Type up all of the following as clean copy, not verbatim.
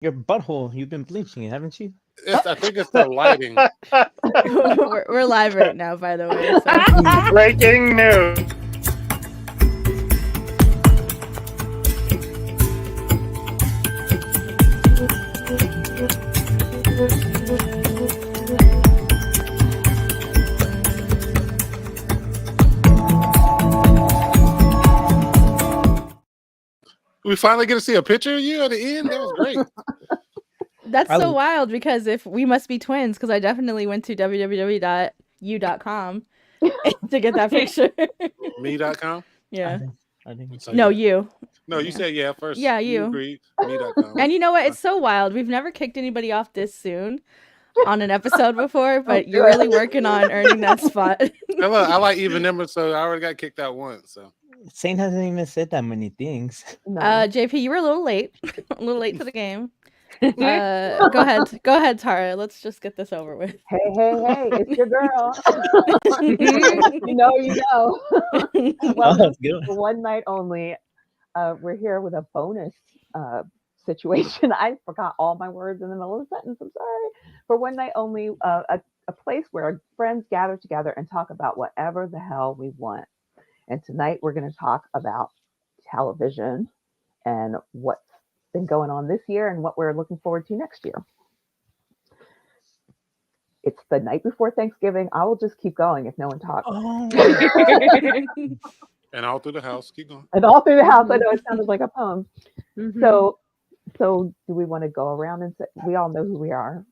Your butthole, you've been bleaching it, haven't you? I think it's the lighting. We're live right now, by the way. So. Breaking news. We finally get to see a picture of you at the end. That was great. That's so wild because if we must be twins, because I definitely went to www.u.com to get that picture. Me.com? Yeah. I think So, No, yeah. you. No, you said yeah first. Yeah, you. Agreed. Me.com. And you know what? It's so wild. We've never kicked anybody off this soon on an episode before, but you're really working on earning that spot. I like even numbers, so I already got kicked out once. So Saint hasn't even said that many things. No. JP, you were a little late. A little late to the game. Go ahead, Tara. Let's just get this over with. Hey, it's your girl. you know. Well, that's good. for one night only, we're here with a bonus situation. I forgot all my words in the middle of the sentence. I'm sorry. For one night only, a place where friends gather together and talk about whatever the hell we want. And tonight we're going to talk about television and what's been going on this year and what we're looking forward to next year. It's the night before Thanksgiving. I will just keep going if no one talks. Oh. and all through the house. Keep going. And all through the house. I know it sounded like a poem. Mm-hmm. So do we want to go around and say, we all know who we are?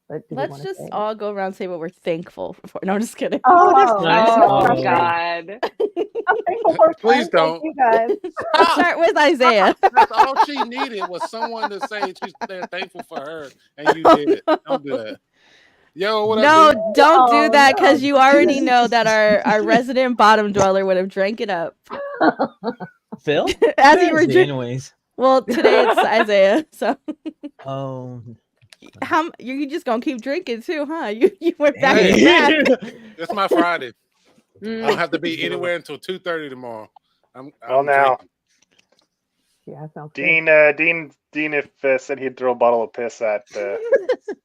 But let's just all go around and say what we're thankful for. No, I'm just kidding. Oh, that's nice. Oh God. I'm thankful for Please don't. you guys. Let's start with Isaiah. That's all she needed was someone to say they're thankful for her, and you did it. Don't do that. Yo, what up? No, don't do that because you already know that our resident bottom dweller would have drank it up. Phil? As you were anyways. Well, today it's Isaiah, so. Oh. How you just gonna keep drinking too, huh? You went back to back. It's my Friday. I don't have to be anywhere until 2:30 tomorrow. I'm now. drinking. Yeah, sounds Dean, if said he'd throw a bottle of piss at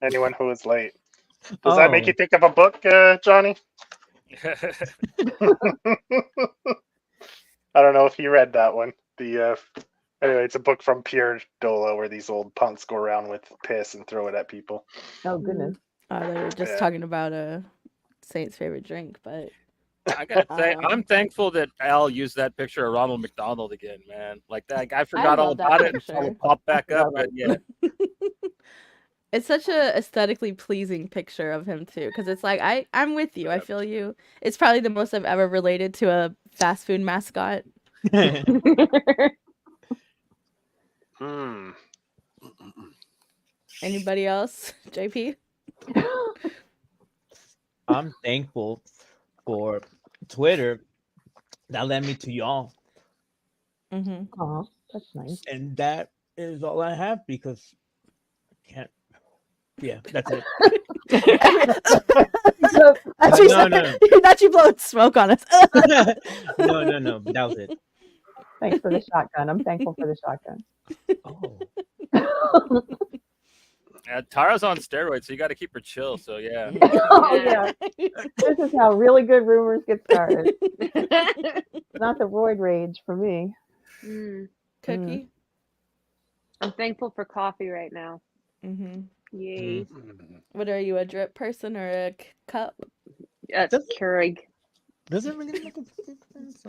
anyone who was late. Does that make you think of a book, Johnny? I don't know if you read that one. Anyway, it's a book from Pierre Dola where these old punks go around with piss and throw it at people. Oh goodness! They were just talking about Saint's favorite drink, but I gotta say, I'm thankful that Al used that picture of Ronald McDonald again, man. Like that, I forgot all about it until it popped back up. But yeah, it's such a aesthetically pleasing picture of him too, because it's like I'm with you. I feel you. It's probably the most I've ever related to a fast food mascot. Anybody else? JP? I'm thankful for Twitter that led me to y'all. Mm-hmm. Oh, that's nice. And that is all I have because I can't. Yeah, that's it. Not you blowing smoke on us. No, but that was it. Thanks for the shotgun. I'm thankful for the shotgun. Oh. yeah, Tara's on steroids, so you got to keep her chill. So yeah. Oh yeah. This is how really good rumors get started. Not the roid rage for me. Cookie. I'm thankful for coffee right now. Mm-hmm. Yay. What are you, a drip person or a cup? Keurig. Does it really make a difference?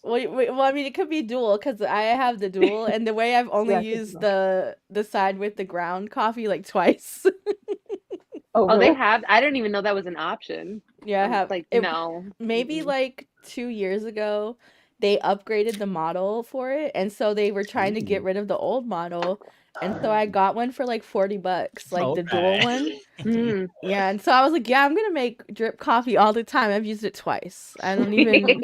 Well, I mean, it could be dual because I have the dual, and the way I've only used the side with the ground coffee like twice. Oh, really? They have? I didn't even know that was an option. Yeah, I have. No. Maybe like 2 years ago, they upgraded the model for it, and so they were trying to get rid of the old model. And so I got one for like $40, like the dual one. Yeah, and so I was like, yeah, I'm gonna make drip coffee all the time. I've used it twice. I don't even.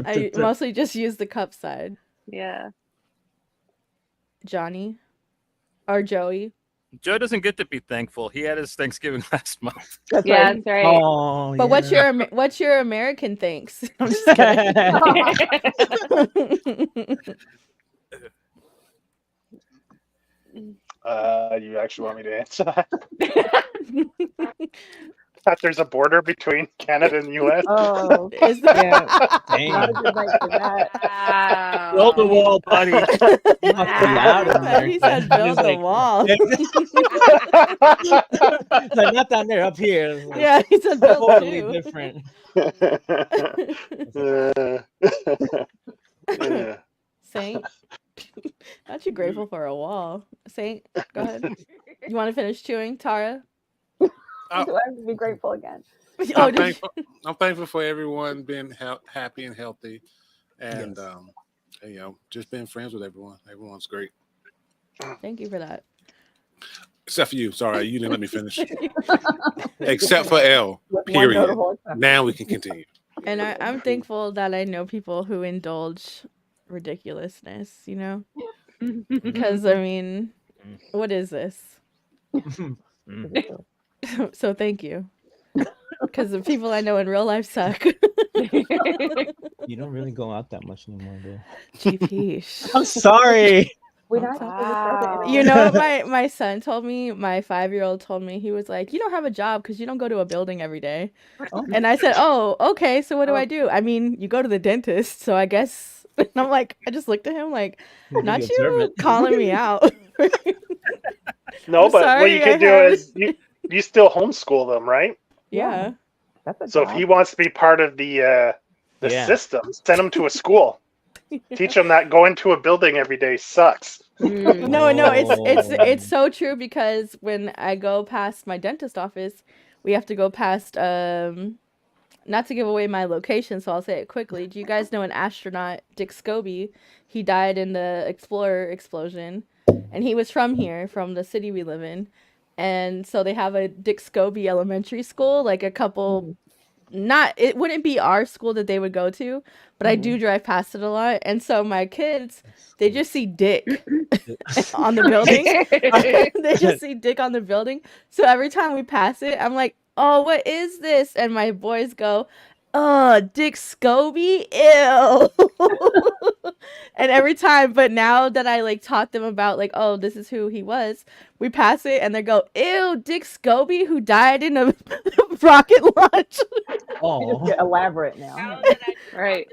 I mostly just use the cup side. Yeah. Johnny, or Joey. Joe doesn't get to be thankful. He had his Thanksgiving last month. That's right. Oh, but what's your American thanks? I'm just kidding. You actually want me to answer that? That there's a border between Canada and the U.S. Oh, Is yeah. Dang. Not a good night for that. Build the Wow. wall, buddy. You must be loud in there. He said, "Build the wall." Like not down there, up here. It's like Yeah, he said, "Build totally two." different. Yeah. Saint, aren't you grateful for a wall? Saint, go ahead. You want to finish chewing, Tara? Do I have to be grateful again? Oh, I'm did thankful. I'm thankful for everyone being happy and healthy, and Yes. just being friends with everyone. Everyone's great, Thank you for that. except for you. Sorry, you didn't let me finish. Except for L. With one Period. notable exception. Now we can continue. And I'm thankful that I know people who indulge ridiculousness, you know? Because, I mean, what is this? Ridiculous. So thank you. Because the people I know in real life suck. You don't really go out that much anymore, though. GP. I'm sorry. We're not supposed to say that. You know what my son told me? My 5-year-old told me, he was like, "You don't have a job because you don't go to a building every day." Oh. And I said, "Oh, okay, so what do I do?" I mean, you go to the dentist, so I guess. And I'm like, I just looked at him like, not you observant. calling me out. No, I'm but what sorry, you could I do have- is you still homeschool them, right? Yeah. That's a So if job. he wants to be part of the Yeah. system, send him to a school. Teach him that going to a building every day sucks. No, it's Oh. so true, because when I go past my dentist office, we have to go past not to give away my location, so I'll say it quickly. Do you guys know an astronaut, Dick Scobie? He died in the Explorer explosion, and he was from here, from the city we live in. And so they have a Dick Scobie Elementary School, like a couple. It wouldn't be our school that they would go to, but I do drive past it a lot. And so my kids, they just see Dick on the building. They just see Dick on the building. So every time we pass it, I'm like, "Oh, what is this?" And my boys go, "Oh, Dick Scobie, ew." And every time, but now that I like taught them about like, "Oh, this is who he was," we pass it and they go, "Ew, Dick Scobie, who died in a rocket launch." You just get elaborate now. Right.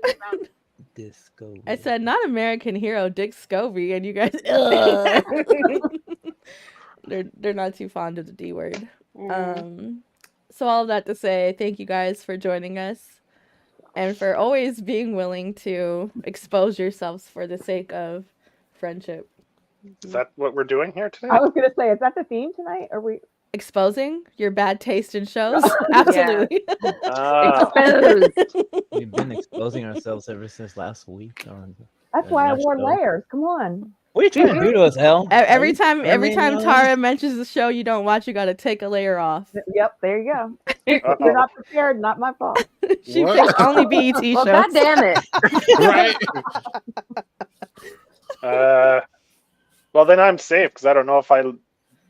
Disco. I said, "Not American hero, Dick Scobie," and you guys, ugh. They're not too fond of the D word. So all of that to say, thank you guys for joining us, and for always being willing to expose yourselves for the sake of friendship. Is that what we're doing here today? I was gonna say, is that the theme tonight? Are we? Exposing your bad taste in shows? Absolutely. We've been exposing ourselves ever since last week. That's why I last wore show. layers. Come on. What are you trying to do to us, Elle? Every time Tara Tara mentions the show you don't watch, you got to take a layer off. Yep, there you go. You're not prepared. Not my fault. She What? picks only BET shows. Well, God damn it. Right. Well, then I'm safe because I don't know if I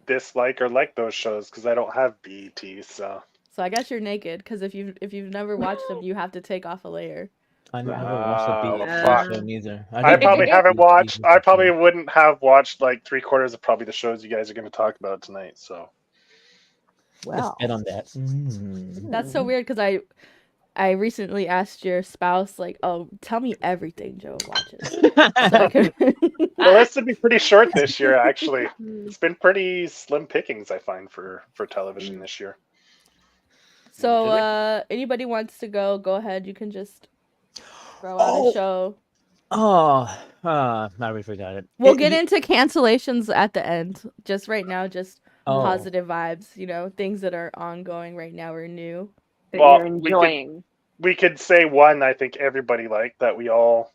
dislike or like those shows because I don't have BET. So I guess you're naked, because if you've never watched them, you have to take off a layer. I never watched the fuck. BET show neither. I probably didn't haven't watch watched. BET I probably show. wouldn't have watched like 3/4 of probably the shows you guys are going to talk about tonight. So Let's Well, bet on that. That's so weird, because I recently asked your spouse, like, "Oh, tell me everything Joe watches." So I could... the list would be pretty short this year. Actually, it's been pretty slim pickings I find for television this year. So anybody wants to go ahead. You can just throw out a show. Oh, I already forgot it. We'll get into cancellations at the end. Just right now, just Oh. positive vibes, things that are ongoing right now or new. That Well, you're enjoying. We could say one I think everybody liked that we all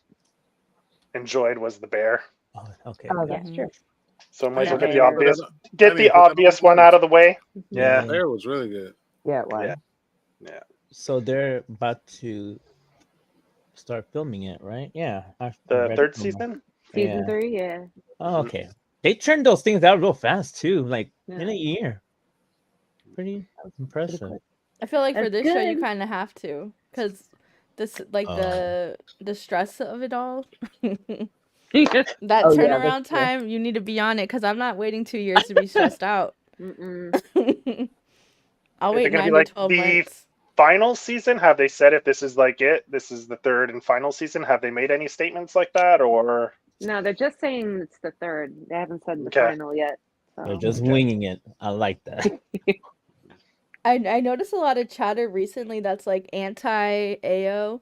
enjoyed was The Bear. Oh, okay. oh, that's true. So might as well Yeah. get the obvious one out of the way. Yeah. Yeah. There was really good. Yeah, it was. Yeah. So they're about to start filming it, right? Yeah. The third season? Season 3, yeah. Oh, okay. They turned those things out real fast too, like Yeah. in a year. Pretty impressive. I feel like for That's this show you good. kind of have to, because this the stress of it all. That Oh, yeah, turnaround that's true. time, you need to be on it because I'm not waiting 2 years to be stressed out. I'll Is wait it gonna 9 be to like 12 the months. final season? Have they said if this is like it? This is the third and final season. Have they made any statements like that, or? No, they're just saying it's the third. They haven't said the Okay. final yet. They're So. just winging it. I like that. I noticed a lot of chatter recently that's like anti-AO.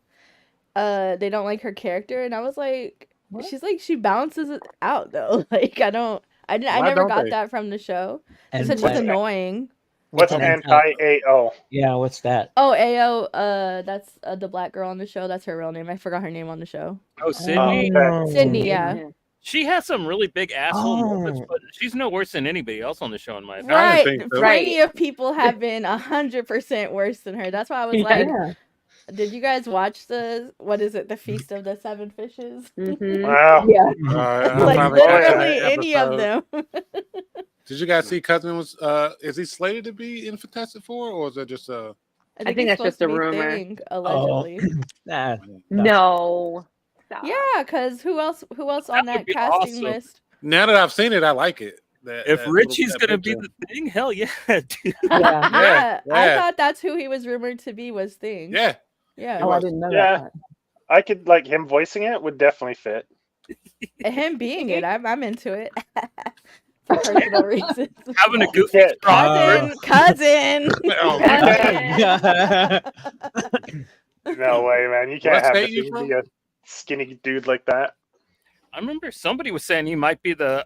They don't like her character, and I was like, What? she's like, she balances it out though. Like I Why never don't got they? that from the show. They And said she's What's annoying. What's anti-AO? Yeah, what's that? Oh, AO, that's the black girl on the show. That's her real name. I forgot her name on the show. Oh, Sydney. Sydney, yeah. She has some really big asshole moments, Oh. but she's no worse than anybody else on the show, in my opinion. Right. think so. Plenty of people have been 100% worse than her. That's why I was like, Yeah. did you guys watch the Feast of the Seven Fishes? Wow. Yeah. I Like finally got to that literally any of episode. them. Did you guys see Cousin was? Is he slated to be in Fantastic Four, or is that just a? I think he's that's just supposed to a be rumor. Thing, allegedly. Nah, No. Stop. Yeah, because who else on That that would be casting awesome. list? Now that I've seen it, I like it. If Richie's gonna be the thing, hell yeah, dude. Yeah, Yeah. I thought that's who he was rumored to be was Thing. Yeah. Yeah. Oh, I didn't know Yeah. that. I could like him voicing it would definitely fit. Him being it, I'm into it. For personal reasons. Having a goofy Yeah. Cousin. Oh, No way, man. You can't What have state this you even from? be a skinny dude like that. I remember somebody was saying he might be the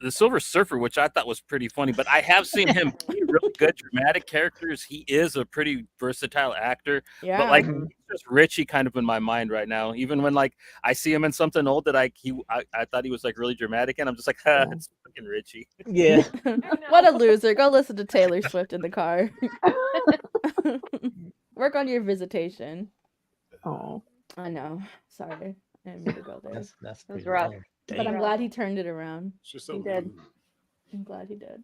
Silver Surfer, which I thought was pretty funny. But I have seen him play really good dramatic characters. He is a pretty versatile actor. Yeah. But like he's just Richie kind of in my mind right now. Even when like I see him in something old that I thought he was like really dramatic, and I'm just like, it's fucking Richie. Yeah. What a loser. Go listen to Taylor Swift in the car. Work on your visitation. Oh. I know. Sorry. I didn't mean to go there. That's was pretty rough. low. But I'm glad he turned it around. She's so He did. I'm glad he did.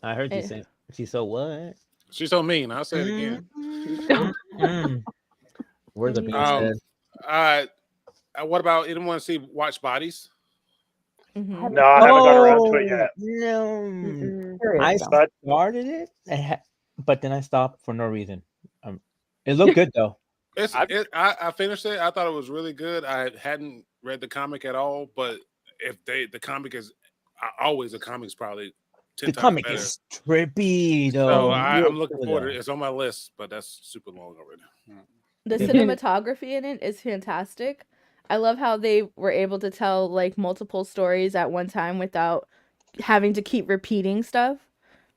I heard you Eh. say she's so what? She's so mean. I'll say it again. Words are being said. What about anyone watch Bodies? Mhm. No, I haven't got around to it yet. No. Curious, I though. started it, but then I stopped for no reason. It looked good though. I finished it. I thought it was really good. I hadn't read the comic at all, but if the comic is always the comic's probably 10 The times comic better. is trippy though. So I'm looking forward to it. It's on my list, but that's super long already. The cinematography in it is fantastic. I love how they were able to tell like multiple stories at one time without having to keep repeating stuff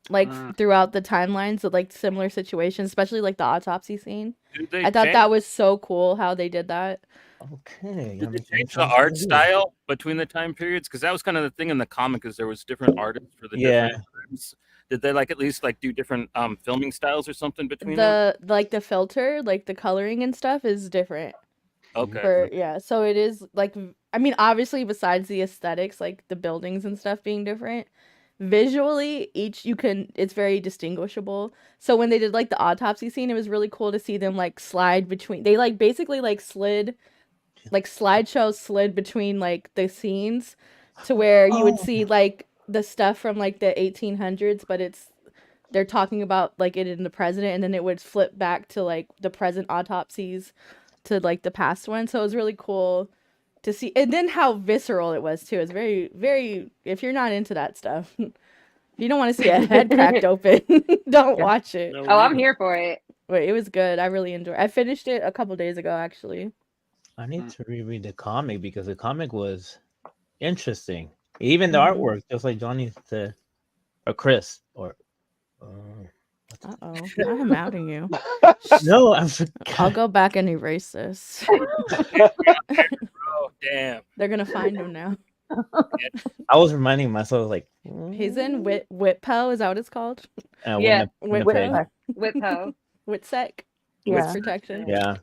like throughout the timelines of like similar situations, especially like the autopsy scene. I thought that was so cool how they did that. Okay. Did they change the art style between the time periods? Because that was kind of the thing in the comic, is there was different artists for the different times. Did they like at least like do different filming styles or something between them? The filter, like the coloring and stuff is different. Okay. So it is like, I mean, obviously besides the aesthetics, like the buildings and stuff being different, visually it's very distinguishable. So when they did like the autopsy scene, it was really cool to see them like slide between, they like basically like slid, like slideshow slid between like the scenes to where you would see like the stuff from like the 1800s, but they're talking about like it in the present, and then it would flip back to like the present autopsies to like the past one. So it was really cool to see, and then how visceral it was too. It's very, very, if you're not into that stuff, if you don't want to see a head cracked open, don't watch it. Oh, I'm here for it. Wait, it was good. I really enjoyed it. I finished it a couple days ago actually. I need to reread the comic because the comic was interesting. Even the artwork, just like Johnny said, or Chris, or Uh-oh, I'm outing you. no, I'm. I'll go back and erase this. Oh damn! They're gonna find him now. I was reminding myself, like He's in Whitpo. Is that what it's called? Yeah. Whitpo. Whitpo. Whitsec. Yeah. Wits protection. Yeah.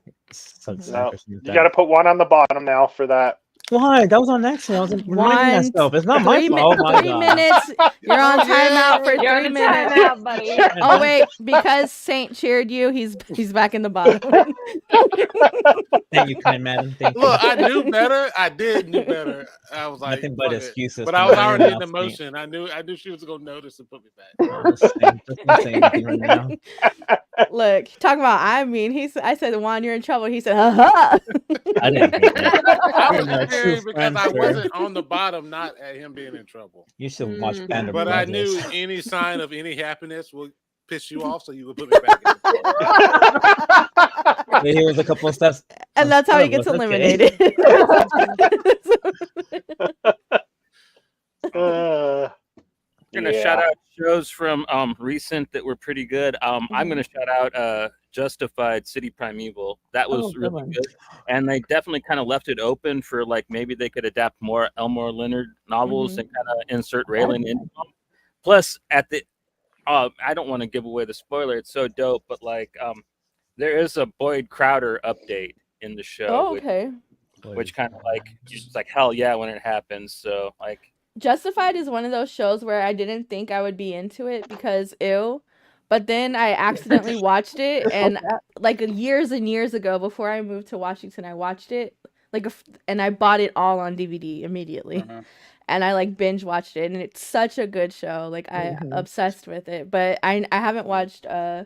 No, you got to put one on the bottom now for that. Why? That was on accident. I was reminding One, myself. It's not my 3 fault. Oh my 3 god. minutes. You're on timeout for You're on 3 a minutes. timeout, buddy. Oh wait, because Saint cheered you, he's back in the bottom. Thank you, kind madam. Thank you. Look, I knew better. I did knew better. I was like, Nothing but fuck it. excuses. But to I was run your already in mouth, emotion. I knew she was gonna notice and put me back. Saint. Don't say anything right now. Look, talking about I said Juan, you're in trouble. He said, ha. I didn't hear that. I You're was my preparing true because friend, I sir. wasn't on the bottom, not at him being in trouble. You should watch Mm. Band of But I Brothers. knew any sign of any happiness would piss you off, so you would put me back in. Yeah, he was a couple of steps. And that's how he Son of gets a- okay. eliminated. We're gonna shout out shows from recent that were pretty good. I'm gonna shout out Justified City Primeval. That was good really one. good, and they definitely kind of left it open for like maybe they could adapt more Elmore Leonard novels and kind of insert Raylan in. Plus, at the I don't want to give away the spoiler. It's so dope, but like there is a Boyd Crowder update in the show, Oh, okay. which kind of like it's like hell yeah when it happens. So like. Justified is one of those shows where I didn't think I would be into it because ew. But then I accidentally watched it, and like years and years ago, before I moved to Washington, I watched it and I bought it all on DVD immediately, and I like binge watched it, and it's such a good show. Like I obsessed with it, but I haven't watched. Now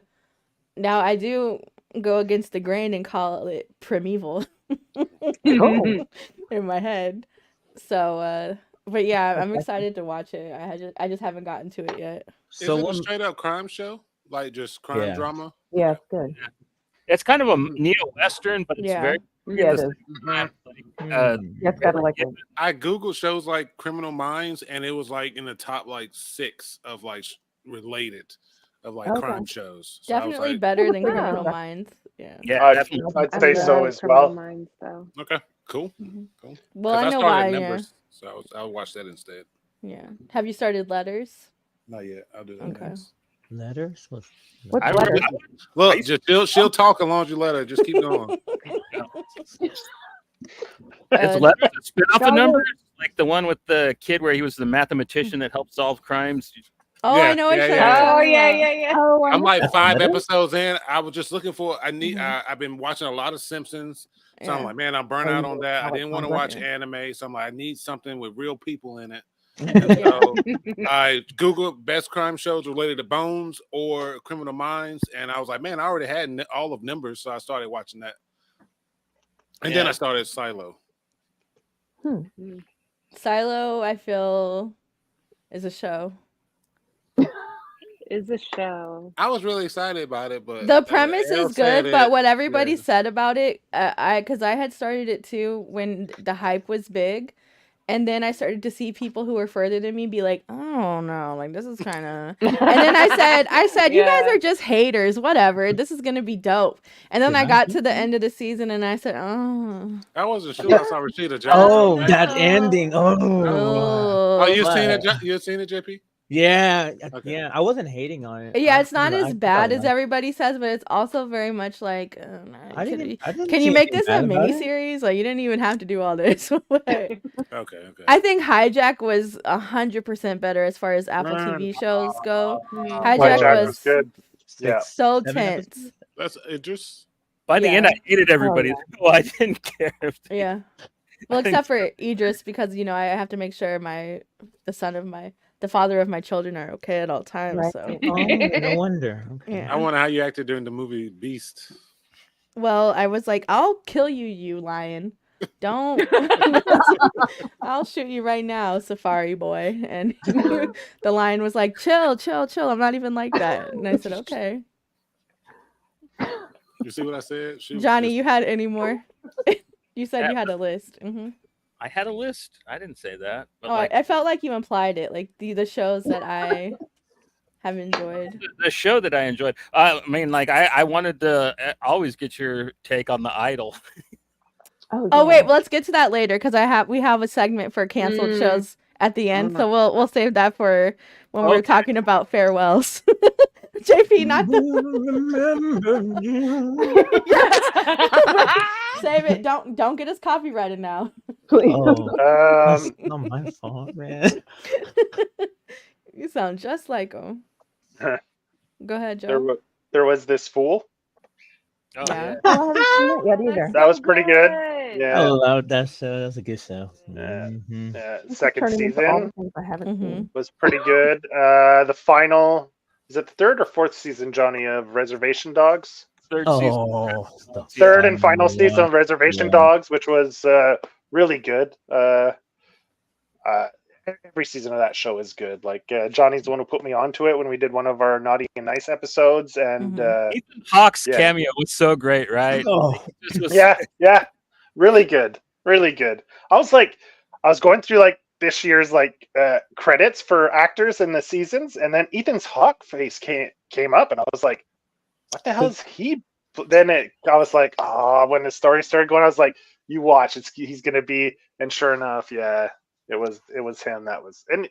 I do go against the grain and call it primeval in my head. So, but yeah, I'm excited to watch it. I just haven't gotten to it yet. So is it a straight up crime show? Like just crime drama? Yeah, it's good. It's kind of a neo-western, but it's very Yeah, it is. It's got like I googled shows like Criminal Minds, and it was like in the top like 6 of like related of like crime shows. So Definitely better than Criminal Minds. Yeah. I'd say so as well. Minds, so. Okay, cool. Cool. Well, I know started why. Numbers, so I'll watch that instead. Yeah. Have you started Letters? Not yet. I'll do that. Okay. Next. Letters? What's Letters? Look, just she'll talk as long as you let her. Just keep going. It's Letters a spin-off of Numbers, like the one with the kid where he was the mathematician that helped solve crimes. Oh, I know. Oh yeah. Oh, I'm like 5 Letters? episodes in. I was just looking for. I've been watching a lot of Simpsons, so I'm like, man, I'm burnt out on that. I didn't want to watch anime, so I'm like, I need something with real people in it. And so I Googled best crime shows related to Bones or Criminal Minds, and I was like, man, I already had all of Numbers, so I started watching that. And then I started Silo. Silo, I feel, is a show. Is a show. I was really excited about it, but The premise Elle is said good, but it- what everybody said about it, because I had started it too when the hype was big, and then I started to see people who were further than me be like, "Oh no, like this is kind of," and then I said, "You guys are just haters. Whatever. This is gonna be dope." And then I got to the end of the season, and I said, "Oh." I wasn't sure I saw Rashida Jones. Oh, that ending. Oh, you seen it? You seen it, JP? Yeah, yeah. I wasn't hating on it. Yeah, it's not as bad as everybody says, but it's also very much like, can you make this a mini series? Like, you didn't even have to do all this. Okay. I think Hijack was 100% better as far as Apple TV shows go. Hijack was good. Yeah, so tense. That's it. Just by the end, I hated everybody. Oh, I didn't care. Yeah. Well, except for Idris, because I have to make sure the father of my children are okay at all times. Right. So no wonder. Okay. Yeah. I wonder how you acted during the movie Beast. Well, I was like, I'll kill you, you lion. Don't. I'll shoot you right now, Safari Boy. And the lion was like, chill. I'm not even like that. And I said, okay. You see what I said? Johnny, you had any more? You said you had a list. I had a list. I didn't say that. But I felt like you implied it. Like the shows that I have enjoyed. The show that I enjoyed. I mean, like I wanted to always get your take on The Idol. Oh wait, well, let's get to that later because we have a segment for canceled shows at the end, so we'll save that for when we're talking about farewells. JP, not the. Save it. Don't get us copyrighted now. Please. That's not my fault, man. You sound just like him. Go ahead, Joe. There was this fool. Oh, Yeah. I haven't seen it yet either. That was pretty good. I Yeah. love that show. That's a good show. This is Second turning into all the season things I haven't seen. was pretty good. The final, is it the third or fourth season, Johnny, of Reservation Dogs? Third Oh, the Third and final season of Reservation Dogs, which was really good. Every season of that show is good. Like Johnny's the one who put me onto it when we did one of our Naughty and Nice episodes, and Ethan Hawke's cameo was so great, right? Oh. Yeah, really good, really good. I was going through like this year's like credits for actors in the seasons, and then Ethan's Hawke face came up, and I was like, what the hell is he? Then I was like, oh, when the story started going, I was like, you watch, he's gonna be, and sure enough, yeah. It was him. That was, and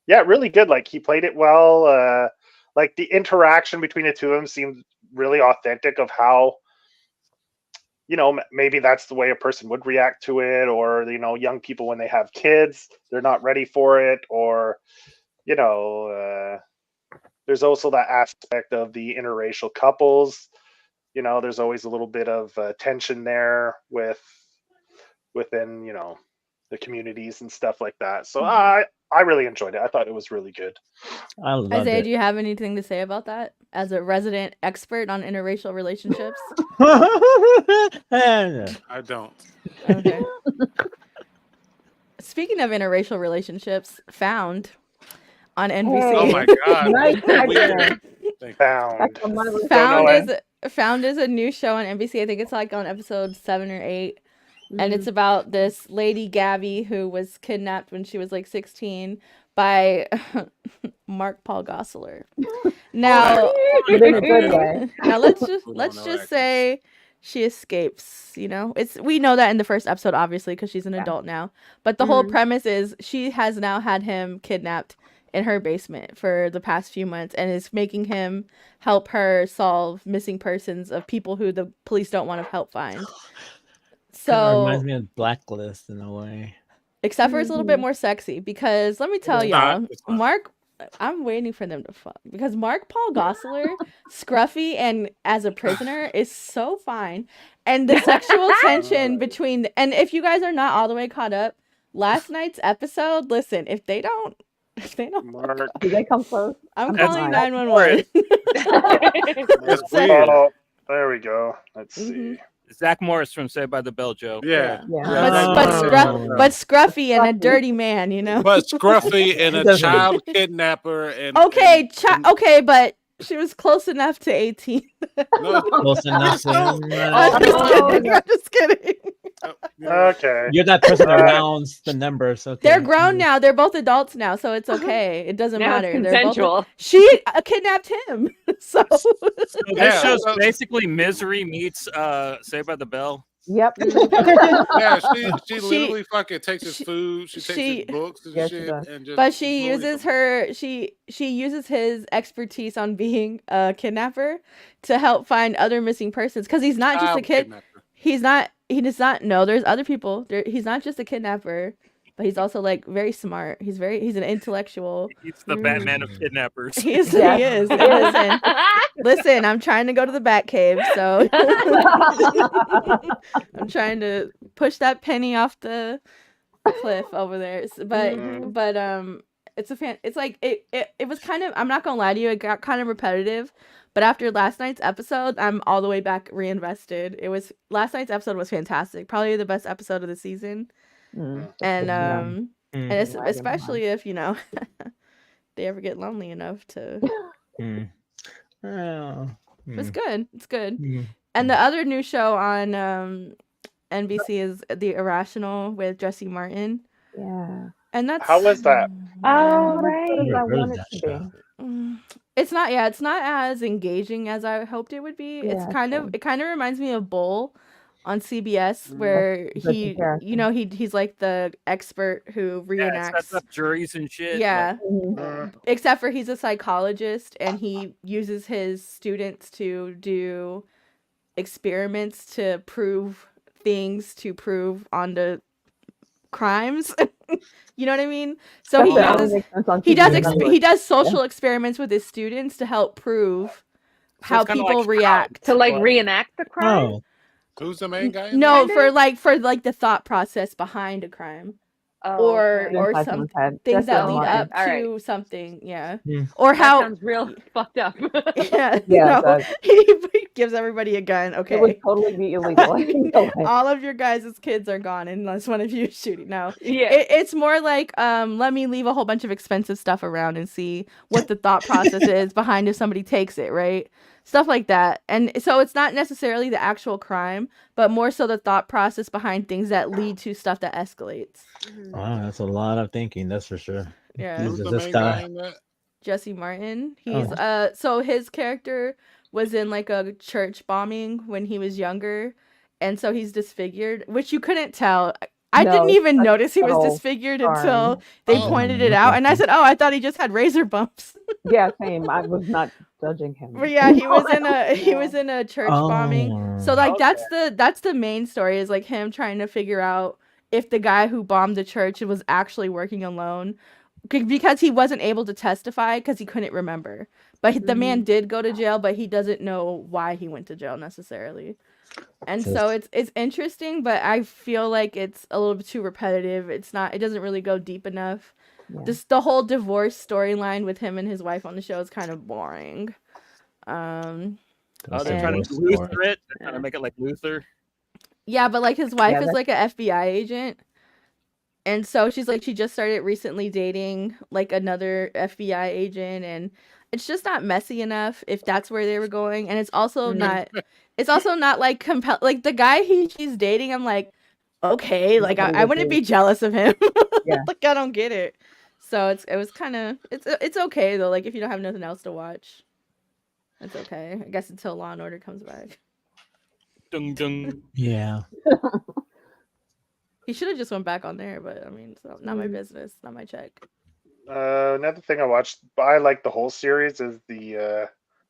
yeah, really good. Like he played it well. Like the interaction between the two of them seemed really authentic of how, maybe that's the way a person would react to it, or young people when they have kids, they're not ready for it, or there's also that aspect of the interracial couples. There's always a little bit of tension there within the communities and stuff like that. So I really enjoyed it. I thought it was really good. I love Isaiah, it. do you have anything to say about that as a resident expert on interracial relationships? I don't. Okay. Speaking of interracial relationships, Found on NBC. Oh my god. Nice. Found is a new show on NBC. I think it's like on episode 7 or 8. And it's about this lady, Gabby, who was kidnapped when she was like 16 by Mark Paul Gosselaar. Now, in a good way. Now let's just say she escapes. We know that in the first episode, obviously, because she's an adult now. But the whole premise is she has now had him kidnapped in her basement for the past few months and is making him help her solve missing persons of people who the police don't want to help find. So it reminds me of Blacklist in a way. Except for it's a little bit more sexy because let me tell y'all, Mark, I'm waiting for them to fuck because Mark Paul Gosselaar, scruffy and as a prisoner is so fine, and the sexual tension between and if you guys are not all the way caught up, last night's episode, listen, if they don't, Mark, do they come close? I'm calling 911. Oh, there we go. Let's see. Zach Morris from Saved by the Bell, Joe. Yeah. But scruffy and a dirty man, But scruffy and a child kidnapper and okay, but she was close enough to 18. Close enough. I'm just kidding. Okay. You're that person that rounds the numbers. Okay. They're grown now. They're both adults now, so it's okay. It doesn't matter. It's consensual. She kidnapped him. So that show's basically Misery meets Saved by the Bell. Yep. Yeah, she literally fucking takes his food. She takes his books and shit. And just but she uses his expertise on being a kidnapper to help find other missing persons because he's not just a kid. He does not know there's other people. He's not just a kidnapper, but he's also like very smart. He's an intellectual. He's the Batman of kidnappers. He is. Listen, I'm trying to go to the Batcave, so I'm trying to push that penny off the cliff over there. But it was kind of, I'm not gonna lie to you, it got kind of repetitive. But after last night's episode, I'm all the way back reinvested. Last night's episode was fantastic, probably the best episode of the season. And it's, especially if they ever get lonely enough to. It's good. It's good. And the other new show on NBC is The Irrational with Jesse Martin. Yeah. And that's how was that? Oh, right. I want it to be. It's not as engaging as I hoped it would be. It's it kind of reminds me of Bull on CBS where he's like the expert who reenacts sets up juries and shit. Yeah. Except for he's a psychologist and he uses his students to do experiments to prove things to prove on the crimes. You know what I mean? So he does social experiments with his students to help prove how people react to like reenact the crime. Oh. Who's the main guy? No, for the thought process behind a crime. Or some things that lead up to something, or how sounds real fucked up. He gives everybody a gun. Okay, it would totally be illegal. All of your guys' kids are gone unless one of you is shooting. No, it's more like let me leave a whole bunch of expensive stuff around and see what the thought process is behind if somebody takes it, right? Stuff like that. And so it's not necessarily the actual crime, but more so the thought process behind things that lead to stuff that escalates. Wow, that's a lot of thinking, that's for sure. Yeah. Who's the main guy in that? Jesse Martin. He's so his character was in like a church bombing when he was younger, and so he's disfigured, which you couldn't tell. I didn't even notice he was disfigured until they pointed it out, and I said, "Oh, I thought he just had razor bumps." Yeah, same. I was not judging him. But yeah, he was in a church bombing. So like that's the main story, is like him trying to figure out if the guy who bombed the church was actually working alone, because he wasn't able to testify because he couldn't remember. But the man did go to jail, but he doesn't know why he went to jail necessarily. And so it's interesting, but I feel like it's a little bit too repetitive. It doesn't really go deep enough. Yeah. Just the whole divorce storyline with him and his wife on the show is kind of boring. They're trying to Luther it. They're trying to make it like Luther. Yeah, but like his wife is like an FBI agent. And so she's like, she just started recently dating like another FBI agent, and it's just not messy enough if that's where they were going. And it's also not like like the guy she's dating, I'm like, okay, like I wouldn't be jealous of him. Like I don't get it. So it's okay though, like if you don't have nothing else to watch. It's okay. I guess until Law and Order comes back. Dung dung. Yeah. He should have just went back on there, but I mean, it's not my business, not my check. Another thing I watched, I like the whole series, is the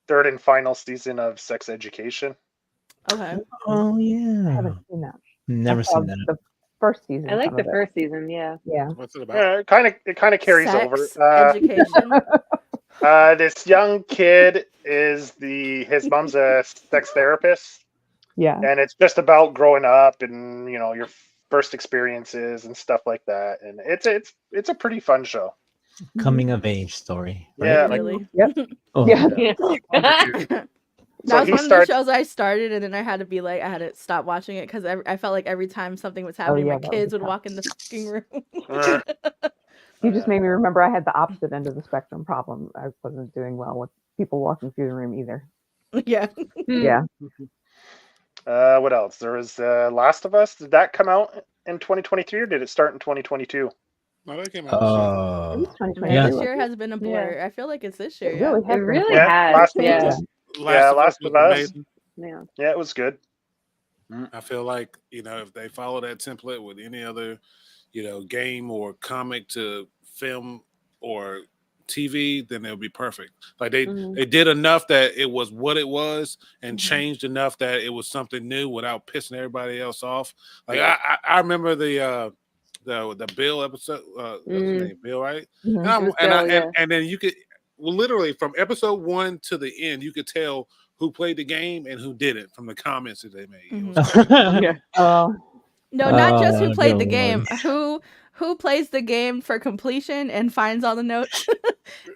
third and final season of Sex Education. Okay. Oh yeah. I haven't seen that. Never seen that. The first season. I like the first season. Yeah. What's it about? It kind of carries over. Education. This young kid his mom's a sex therapist. Yeah. And it's just about growing up and your first experiences and stuff like that. And it's a pretty fun show. Coming of age story. Right? Yeah. Really? Yep. Oh. Yeah. That was one of the shows I started, and then I had to stop watching it because I felt like every time something was happening, my kids would walk in the fucking room. You just made me remember I had the opposite end of the spectrum problem. I wasn't doing well with people walking through the room either. Yeah. Yeah. What else? There was Last of Us. Did that come out in 2023 or did it start in 2022? No, that came out this year has been a blur. Yeah. I feel like it's this year. It really has. Last of Us. Yeah, it was good. I feel like, if they follow that template with any other, game or comic to film or TV, then it'll be perfect. Like they did enough that it was what it was, and changed enough that it was something new without pissing everybody else off. Like I remember the Bill episode. What's his name? Bill, right? And then you could literally from episode 1 to the end, you could tell who played the game and who didn't from the comments that they made. No, not just who played the game. Who plays the game for completion and finds all the notes,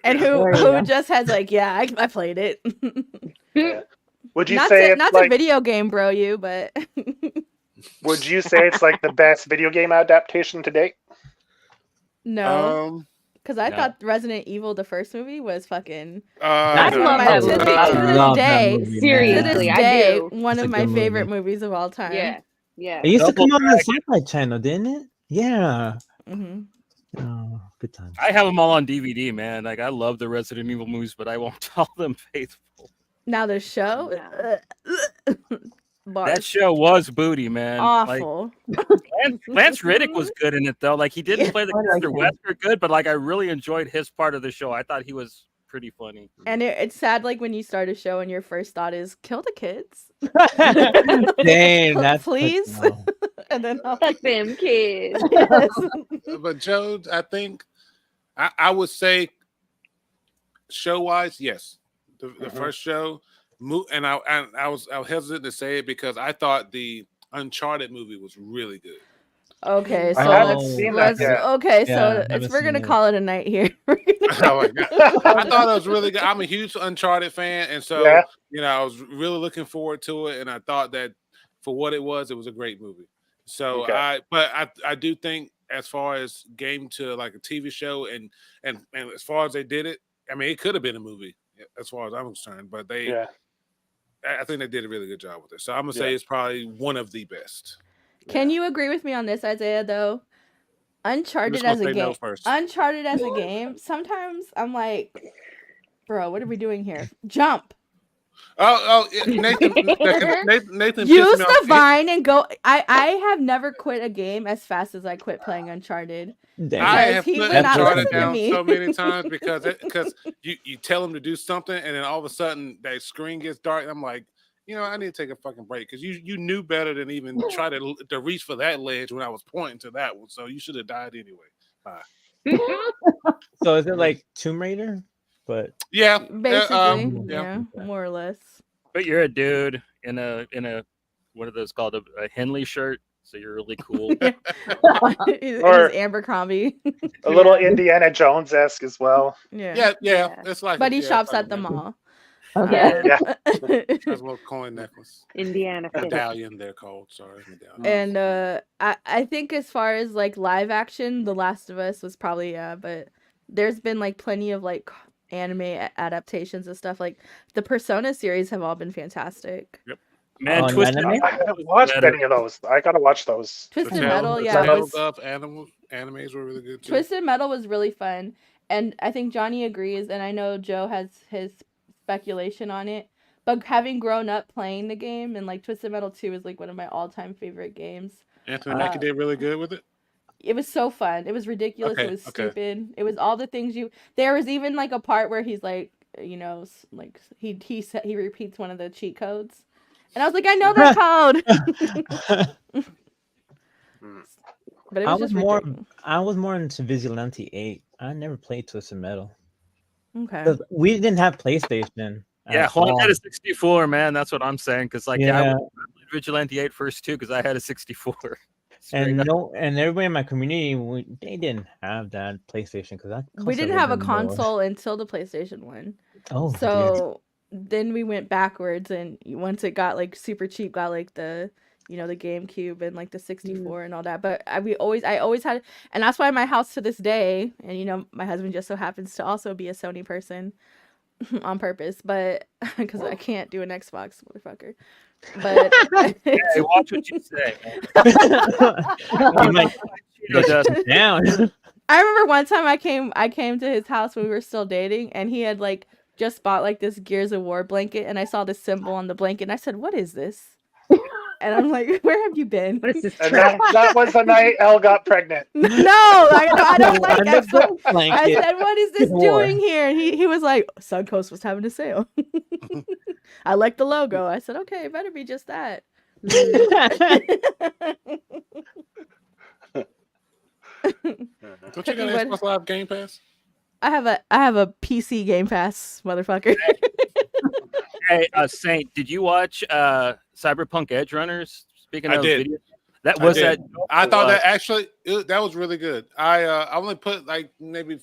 and who just has like, I played it. Would you not say it's not like, a video game, bro? But would you say it's like the best video game adaptation to date? No, because I thought Resident Evil, the first movie, was fucking. I love that movie. Seriously, I do. One of my favorite movies of all time. Yeah. It used to come on the Sci-Fi Channel, didn't it? Yeah. Oh, good times. I have them all on DVD, man. Like I love the Resident Evil movies, but I won't call them faithful. Now the show. That show was booty, man. Awful. Like, Lance Riddick was good in it though. Like he didn't play the character Wesker good, but like I really enjoyed his part of the show. I thought he was pretty funny. And it's sad, like when you start a show and your first thought is kill the kids. Dang, that's please. no. And then fuck them kids. Yes. But Joe, I think I would say show wise, yes, the first show, and I was hesitant to say it because I thought the Uncharted movie was really good. Okay, so I haven't seen that yet. okay, Yeah, so haven't we're gonna seen it. call it a night here. Oh my God. I thought it was really good. I'm a huge Uncharted fan, and so Yeah. I was really looking forward to it, and I thought that for what it was a great movie. So Okay. I do think as far as game to like a TV show and as far as they did it, I mean it could have been a movie as far as I'm concerned, but I think they did a really good job with it. So I'm gonna say it's probably one of the best. Can you agree with me on this, Isaiah? Though Uncharted I'm as just a gonna say no game, first. Uncharted as a game. Sometimes I'm like, bro, what are we doing here? Jump. Nathan Use the vine and go. I have never quit a game as fast as I quit playing Uncharted. I have he put would not Uncharted listen to down me. so many times because you tell him to do something and then all of a sudden that screen gets dark and I'm like, I need to take a fucking break because you knew better than even try to reach for that ledge when I was pointing to that one, so you should have died anyway. Bye. So is it like Tomb Raider? But yeah, basically, yeah, more or less. But you're a dude in a what are those called, a Henley shirt, so you're really cool. He's Or- Abercrombie. A little Indiana Jones-esque as well. Yeah. It's like, But he shops at the mall. Okay. Yeah. As well, coin necklace, Indiana medallion. They're called. Sorry, medallion. And I think as far as like live action, The Last of Us was probably but there's been like plenty of like anime adaptations and stuff. Like the Persona series have all been fantastic. Yep. Man, Twisted. I haven't watched any of those. I gotta watch those. Twisted Metal, the yeah, Tales of animes were really good too. Twisted Metal was really fun, and I think Johnny agrees, and I know Joe has his speculation on it. But having grown up playing the game, and like Twisted Metal 2 is like one of my all-time favorite games. Anthony Mackie did really good with it. It was so fun. It was ridiculous. Okay, It was stupid. It was all the things there was even like a part where he's like, like he repeats one of the cheat codes. And I was like, I know that code. But it was just ridiculous. I was more into Vigilante 8. I never played Twisted Metal. Okay. We didn't have PlayStation. Yeah, Juan had a 64, man. That's what I'm saying. Because I played Vigilante 8 first too, because I had a 64. And everybody in my community, they didn't have that PlayStation because we didn't have a console until the PlayStation 1. Oh, so then we went backwards, and once it got like super cheap, got like the the GameCube and like the 64 and all that. But I always had, and that's why my house to this day, and my husband just so happens to also be a Sony person on purpose, but because I can't do an Xbox, motherfucker. But hey, watch what you say. Down. I remember one time I came to his house when we were still dating, and he had like just bought like this Gears of War blanket, and I saw the symbol on the blanket, and I said, "What is this?" And I'm like, "Where have you been?" What is this? And that was the night Elle got pregnant. No, I don't like that. I said, "What is this doing here?" And he was like, "Suncoast was having a sale." I like the logo. I said, "Okay, it better be just that." Don't you got an Xbox Live Game Pass? I have a PC Game Pass, motherfucker. Hey, Saint, did you watch Cyberpunk Edge Runners? Speaking of did. video, that was that. I thought that actually that was really good. I only put like maybe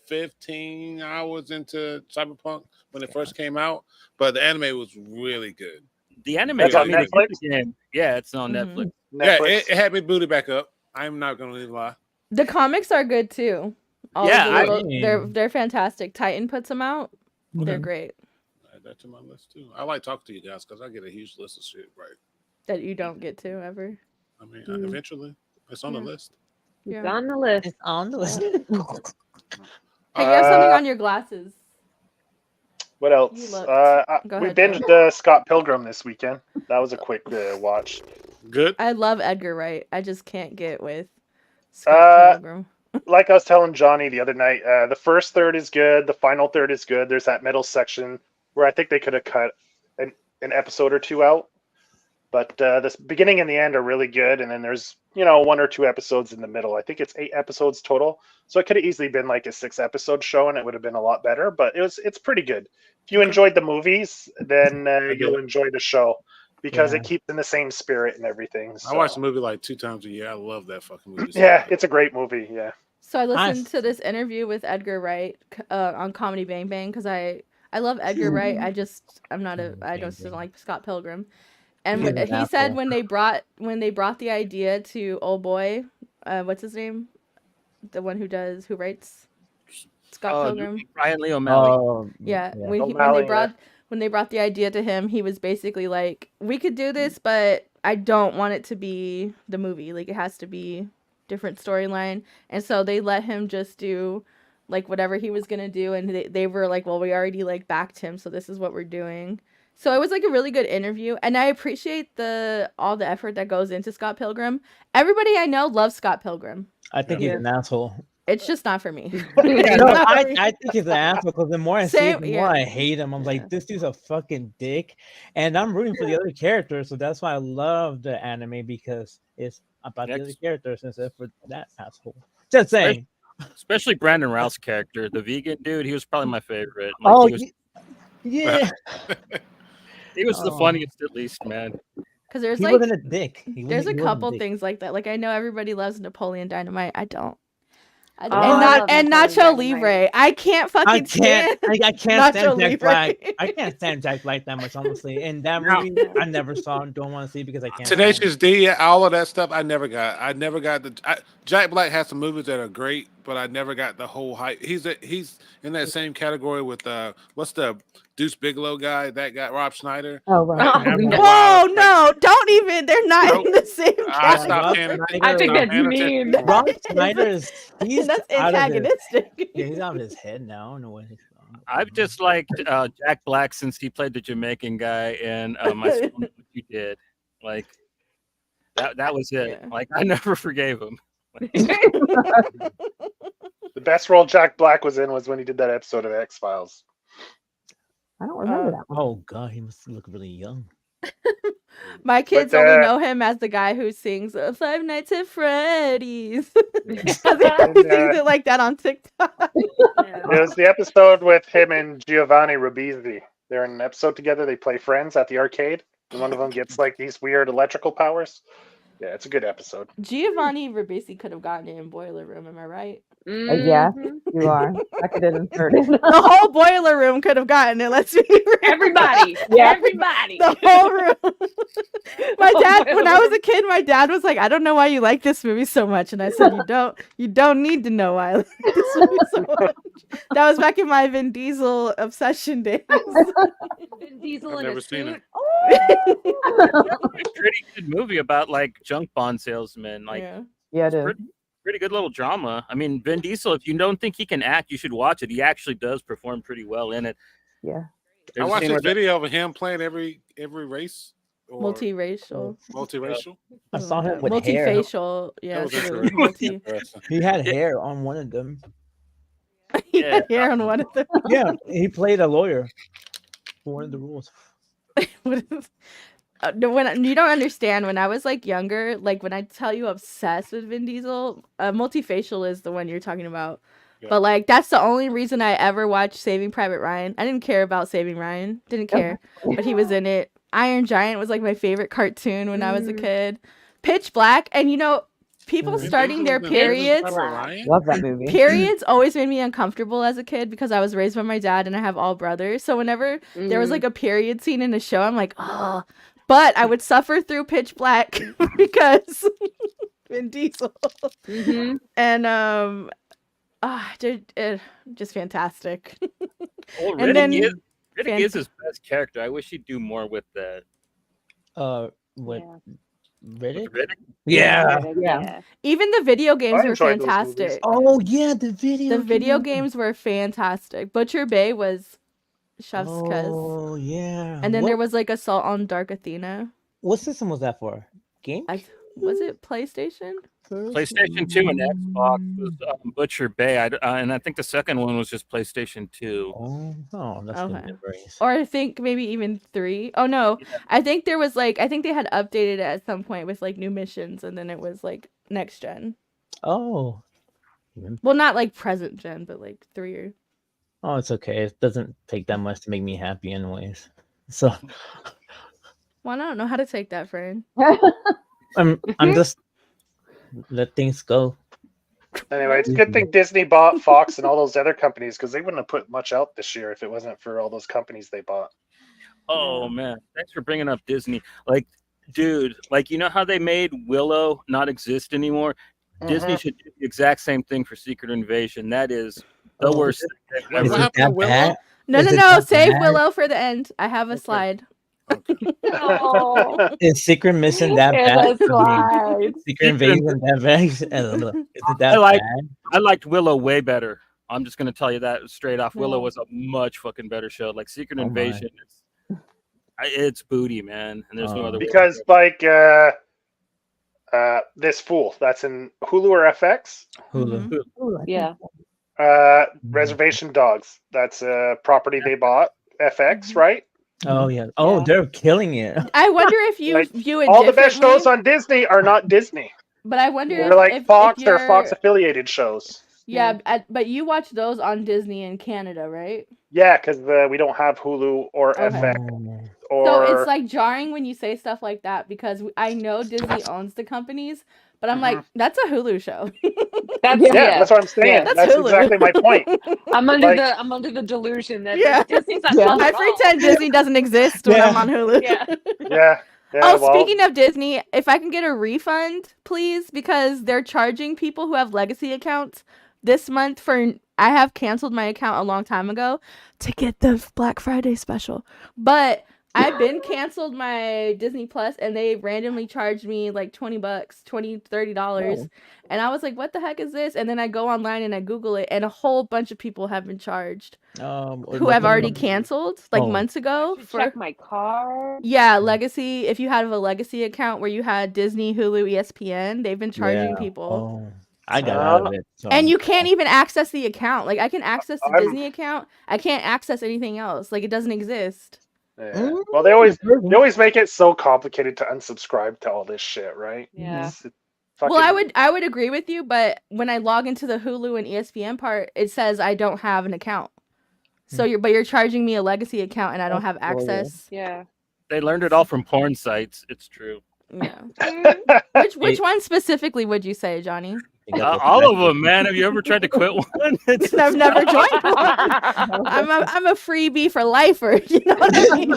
15 hours into Cyberpunk when it first came out, but the anime was really good. The anime That's on Netflix? Yeah, it's on Netflix. Yeah, it had me booted back up. I'm not gonna lie. The comics are good too. They're fantastic. Titan puts them out. They're great. Add that to my list too. I like talking to you guys because I get a huge list of shit right that you don't get to ever. I mean, eventually it's on the list. It's on the list. It's on the list. Hey, you have something on your glasses. What else? Go We ahead, binged Scott Pilgrim this weekend. That was a quick watch. Good. I love Edgar Wright. I just can't get with Scott Pilgrim. like I was telling Johnny the other night, the first third is good. The final third is good. There's that middle section where I think they could have cut an episode or two out. But this beginning and the end are really good. And then there's, 1 or 2 episodes in the middle. I think it's 8 episodes total. So it could have easily been like a 6-episode show and it would have been a lot better. But it's pretty good. If you enjoyed the movies, then you'll enjoy the show because it keeps in the same spirit and everything. So. I watch the movie like 2 times a year. I love that fucking movie. Yeah, it's a great movie. Yeah. So I listened to this interview with Edgar Wright on Comedy Bang Bang because I love Edgar Wright. I just don't like Scott Pilgrim. And he said when they brought the idea to old boy, what's his name, the one who writes Scott Pilgrim, Brian Lee O'Malley. When they brought the idea to him, he was basically like, we could do this, but I don't want it to be the movie. Like, it has to be different storyline. And so they let him just do like whatever he was gonna do, and they were like, well, we already like backed him, so this is what we're doing. So it was like a really good interview, and I appreciate all the effort that goes into Scott Pilgrim. Everybody I know loves Scott Pilgrim. I think he's an asshole. It's just not for me. I think he's an asshole because the more I see him, the more I hate him. I'm like, this dude's a fucking dick, and I'm rooting for the other characters, so that's why I love the anime because it's about the other characters instead for that asshole. Just saying. Especially Brandon Routh's character, the vegan dude. He was probably my favorite. Like, yeah. He was the funniest, at least, man. Because there's he wasn't a dick. There's a couple things like that. Like I know everybody loves Napoleon Dynamite. I don't. Oh, and Nacho Libre. I can't fucking stand. I can't stand Jack Black. I can't stand Jack Black that much, honestly. And that movie, I never saw and don't want to see because I can't. Tenacious D, all of that stuff, I never got. Jack Black has some movies that are great, but I never got the whole hype. He's in that same category with what's the Deuce Bigelow guy? That guy, Rob Schneider. Oh, right. Whoa, no, don't even. They're not in the same category. I think that's mean. Rob Schneider he's that's antagonistic. He's out of his head now. I don't know what he's I've just liked Jack Black since he played the Jamaican guy in My Son, What You Did. Like that was it. Yeah. Like I never forgave him. The best role Jack Black was in was when he did that episode of X-Files. I don't remember that one. Oh god, he must look really young. My kids only know him as the guy who sings Five Nights at Freddy's. He sings it like that on TikTok. It was the episode with him and Giovanni Ribisi. They're in an episode together. They play friends at the arcade. And one of them gets like these weird electrical powers. Yeah, it's a good episode. Giovanni Ribisi could have gotten it in Boiler Room, am I right? Yeah, you are. I could have inserted. The whole Boiler Room could have gotten it. Let's be real. Everybody. Yeah. Everybody. The whole room. My dad, when I was a kid, my dad was like, I don't know why you like this movie so much. And I said, you don't need to know why I like this movie so much. That was back in my Vin Diesel obsession days. Vin Diesel I've never seen it. It's a pretty good movie about like junk bond salesmen. Like, yeah, it is. Pretty good little drama. I mean, Vin Diesel, if you don't think he can act, you should watch it. He actually does perform pretty well in it. Yeah. I watched a video of him playing every race. Multiracial. I saw him with multifacial. hair. Yeah. He had hair on one of them. He had hair on one of them. Yeah, he played a lawyer for one of the rules. When you don't understand, when I was like younger, like when I tell you obsessed with Vin Diesel, multifacial is the one you're talking about. Yeah. But like that's the only reason I ever watched Saving Private Ryan. I didn't care about Saving Ryan, didn't care, but he was in it. Iron Giant was like my favorite cartoon when I was a kid. Pitch Black, and people starting their periods. Love that movie. Periods always made me uncomfortable as a kid because I was raised by my dad and I have all brothers. So whenever there was like a period scene in a show, I'm like, oh. But I would suffer through Pitch Black because Vin Diesel. And just fantastic. Well, Riddick is his best character. I wish he'd do more with that. Riddick? Yeah. Even the video games were fantastic. Oh yeah, the video games were fantastic. Butcher Bay was Chef's Kiss. Oh yeah. And then there was like Assault on Dark Athena. What system was that for? Game? Was it PlayStation? PlayStation 2 and Xbox was Butcher Bay, and I think the second one was just PlayStation 2. Oh, that's good memories. Or I think maybe even 3. Oh no, yeah. I think there was I think they had updated it at some point with new missions, and then it was next gen. Oh. Well, not present gen, but 3 years. Oh, it's okay. It doesn't take that much to make me happy, anyways. So. Well, I don't know how to take that, friend. I'm just let things go. Anyway, it's a good thing Disney bought Fox and all those other companies, because they wouldn't have put much out this year if it wasn't for all those companies they bought. Oh man, thanks for bringing up Disney. Dude, you know how they made Willow not exist anymore? Disney should do the exact same thing for Secret Invasion. That is the worst thing ever. What happened to Willow? No. Save Willow for the end. I have a slide. Is Secret Mission that bad? Secret Invasion that bad? Is it that bad? I liked Willow way better. I'm just gonna tell you that straight off. Willow was a much fucking better show. Secret Invasion, it's booty, man, and there's no other way. Because this Fool, that's in Hulu or FX. Hulu. Yeah. Reservation Dogs, that's a property they bought. FX, right? Oh yeah. Oh, they're killing it. I wonder if you view it. All the best shows on Disney are not Disney. But I wonder they're Fox or Fox affiliated shows. Yeah, but you watch those on Disney in Canada, right? Yeah, because we don't have Hulu or FX. So it's jarring when you say stuff like that, because I know Disney owns the companies, but I'm like, that's a Hulu show. That's what I'm saying. Yeah, that's exactly my point. I'm under the delusion that Disney's not I pretend Disney doesn't exist when I'm on Hulu. Yeah. Speaking of Disney, if I can get a refund, please, because they're charging people who have legacy accounts this month I have canceled my account a long time ago to get the Black Friday special, but I've been canceled my Disney Plus, and they randomly charged me $20, $30. And I was like, what the heck is this? And then I go online and I Google it, and a whole bunch of people have been charged who have already canceled months ago. Check my card. Yeah, legacy. If you have a legacy account where you had Disney, Hulu, ESPN, they've been charging people. I got out of it. So. And you can't even access the account. I can access the Disney account. I can't access anything else. It doesn't exist. Yeah. Well, they always make it so complicated to unsubscribe to all this shit, right? Yeah. Well, I would agree with you, but when I log into the Hulu and ESPN part, it says I don't have an account. So you're charging me a legacy account, and I don't have access. Yeah. They learned it all from porn sites. It's true. Yeah. Which one specifically would you say, Johnny? All of them, man. Have you ever tried to quit one? I've never joined one. I'm a freebie for lifer. You know what I mean?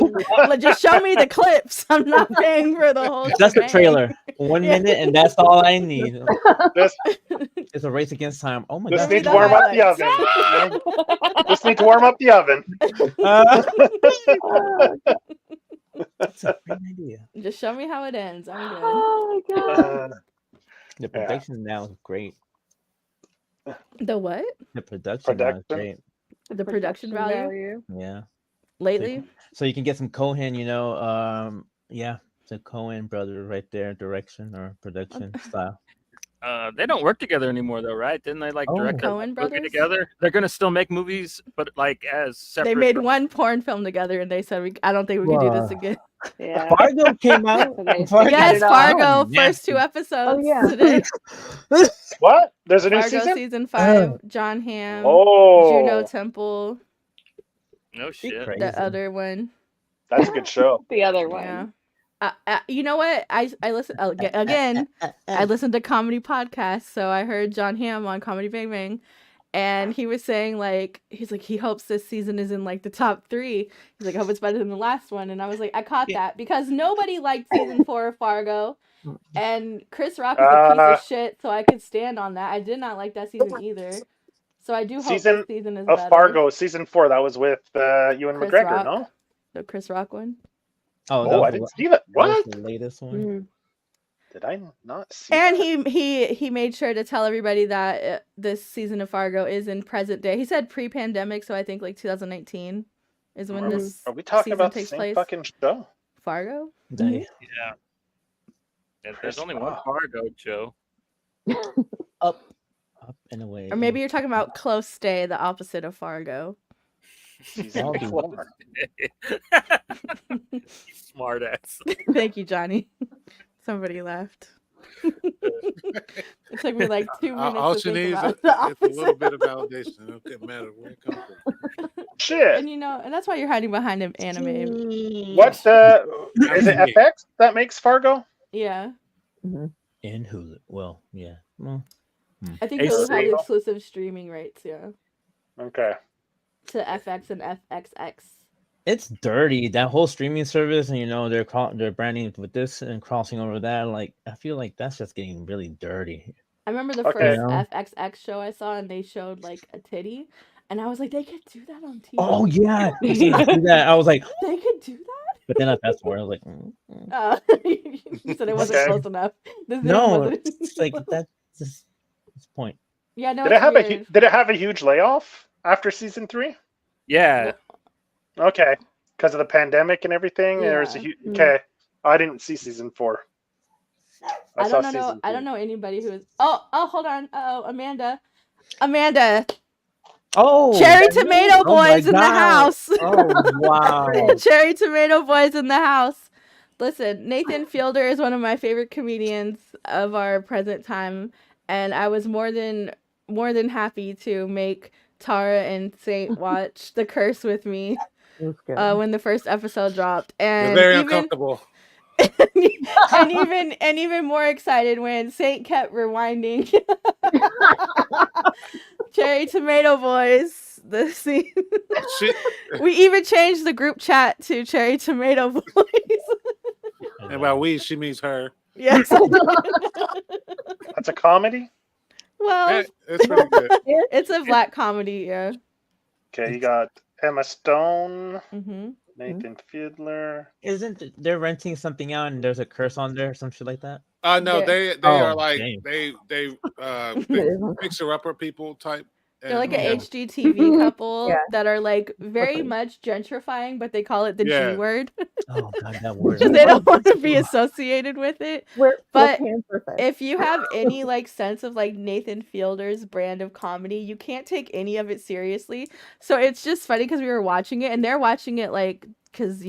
Just show me the clips. I'm not paying for the whole. That's the trailer. 1 minute, and that's all I need. It's a race against time. Oh my god! Just need to warm up the oven. Just need to warm up the oven. That's a great idea. Just show me how it ends. I'm good. Oh my god. The production now is great. The what? The production now is great. The production value? Yeah. Lately? So you can get some Cohen, the Cohen brother right there, direction or production style. They don't work together anymore, though, right? Didn't they direct a movie together? They're gonna still make movies, but as separate. They made one porn film together, and they said, "I don't think we can do this again." Yeah. Fargo came out. Yes, Fargo. First 2 episodes today. What? There's a new Fargo season 5. John Hamm. Oh. Juno Temple. No shit. The other one. That's a good show. The other one. Yeah. You know what? I listen again. I listened to comedy podcasts, so I heard John Hamm on Comedy Bang Bang, and he was saying he hopes this season is in the top 3. He's like, I hope it's better than the last one, and I was like, I caught that because nobody liked season 4 of Fargo, and Chris Rock is a piece of shit, so I could stand on that. I did not like that season either, so I do hope this season is better. Fargo season 4. That was with Ewan McGregor, Rock, no? The Chris Rock one. Oh, I didn't see that. What? That was the latest one. Did I not see? And he made sure to tell everybody that this season of Fargo is in present day. He said pre-pandemic, so I think 2019 is when this. Are we talking about the takes same place. fucking show? Fargo? Yeah. There's only one Fargo, Joe. Up and away. Or maybe you're talking about Close Stay, the opposite of Fargo. Season 4. Smart ass. Thank you, Johnny. Somebody left. It took me like 2 minutes All to she think needs about is the a opposite. little bit of validation. It doesn't matter where it comes from. Shit. And and that's why you're hiding behind an anime. What is it? FX that makes Fargo? Yeah. In Hulu. Well, yeah. Well, I think Hulu has exclusive streaming rights. Yeah. Okay. To FX and FXX. It's dirty, that whole streaming service, and they're branding with this and crossing over that. Like, I feel like that's just getting really dirty. I remember the first FXX show I saw, and they showed like a titty, and I was like, they could do that on TV. Oh yeah, that. I was like, they could do that. But then I fast forward, I was like, you said it wasn't close enough. It's like that's just this point. Yeah, no. Did it have a huge layoff after season 3? Yeah. Okay, because of the pandemic and everything. Yeah. There's a huge. Okay, I didn't see season 4. I don't know anybody who is. Oh, hold on. Oh, Amanda. Oh, Cherry Tomato Boys in the house. Oh wow. Cherry Tomato Boys in the house. Listen, Nathan Fielder is one of my favorite comedians of our present time, and I was more than happy to make Tara and Saint watch The Curse with me when the first episode dropped, and very uncomfortable. and even more excited when Saint kept rewinding Cherry Tomato Boys. The scene. We even changed the group chat to Cherry Tomato Boys. And by we, she means her. Yes. That's a comedy? Well, it's pretty good. It's a black comedy, yeah. Okay, you got Emma Stone, Nathan Fiedler. Isn't they're renting something out and there's a curse on there or some shit like that? No, they are like they fixer upper people type. They're like an HGTV couple that are like very much gentrifying, but they call it the G word. Oh god, that word. Because they don't want to be associated with it. But if you have any like sense of like Nathan Fielder's brand of comedy, you can't take any of it seriously. So it's just funny because we were watching it and they're watching it like because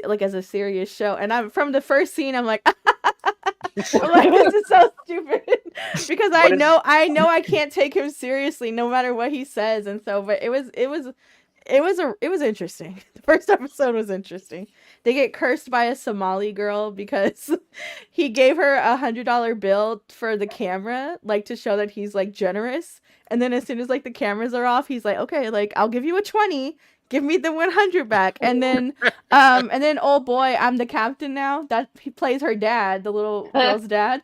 like as a serious show. And I'm from the first scene, I'm like. I'm like, this is so stupid because I know I can't take him seriously no matter what he says, and so but it was interesting. The first episode was interesting. They get cursed by a Somali girl because he gave her $100 bill for the camera, like to show that he's like generous, and then as soon as like the cameras are off, he's like, okay, like I'll give you a 20. Give me the 100 back. And then old boy, I'm the captain now. That he plays her dad, the little girl's dad.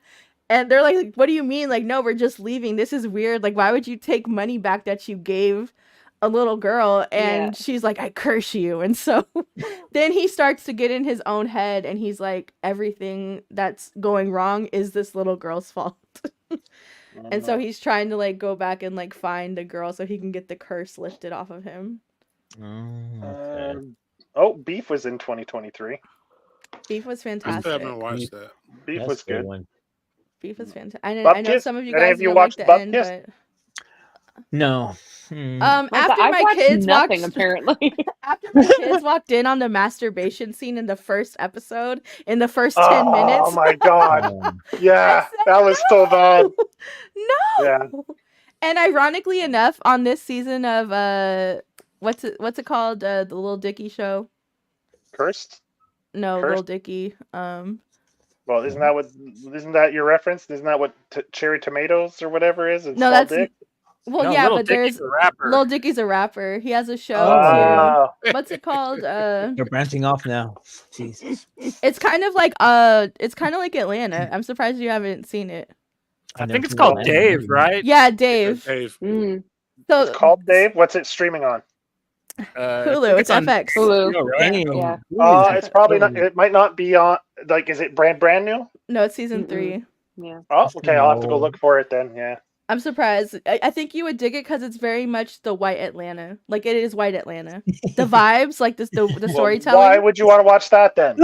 And they're like, what do you mean? Like, no, we're just leaving. This is weird. Like, why would you take money back that you gave a little girl? And she's like, I curse you. And so then he starts to get in his own head and he's like, everything that's going wrong is this little girl's fault. And so he's trying to like go back and like find the girl so he can get the curse lifted off of him. Beef was in 2023. Beef was fantastic. I haven't watched that. Beef was good. Beef was fantastic. I know some of you guys don't watched like the end, but no. After my kids nothing apparently. After my kids walked in on the masturbation scene in the first episode, in the first 10 minutes. Oh my god! Yeah, that was so bad. No. Yeah. And ironically enough, on this season of what's it called? The Little Dicky show. Cursed? No, Cursed? Little Dicky. Well, isn't that your reference? Isn't that what Cherry Tomatoes or whatever is? It's no, that's Dick? Well, no, yeah, Little but Dicky's there's Little Dicky's a rapper. He has a show too. What's it called? They're branching off now. Jesus. It's kind of like Atlanta. I'm surprised you haven't seen it. I think it's called Dave, right? Yeah, Dave. Dave. So it's called Dave. What's it streaming on? Hulu. It's FX. Hulu. Yeah. It's probably not. It might not be on. Like, is it brand new? No, it's season 3. Yeah. Oh, okay. I'll have to go look for it then. Yeah. I'm surprised. I think you would dig it because it's very much the white Atlanta. Like, it is white Atlanta. The vibes, like the storytelling. Why would you want to watch that then?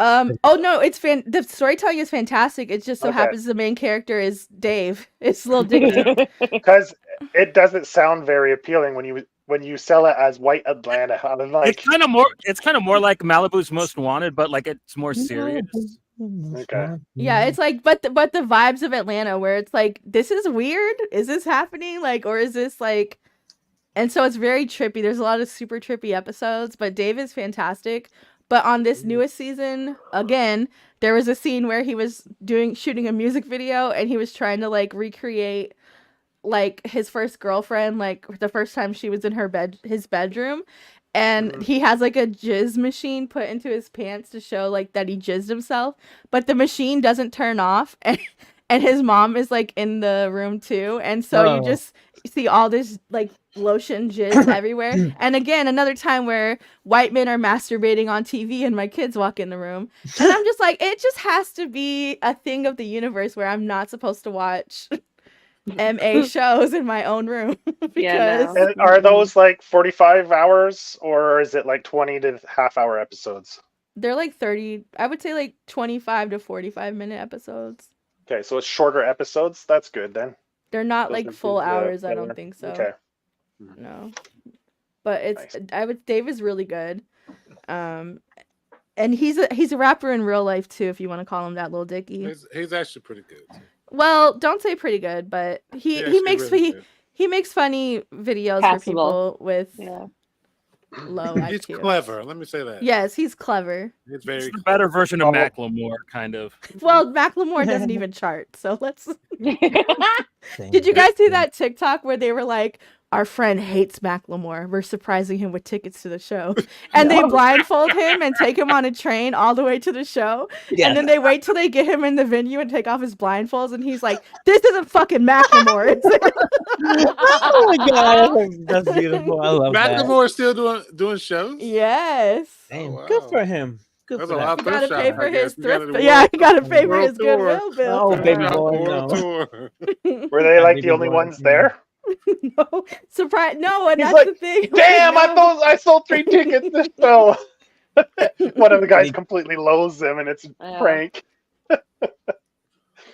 Oh no, the storytelling is fantastic. It just so happens the main character is Dave. It's Lil Dicky. Because it doesn't sound very appealing when you sell it as White Atlanta. I was like, it's kind of more like Malibu's Most Wanted, but like it's more serious. Okay. Yeah, it's like but the vibes of Atlanta where it's like, this is weird. Is this happening? Like, or is this like, and so it's very trippy. There's a lot of super trippy episodes, but Dave is fantastic. But on this newest season, again, there was a scene where he was shooting a music video and he was trying to like recreate like his first girlfriend, like the first time she was in his bedroom. And he has like a jizz machine put into his pants to show like that he jizzed himself, but the machine doesn't turn off, and his mom is like in the room too, and so you just see all this like lotion jizz everywhere. And again, another time where white men are masturbating on TV and my kids walk in the room, and I'm just like, it just has to be a thing of the universe where I'm not supposed to watch MA shows in my own room. Because And are those like 45 hours or is it like 20 to half-hour episodes? They're like 30, I would say like 25 to 45-minute episodes. Okay, so it's shorter episodes. That's good then. They're not like full hours, I don't think so. Okay. No. But it's nice. Dave is really good. And he's a rapper in real life too, if you want to call him that, Lil Dicky. He's actually pretty good. Well, don't say pretty good, but he makes he makes funny videos for people with low IQ. He's clever. Let me say that. Yes, he's clever. He's very a better version of Macklemore, kind of. Well, Macklemore doesn't even chart, so let's. Did you guys see that TikTok where they were like, our friend hates Macklemore. We're surprising him with tickets to the show. And they blindfold him and take him on a train all the way to the show. Yeah. And then they wait till they get him in the venue and take off his blindfolds. And he's like, this isn't fucking Macklemore. Oh my God. That's beautiful. I love Macklemore is still doing shows? Yes. Damn, good for him. Good for that. You gotta pay for his thrift. Yeah, you gotta pay for his goodwill bill. Oh, baby boy, no. Were they like the only ones there? No, surprise! No, and he's that's like, the thing. Damn, I sold 3 tickets this show. One of the guys completely loathes him, and it's a prank. I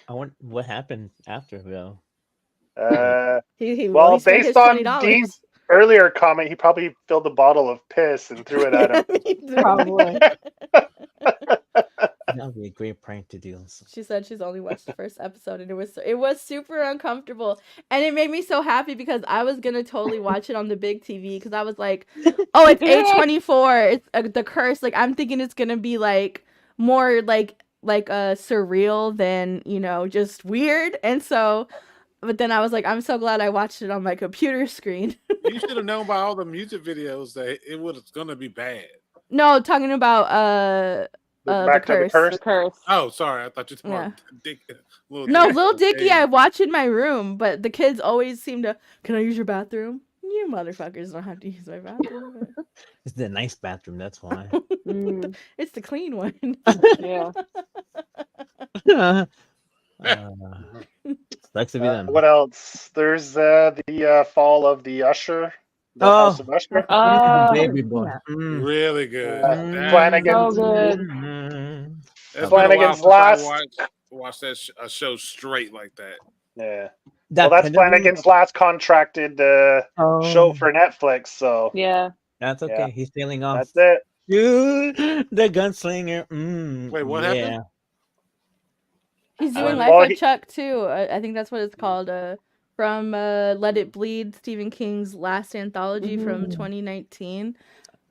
wonder what happened after though. Well, based on Dean's earlier comment, he probably filled a bottle of piss and threw it at him. Probably. That would be a great prank to do. She said she's only watched the first episode, and it was super uncomfortable, and it made me so happy because I was gonna totally watch it on the big TV because I was like, oh, it's A24, it's The Curse. Like I'm thinking it's gonna be like more like surreal than just weird, and so. But then I was like, I'm so glad I watched it on my computer screen. You should have known by all the music videos that it was gonna be bad. No, talking about Back to the Curse. The Curse. Oh, sorry, I thought you were talking about Dick. Lil Dicky, I watch in my room, but the kids always seem to. Can I use your bathroom? You motherfuckers don't have to use my bathroom. It's the nice bathroom, that's why. It's the clean one. Yeah. Sucks to be them. What else? There's the fall of the Usher. The House of Usher. Baby boy. Really good. Flanagan's. So good. Flanagan's last. Watch that show straight like that. Yeah. That's Flanagan's last contracted show for Netflix. So yeah, that's okay. Yeah. He's sailing off. That's it. Dude, the gunslinger. Wait, what happened? He's doing Life with Chuck too. I think that's what it's called. From Let It Bleed, Stephen King's last anthology from 2019.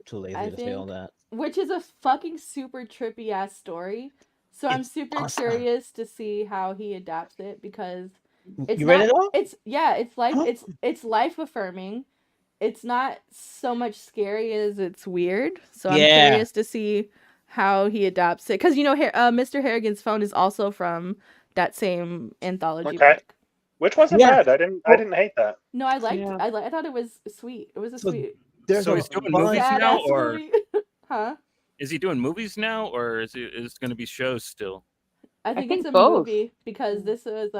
Too lazy to say all that. Which is a fucking super trippy ass story. So I'm super curious to see how he adapts it because it's read it all? It's life affirming. It's not so much scary as it's weird. So I'm curious to see how he adapts it because Mr. Harrigan's Phone is also from that same anthology book. Which wasn't bad. I didn't hate that. No, I liked it. I thought it was sweet. It was a sweet. So he's doing movies now, or huh? Is he doing movies now, or is it going to be shows still? I think it's a movie because this was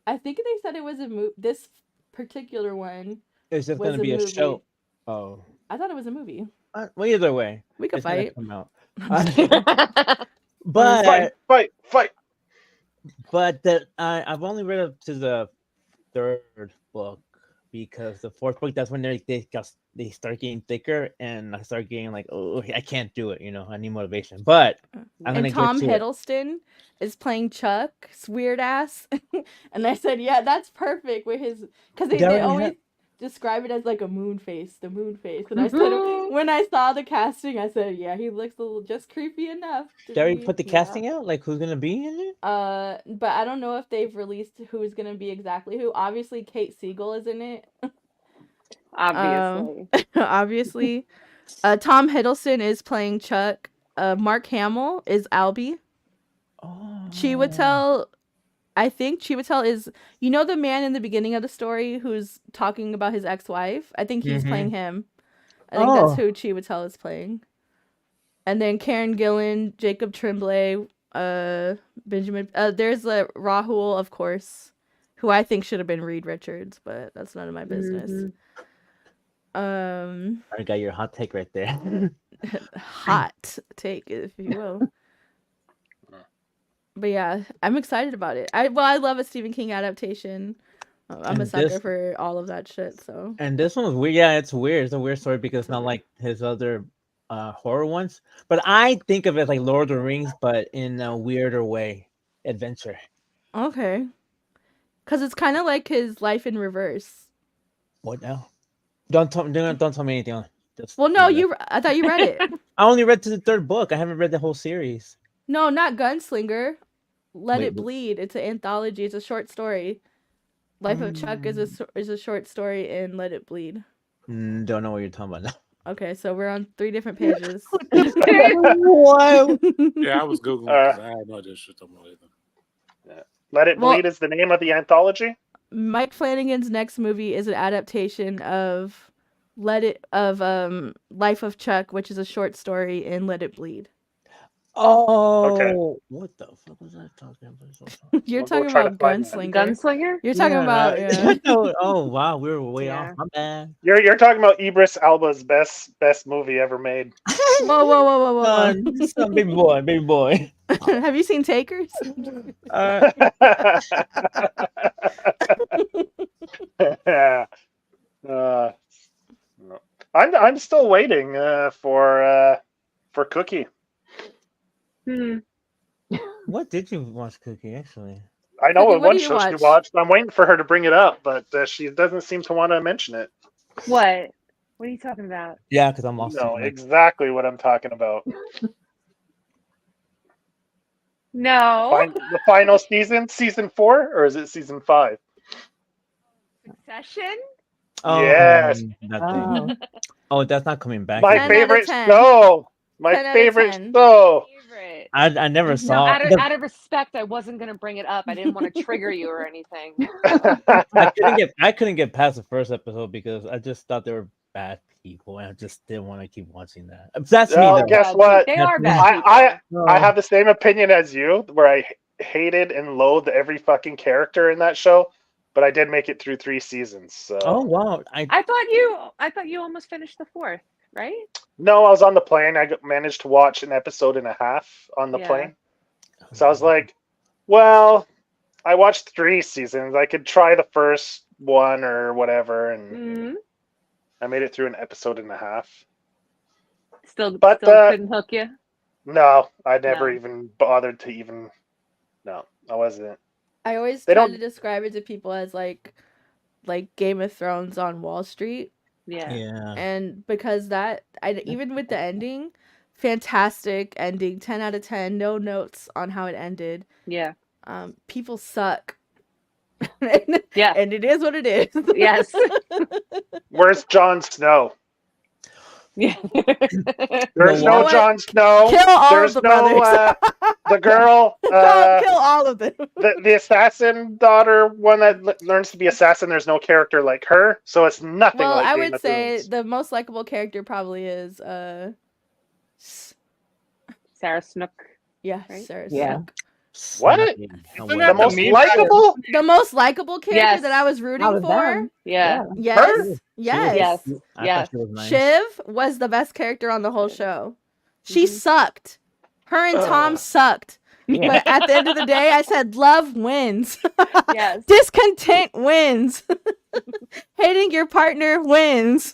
I think they said it was a movie. This particular one. Is just going to be a show? Oh. I thought it was a movie. Well, either way, we could fight. Come out. But fight. But I've only read up to the third book because the fourth book, that's when they start getting thicker, and I start getting like, oh, I can't do it. I need motivation. But I'm gonna Tom get to Hiddleston is playing Chuck's weird ass, and I said, yeah, that's perfect with his, because they always describe it as like a moon face, the moon face. And I said, when I saw the casting, I said, yeah, he looks a little just creepy enough. Did we put the casting out? Like, who's gonna be in it? But I don't know if they've released who's gonna be exactly who. Obviously, Kate Siegel is in it. Obviously. Tom Hiddleston is playing Chuck. Mark Hamill is Albie. Oh. Chiwetel, I think Chiwetel is, the man in the beginning of the story who's talking about his ex-wife? I think he's playing him. I think that's who Chiwetel is playing. And then Karen Gillan, Jacob Tremblay, Benjamin. There's Rahul, of course, who I think should have been Reed Richards, but that's none of my business. I got your hot take right there. Hot take, if you will. But yeah, I'm excited about it. I love a Stephen King adaptation. I'm a sucker for all of that shit. So. And this one was weird. Yeah, it's weird. It's a weird story because it's not like his other horror ones. But I think of it like Lord of the Rings, but in a weirder way, adventure. Okay. Because it's kind of like his life in reverse. What now? Don't tell me anything. I thought you read it. I only read to the third book. I haven't read the whole series. No, not Gunslinger. Let It Bleed. It's an anthology. It's a short story. Life of Chuck is a short story in Let It Bleed. Don't know what you're talking about now. Okay, so we're on 3 different pages. What? Yeah, I was Googling. I had no idea what you're talking about either. Let It Bleed is the name of the anthology? Mike Flanagan's next movie is an adaptation of Life of Chuck, which is a short story in Let It Bleed. Oh, okay. What the fuck was I talking about? You're talking about Gunslinger. You're talking about Oh wow, we were way off. My bad. You're talking about Idris Elba's best movie ever made. Whoa. Baby boy. Have you seen Takers? I'm still waiting for Cookie. What did you watch, Cookie? Actually, I know one show she watched. I'm waiting for her to bring it up, but she doesn't seem to want to mention it. What? What are you talking about? Yeah, because I'm lost. No, exactly what I'm talking about. No. The final season 4, or is it season 5? Succession? Oh, yes. That's not coming back. My favorite show. My favorite show. I never saw. Out of respect, I wasn't gonna bring it up. I didn't want to trigger you or anything. I couldn't get past the first episode because I just thought they were bad people, and I just didn't want to keep watching that. That's me. Guess what? They are bad people. I have the same opinion as you, where I hated and loathed every fucking character in that show, but I did make it through 3 seasons. So. Oh wow! I thought you almost finished the 4th, right? No, I was on the plane. I managed to watch an episode and a half on the plane. So I was like, well, I watched 3 seasons. I could try the first one or whatever, and I made it through an episode and a half. Still couldn't hook you? No, I never even bothered to even. No, I wasn't. I always try to describe it to people as like Game of Thrones on Wall Street. Yeah. And because even with the ending, fantastic ending, 10 out of 10, no notes on how it ended. Yeah. People suck. Yeah. And it is what it is. Yes. Where's Jon Snow? Yeah. There's no Jon Snow. Kill all of the brothers. The girl. Kill all of them. The assassin daughter, one that learns to be assassin. There's no character like her, so it's nothing. Well, like I Game would say the most likable character probably is Sarah Snook. Yeah, right? Sarah Snook. What? The most likable? The most likable character that I was rooting for? Yeah. Yes. Yes. Shiv was the best character on the whole show. She sucked. Her and Tom sucked. Yeah. But at the end of the day, I said love wins. Yes. Discontent wins. Hating your partner wins.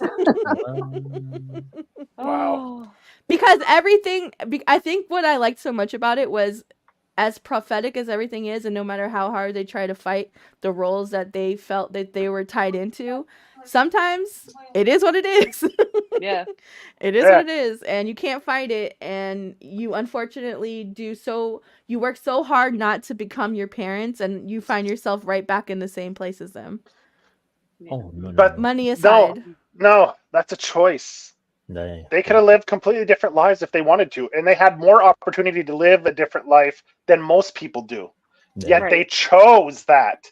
Wow. Because everything, I think what I liked so much about it was, as prophetic as everything is, and no matter how hard they try to fight the roles that they felt that they were tied into, sometimes it is what it is. Yeah. It is what it is, and you can't fight it, and you unfortunately you work so hard not to become your parents, and you find yourself right back in the same place as them. Oh, no, But money aside. No, that's a choice. No. They could have lived completely different lives if they wanted to, and they had more opportunity to live a different life than most people do. Yet they chose that.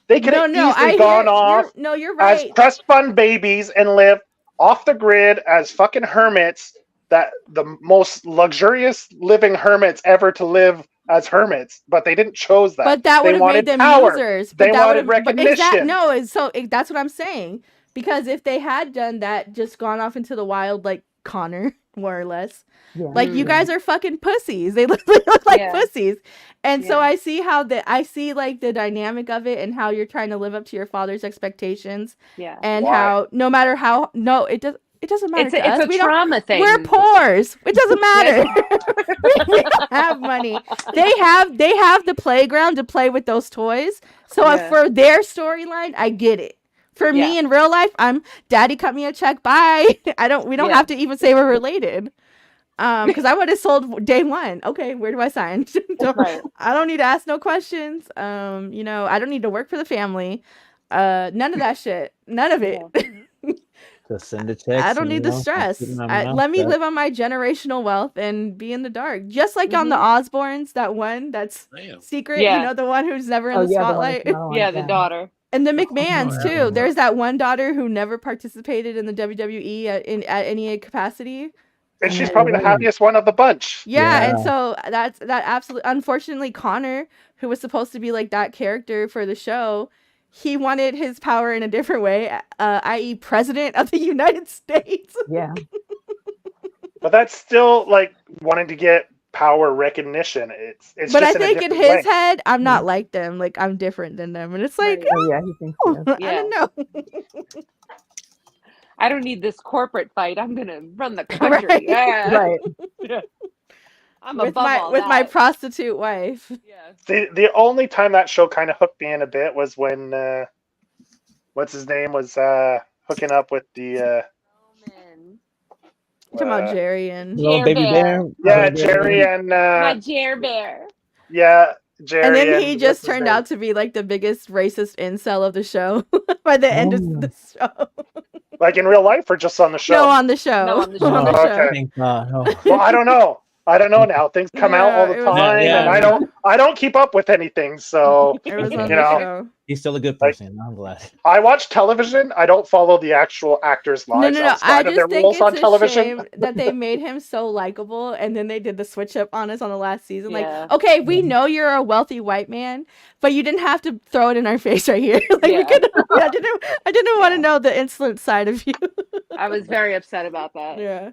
They could have easily gone off you're right. as trust fund babies and live off the grid as fucking hermits, that the most luxurious living hermits ever to live as hermits, but they didn't choose that. But that would have made them users. They wanted recognition. That's what I'm saying. Because if they had done that, just gone off into the wild like Connor, more or less, like you guys are fucking pussies. They look like pussies, and so I see like the dynamic of it and how you're trying to live up to your father's expectations. Yeah, and how no matter how it doesn't matter. It's a trauma thing. We're poors. It doesn't matter. We don't have money. They have the playground to play with those toys. So for their storyline, I get it. For me in real life, daddy cut me a check. Bye. We don't have to even say we're related. Because I would have sold day one. Okay, where do I sign? I don't need to ask no questions. I don't need to work for the family. None of that shit. None of it. Just send the checks. I don't need the stress. Let me live on my generational wealth and be in the dark. Just like on the Osbournes, that one that's secret. Yeah. The one who's never in the spotlight. The daughter. And the McMahons too. There's that one daughter who never participated in the WWE at any capacity. And she's probably the happiest one of the bunch. Yeah, and so that absolutely. Unfortunately, Connor, who was supposed to be like that character for the show, he wanted his power in a different way, i.e., president of the United States. Yeah. But that's still like wanting to get power recognition. It's but just I think in his head, I'm not like them. Like I'm different than them, and it's like, he thinks so. I don't know. I don't need this corporate fight. I'm gonna run the country. Right. Yeah. Right. I'm with my prostitute wife. Yeah. The only time that show kind of hooked me in a bit was when what's his name was hooking up with the Talking about Jerry and little baby bear. Yeah, Jerry and my Jer Bear. Yeah, Jerry. And then he just turned out to be like the biggest racist incel of the show by the end of the show. Like in real life or just on the show? No, on the show. No, on the show. Okay. Well, I don't know. Now. Things come out all the time, and I don't keep up with anything. So he's still a good person. I'm glad. I watch television. I don't follow the actual actors' lives. No. I just think it's on television. A shame that they made him so likable, and then they did the switch up on us on the last season. Yeah. Like, okay, we know you're a wealthy white man, but you didn't have to throw it in our face right here. Like we could. I didn't want to know the insolent side of you. I was very upset about that. Yeah.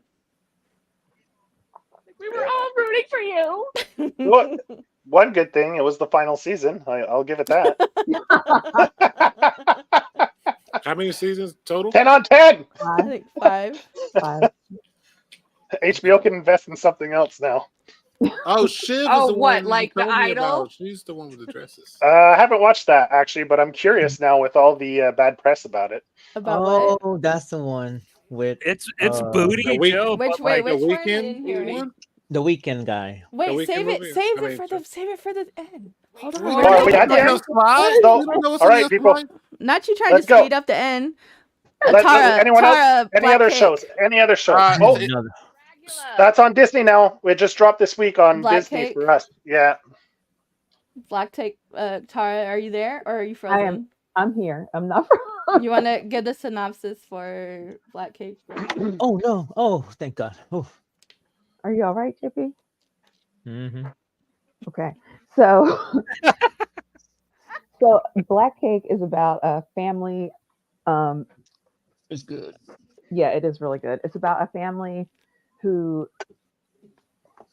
We were all rooting for you. Well, one good thing, it was the final season. I'll give it that. How many seasons total? 10 on 10. I think 5. HBO can invest in something else now. Oh, Shiv. Oh, what? Like the Idol? She's the one with the dresses. I haven't watched that actually, but I'm curious now with all the bad press about it. About what? That's the one with it's booty. Which Weekend? The Weekend guy. Wait, save it for the end. Hold on. All right, people. Not you trying to speed up the end. Anyone else? Any other shows? That's on Disney now. It just dropped this week on Disney for us. Yeah. Black Cake, Tara, are you there or are you frozen? I'm here. I'm not. You want to give the synopsis for Black Cake? Oh no! Oh, thank God! Oh. Are you all right, Chippy? Mm-hmm. Okay, so Black Cake is about a family. It's good. Yeah, it is really good. It's about a family who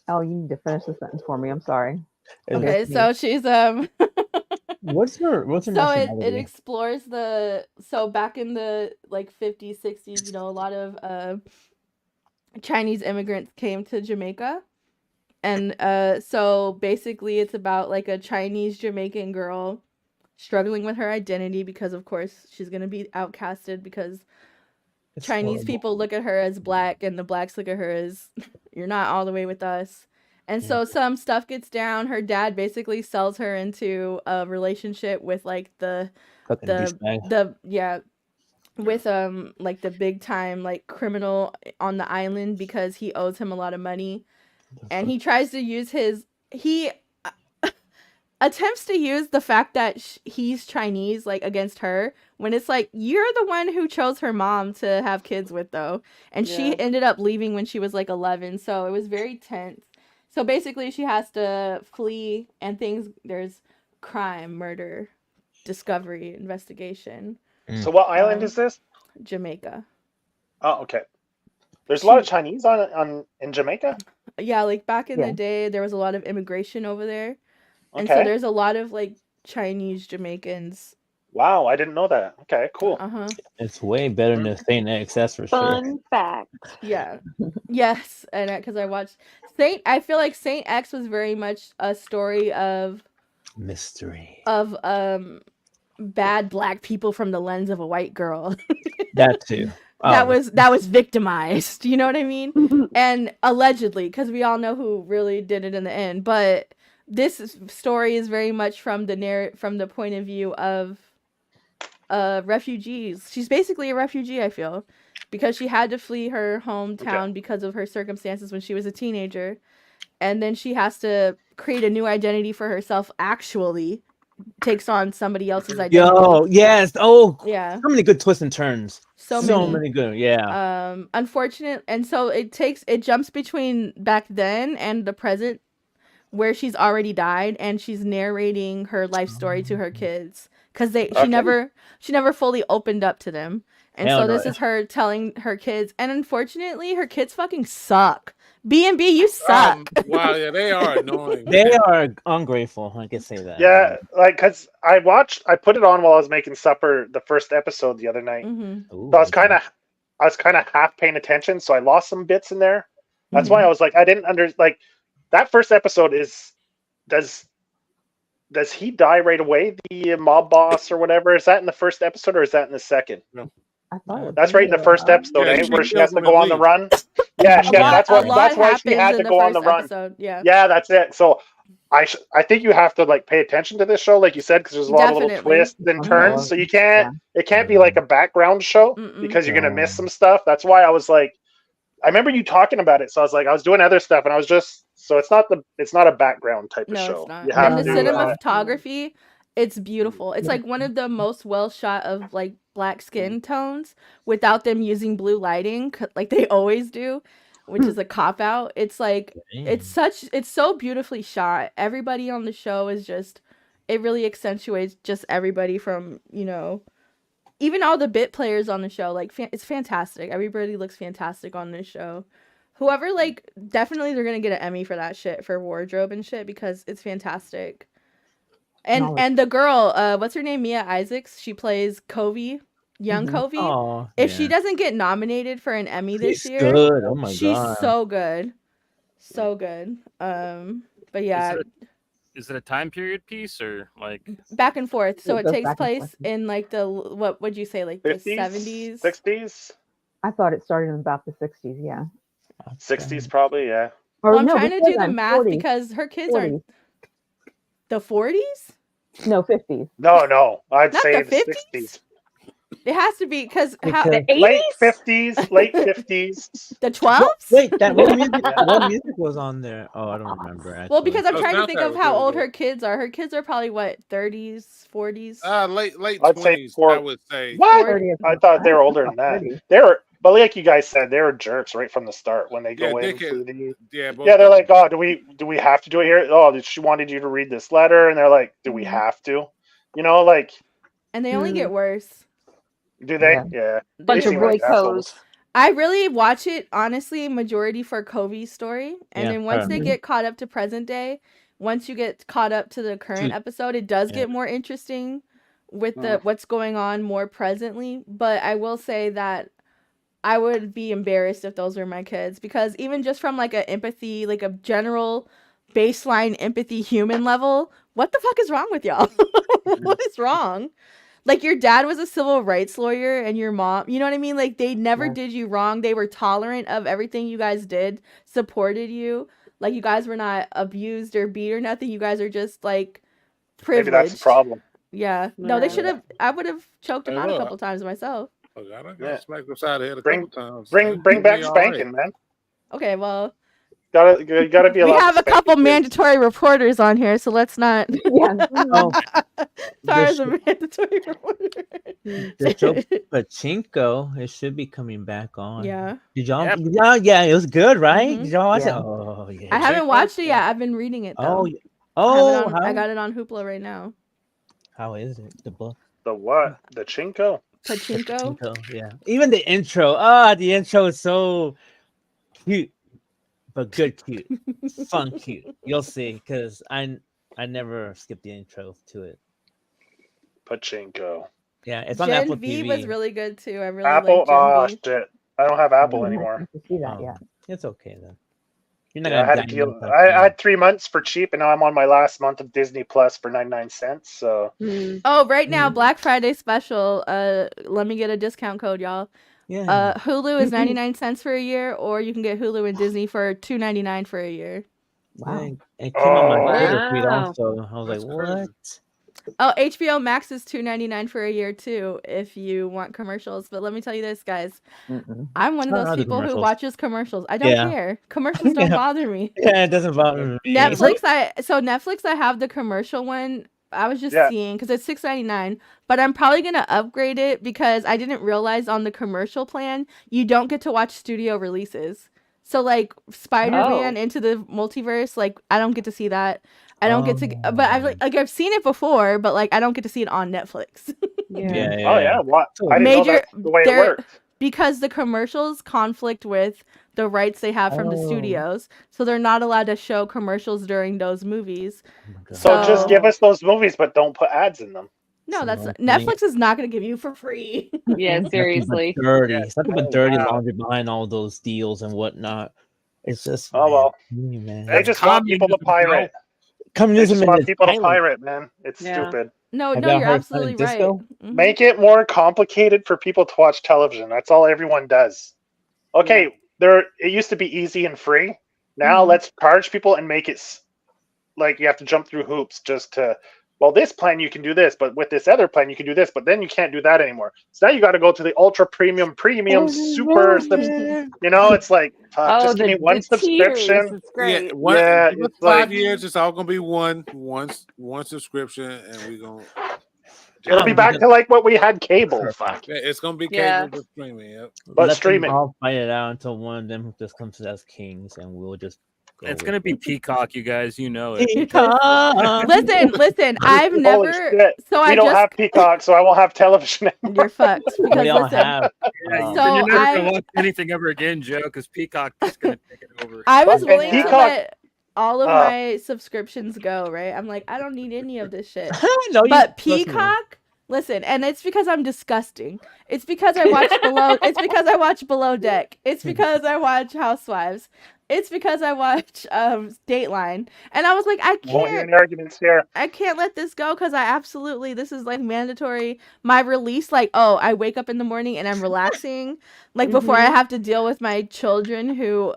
Oh, you need to finish the sentence for me. I'm sorry. Okay, so she's What's her so it nationality? explores so back in the like 50s, 60s, a lot of Chinese immigrants came to Jamaica. And so basically it's about like a Chinese Jamaican girl struggling with her identity because of course she's going to be outcasted because It's Chinese horrible. people look at her as black and the blacks look at her as you're not all the way with us. And so some stuff gets down. Her dad basically sells her into a relationship with like the with like the big time like criminal on the island because he owes him a lot of money. And he tries to use he attempts to use the fact that he's Chinese like against her when it's like you're the one who chose her mom to have kids with though, and she ended up leaving when she was like 11, so it was very tense. So basically she has to flee and there's crime, murder, discovery, investigation. So what island is this? Jamaica. Oh, okay. There's a lot of Chinese in Jamaica? Yeah, like back in the day there was a lot of immigration over there. And so Okay. there's a lot of like Chinese Jamaicans. Wow, I didn't know that. Okay, cool. It's way better than Saint X, that's for Fun sure. fact. Yeah. Yes, and because I watched I feel like Saint X was very much a story of mystery of bad black people from the lens of a white girl. That too. That was victimized. You know what I mean? And allegedly, because we all know who really did it in the end, but this story is very much from the point of view of refugees. She's basically a refugee, I feel, because she had to flee her hometown because of her circumstances when she was a teenager, and then she has to create a new identity for herself. Actually, takes on somebody else's identity. Yo, yes. Oh, yeah. So many good twists and turns. So many good. Yeah. Unfortunate, and so it jumps between back then and the present, where she's already died and she's narrating her life story to her kids because she never fully opened up to them. And this is her telling her kids, and unfortunately her kids fucking suck. B&B, you suck. Wow, yeah, they are annoying. They are ungrateful, I can say that. Yeah, like because I put it on while I was making supper the first episode the other night. Mm-hmm. So I was kind of half paying attention, so I lost some bits in there. That's why I was like, I didn't that first episode is does he die right away? The mob boss or whatever, is that in the first episode or is that in the second? No. I thought that's right in the first episode, where she has to go on the run. Yeah, that's why she had to go on the run. Yeah, that's it. So I think you have to like pay attention to this show, like you said, because there's a lot of little twists and turns. So it can't be like a background show because you're gonna miss some stuff. That's why I was like, I remember you talking about it, so I was like, I was doing other stuff, and I was just so it's not a background type of show. It's not. And the cinematography, it's beautiful. It's like one of the most well shot of like black skin tones without them using blue lighting like they always do, which is a cop out. It's like it's so beautifully shot. Everybody on the show is just, it really accentuates just everybody from, even all the bit players on the show. Like it's fantastic. Everybody looks fantastic on this show. Whoever, like, definitely they're gonna get an Emmy for that shit, for wardrobe and shit, because it's fantastic. And the girl, what's her name? Mia Isaacs. She plays Covey, young Covey. Oh, if she doesn't get nominated for an Emmy this year, good. Oh my she's God. so good, so good. But yeah. Is it a time period piece or like back and forth? So it takes place in like the what would you say, like 50s, the 70s, 60s? I thought it started in about the 60s. Yeah. 60s probably. Yeah. Well, I'm trying to do the math because her kids are the 40s. No, 50s. No, I'd Not say the the 60s. It has to be because the 80s? Late 50s. The 12s? Wait, what music was on there? Oh, I don't remember. Actually. Well, because I'm trying to think of how old her kids are. Her kids are probably what, 30s, 40s? Late I'd 20s. Say I would say. What? I thought they were older than that. But like you guys said, they were jerks right from the start when they go in. They're like, oh, do we have to do it here? Oh, she wanted you to read this letter, and they're like, do we have to? Like. And they only get worse. Do they? Yeah. Bunch of Roycos. I really watch it honestly, majority for Kobe's story, and then once they get caught up to present day, once you get caught up to the current episode, it does get more interesting with the what's going on more presently. But I will say that I would be embarrassed if those were my kids, because even just from like a empathy, like a general baseline empathy human level, what the fuck is wrong with y'all? What is wrong? Like, your dad was a civil rights lawyer and your mom, you know what I mean? Like, they never did you wrong. They were tolerant of everything you guys did, supported you. Like, you guys were not abused or beat or nothing. You guys are just, like, privileged. Maybe that's the problem. Yeah. No, they should have, I would have choked him out a couple times myself. Oh, God, I got smacked upside the head a couple times. Bring back spanking, man. Okay, well. Gotta be allowed. We have a couple mandatory reporters on here, so let's not. Sorry, as a mandatory reporter. The show Pachinko, it should be coming back on. Yeah. Did y'all? Yeah, it was good, right? Did y'all watch it? Oh yeah. I haven't watched it yet. I've been reading it though. I got it on Hoopla right now. How is it? The book? The what? The Chinko? Pachinko. Yeah. Even the intro. The intro is so cute. But good cute. Fun cute. You'll see, because I never skipped the intro to it. Pachinko. Yeah, it's on Gen Apple V TV. was really good too. I really Apple. like Gen V. Shit! I don't have Apple anymore. See that yet? It's okay then. You're not I had a deal. I had 3 months for cheap, and now I'm on my last month of Disney Plus for 99 cents. So. Oh, right now Black Friday special. Let me get a discount code, y'all. Yeah. Hulu is 99 cents for a year, or you can get Hulu and Disney for $2.99 for a year. Wow. It came on my Twitter feed also. I was like, what? Oh, HBO Max is $2.99 for a year too, if you want commercials. But let me tell you this, guys. I'm one of those people who watches commercials. I don't care. Commercials don't bother me. Yeah, it doesn't bother me. Netflix, I have the commercial one. I was just seeing, because it's $6.99, but I'm probably gonna upgrade it because I didn't realize on the commercial plan you don't get to watch studio releases. So like Spider-Man Into the Multiverse, like I don't get to see that. I don't get to, but I've seen it before, but like I don't get to see it on Netflix. Yeah. Oh yeah, what? I didn't know that's the way it worked. Because the commercials conflict with the rights they have from the studios, so they're not allowed to show commercials during those movies. So just give us those movies, but don't put ads in them. No, that's Netflix is not going to give you for free. Yeah, seriously. It's nothing but dirty laundry behind all those deals and whatnot. It's just man. They just want people to pirate. Communism they just want people to pirate, man. It's stupid. No, you're absolutely right. Mm-hmm. Make it more complicated for people to watch television. That's all everyone does. Okay, it used to be easy and free. Now let's charge people and make it like you have to jump through hoops just to. Well, this plan you can do this, but with this other plan you can do this, but then you can't do that anymore. So now you got to go to the ultra premium, super. You know, it's like just give me one subscription. It's great. It's 5 years. It's all gonna be one subscription, and we're gonna. It'll be back to like what we had cable. Fuck. Yeah, it's gonna be cable but streaming. Yep. But streaming. I'll fight it out until one of them just comes as kings, and we'll just. It's gonna be Peacock, you guys. You know it. Peacock. Listen. I've never. So we don't have Peacock, so I won't have television anymore. You're fucked. We all have. So you're never gonna watch anything ever again, Joe, because Peacock is gonna take it over. I was willing to let all of my subscriptions go. Right? I'm like, I don't need any of this shit. But Peacock. Listen, and it's because I'm disgusting. It's because I watch Below. It's because I watch Below Deck. It's because I watch Housewives. It's because I watch Dateline, and I was like, I can't. Arguments here. I can't let this go because this is like mandatory. My release, like, I wake up in the morning and I'm relaxing, like before I have to deal with my children who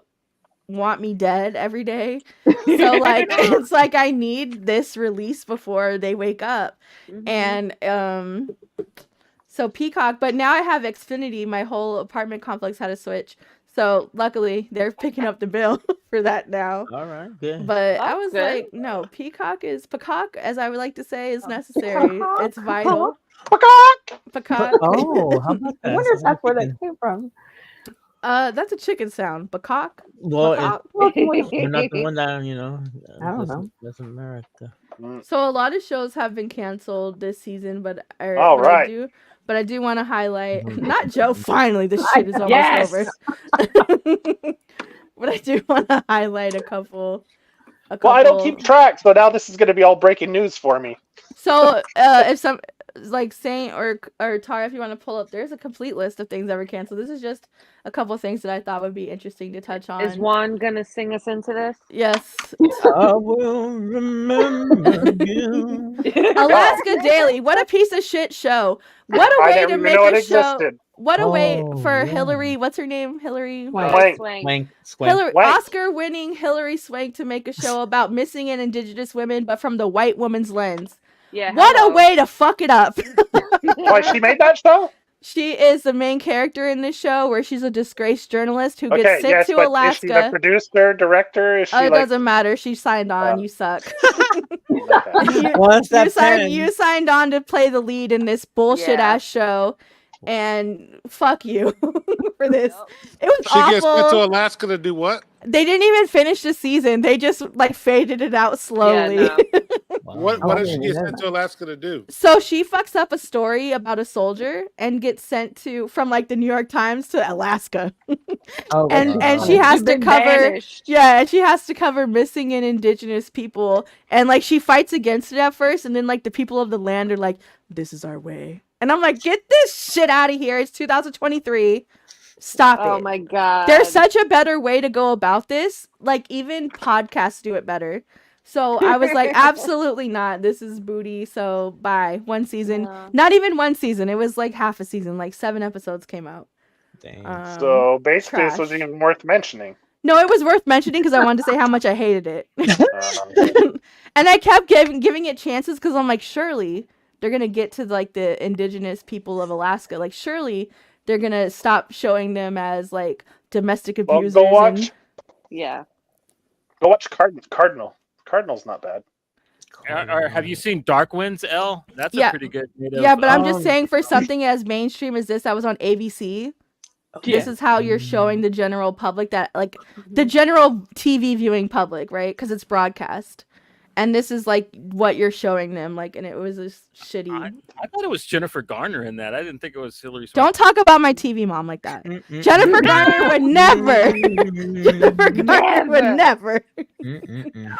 want me dead every day. So like, it's like I need this release before they wake up, and so Peacock. But now I have Xfinity. My whole apartment complex had a switch. So luckily they're picking up the bill for that now. All right, good. But I was like, no, Peacock, as I would like to say, is necessary. It's vital. Peacock. Oh, how about that? I wonder if that's where that came from. That's a chicken sound. Peacock. Well, we're not the one that I don't know. That's America. So a lot of shows have been canceled this season, but but I do want to highlight not Joe. Finally, this shit is almost Yes! over. But I do want to highlight a couple. Well, I don't keep track, so now this is going to be all breaking news for me. So, if some like Saint or Tara, if you want to pull up, there's a complete list of things that were canceled. This is just a couple of things that I thought would be interesting to touch on. Is Juan gonna sing us into this? Yes. I will remember you. Alaska Daily. What a piece of shit show. What a way to make a show. What a way for Hillary. What's her name? Hillary Swank. Oscar-winning Hillary Swank to make a show about missing and indigenous women, but from the white woman's lens. Yeah. What a way to fuck it up. Why she made that show? She is the main character in this show, where she's a disgraced journalist who gets sent to Alaska. Is she the producer, director? Is she it doesn't matter. She signed on. You suck. You signed on to play the lead in this bullshit ass show, and fuck you for this. It was awful. She gets sent to Alaska to do what? They didn't even finish the season. They just like faded it out slowly. Yeah, no. What did she get sent to Alaska to do? So she fucks up a story about a soldier and gets sent from like the New York Times to Alaska. And she has to cover and she has to cover missing and indigenous people, and like she fights against it at first, and then like the people of the land are like, this is our way. And I'm like, get this shit out of here. It's 2023. Stop it. Oh my god. There's such a better way to go about this. Like even podcasts do it better. So I was like, absolutely not. This is booty. So bye. One season. Yeah. Not even one season. It was like half a season. Like 7 episodes came out. Dang. So basically this wasn't even worth mentioning. No, it was worth mentioning because I wanted to say how much I hated it. And I kept giving it chances because I'm like, surely they're going to get to like the indigenous people of Alaska. Like surely they're going to stop showing them as like domestic abusers. Go watch. Yeah. Go watch Cardinal. Cardinal's not bad. Or have you seen Dark Winds, L? That's a pretty good native. Yeah, but I'm just saying for something as mainstream as this that was on ABC, this is how you're showing the general public that, like, the general TV viewing public, right? Because it's broadcast. And this is, like, what you're showing them, like, and it was just shitty. I thought it was Jennifer Garner in that. I didn't think it was Hillary Swank. Don't talk about my TV mom like that. Jennifer Garner would never. Jennifer Garner would never.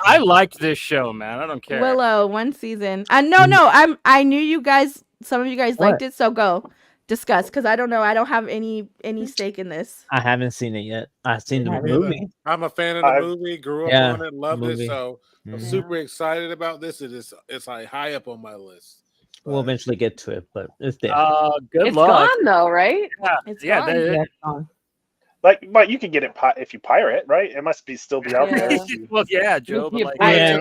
I liked this show, man. I don't care. Willow, 1 season. I knew you guys, some of you guys liked it, so go. Discuss, because I don't know. I don't have any stake in this. I haven't seen it yet. I've seen the movie. I'm a fan of the movie. Grew up on it. Loved it. So I'm super excited about this. It's like high up on my list. We'll eventually get to it, but it's there. Good it's luck. Gone though, right? Yeah, it's gone. But you can get it if you pirate, right? It must still be out there. Well, yeah, Joe. But like, you're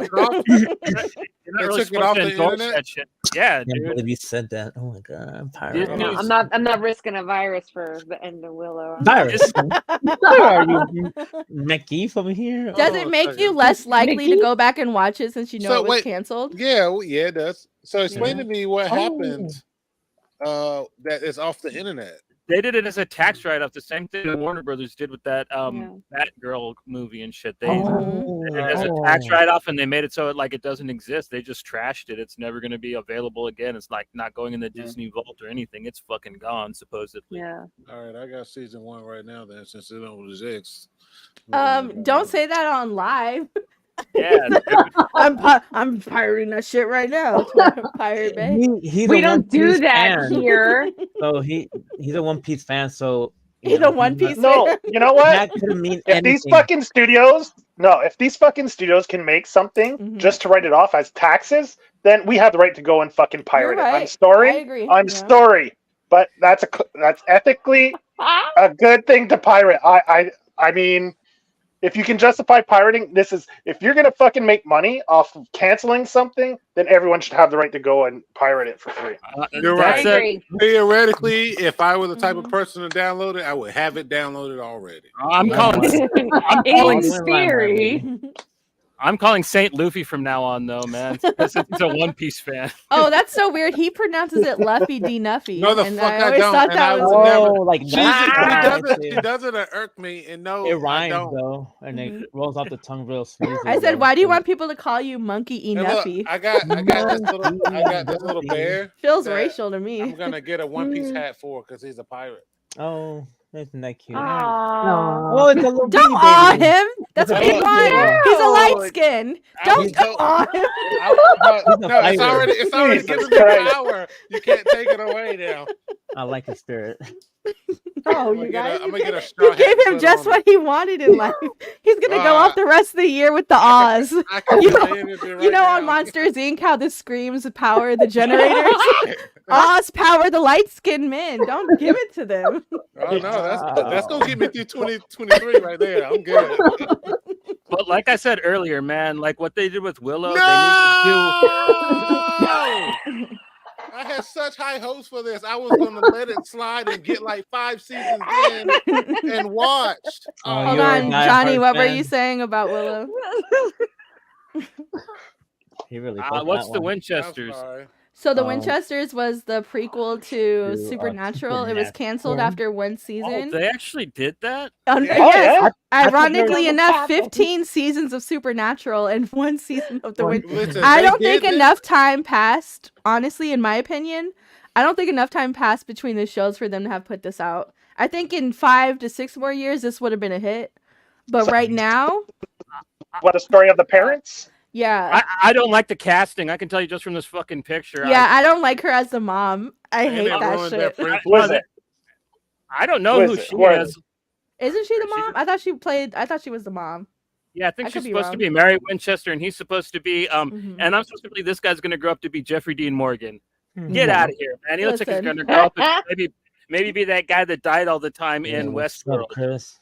not really supposed to endorse that shit. Yeah, dude. I can't believe you said that. Oh my god, I'm pirate. No, I'm not risking a virus for the end of Willow. Virus? Where are you, McGee over here? Does it make you less likely to go back and watch it since you know it was canceled? Yeah, it does. So explain to me what happened that is off the internet. They did it as a tax write-off, the same thing that Warner Brothers did with that Batgirl movie and shit. They did it as a tax write-off, and they made it so it doesn't exist. They just trashed it. It's never going to be available again. It's like not going in the Disney Vault or anything. It's fucking gone, supposedly. Yeah. All right, I got season 1 right now then, since it don't exist. Don't say that on live. Yeah, I'm pirating that shit right now. Pirate Bay. We don't do that here. So he's a One Piece fan. So he's a One Piece. No, you know what? That could mean if these fucking studios can make something just to write it off as taxes, then we have the right to go and fucking pirate it. I'm sorry. I agree. I'm sorry, but that's ethically a good thing to pirate. I mean. If you can justify pirating, if you're gonna fucking make money off of canceling something, then everyone should have the right to go and pirate it for free. You're right. Theoretically, if I were the type of person to download it, I would have it downloaded already. I'm calling. In theory. I'm calling Saint Luffy from now on, though, man. He's a One Piece fan. Oh, that's so weird. He pronounces it Luffy D Nuffy. No, the and fuck I I always don't. thought And that I was would weird. never. like She that. does it. She does it to irk me, and no, It I rhymes don't. though, and it rolls off the tongue real smoothly. I said, though. why do you want people to call you Monkey E And look, Nuffy? I got this little bear. Feels that racial to I'm me. gonna get a One Piece hat for because he's a pirate. Oh, isn't that cute? Aw. Oh, it's a little Don't bitty awe baby. him. That's what It's you a want. baby. He's a light Ew. skin. I Don't was so- awe him. No, it's pirate. already Jesus given me Christ. power. You can't take it away now. I like his spirit. Oh, I'm you gonna get guys. a, I'm gonna get a straw You hat gave to him put just on what he wanted in life. He's gonna go off the rest of the year with the Oz. I can You say know- anything right You know, now. on Monsters Inc., how this screams power the generators. Oz power the light skinned men. Don't give it to them. Oh no, that's gonna get me through 2023 right there. I'm good. But like I said earlier, man, like what they did with Willow, No! I had such high hopes for this. I was gonna let it slide and get like 5 seasons in and watched. Oh, Hold you're a on, diehard Johnny, what were fan. you saying about Willow? He really. what's the I'm Winchesters? sorry. So the Oh. Winchesters was the prequel to To, Supernatural. It was canceled Supernatural. after one Oh, season. they actually did that? Yeah. Yes, I ironically thought enough, 15 seasons of Supernatural and one season of the Winchesters. Listen, I they don't think did this- enough time passed, honestly, in my opinion. I don't think enough time passed between the shows for them to have put this out. I think in 5 to 6 more years, this would have been a hit. But right now, What, the story of the parents? yeah. I don't like the casting. I can tell you just from this fucking picture. Yeah, I don't like her as the mom. I And hate it that ruined shit. their Who is it? I don't know Who who is it? she Who are is. Isn't she the She's- mom? I thought she was the mom. Yeah, I think I she's could be supposed to wrong. be Mary Winchester, and he's supposed to be Mhm. and I'm supposed to believe this guy's gonna grow up to be Jeffrey Dean Morgan. Mhm. Get out of here, man. He looks like he's Listen. gonna grow up and maybe be that guy that died all the time in what's up, Westworld. Chris?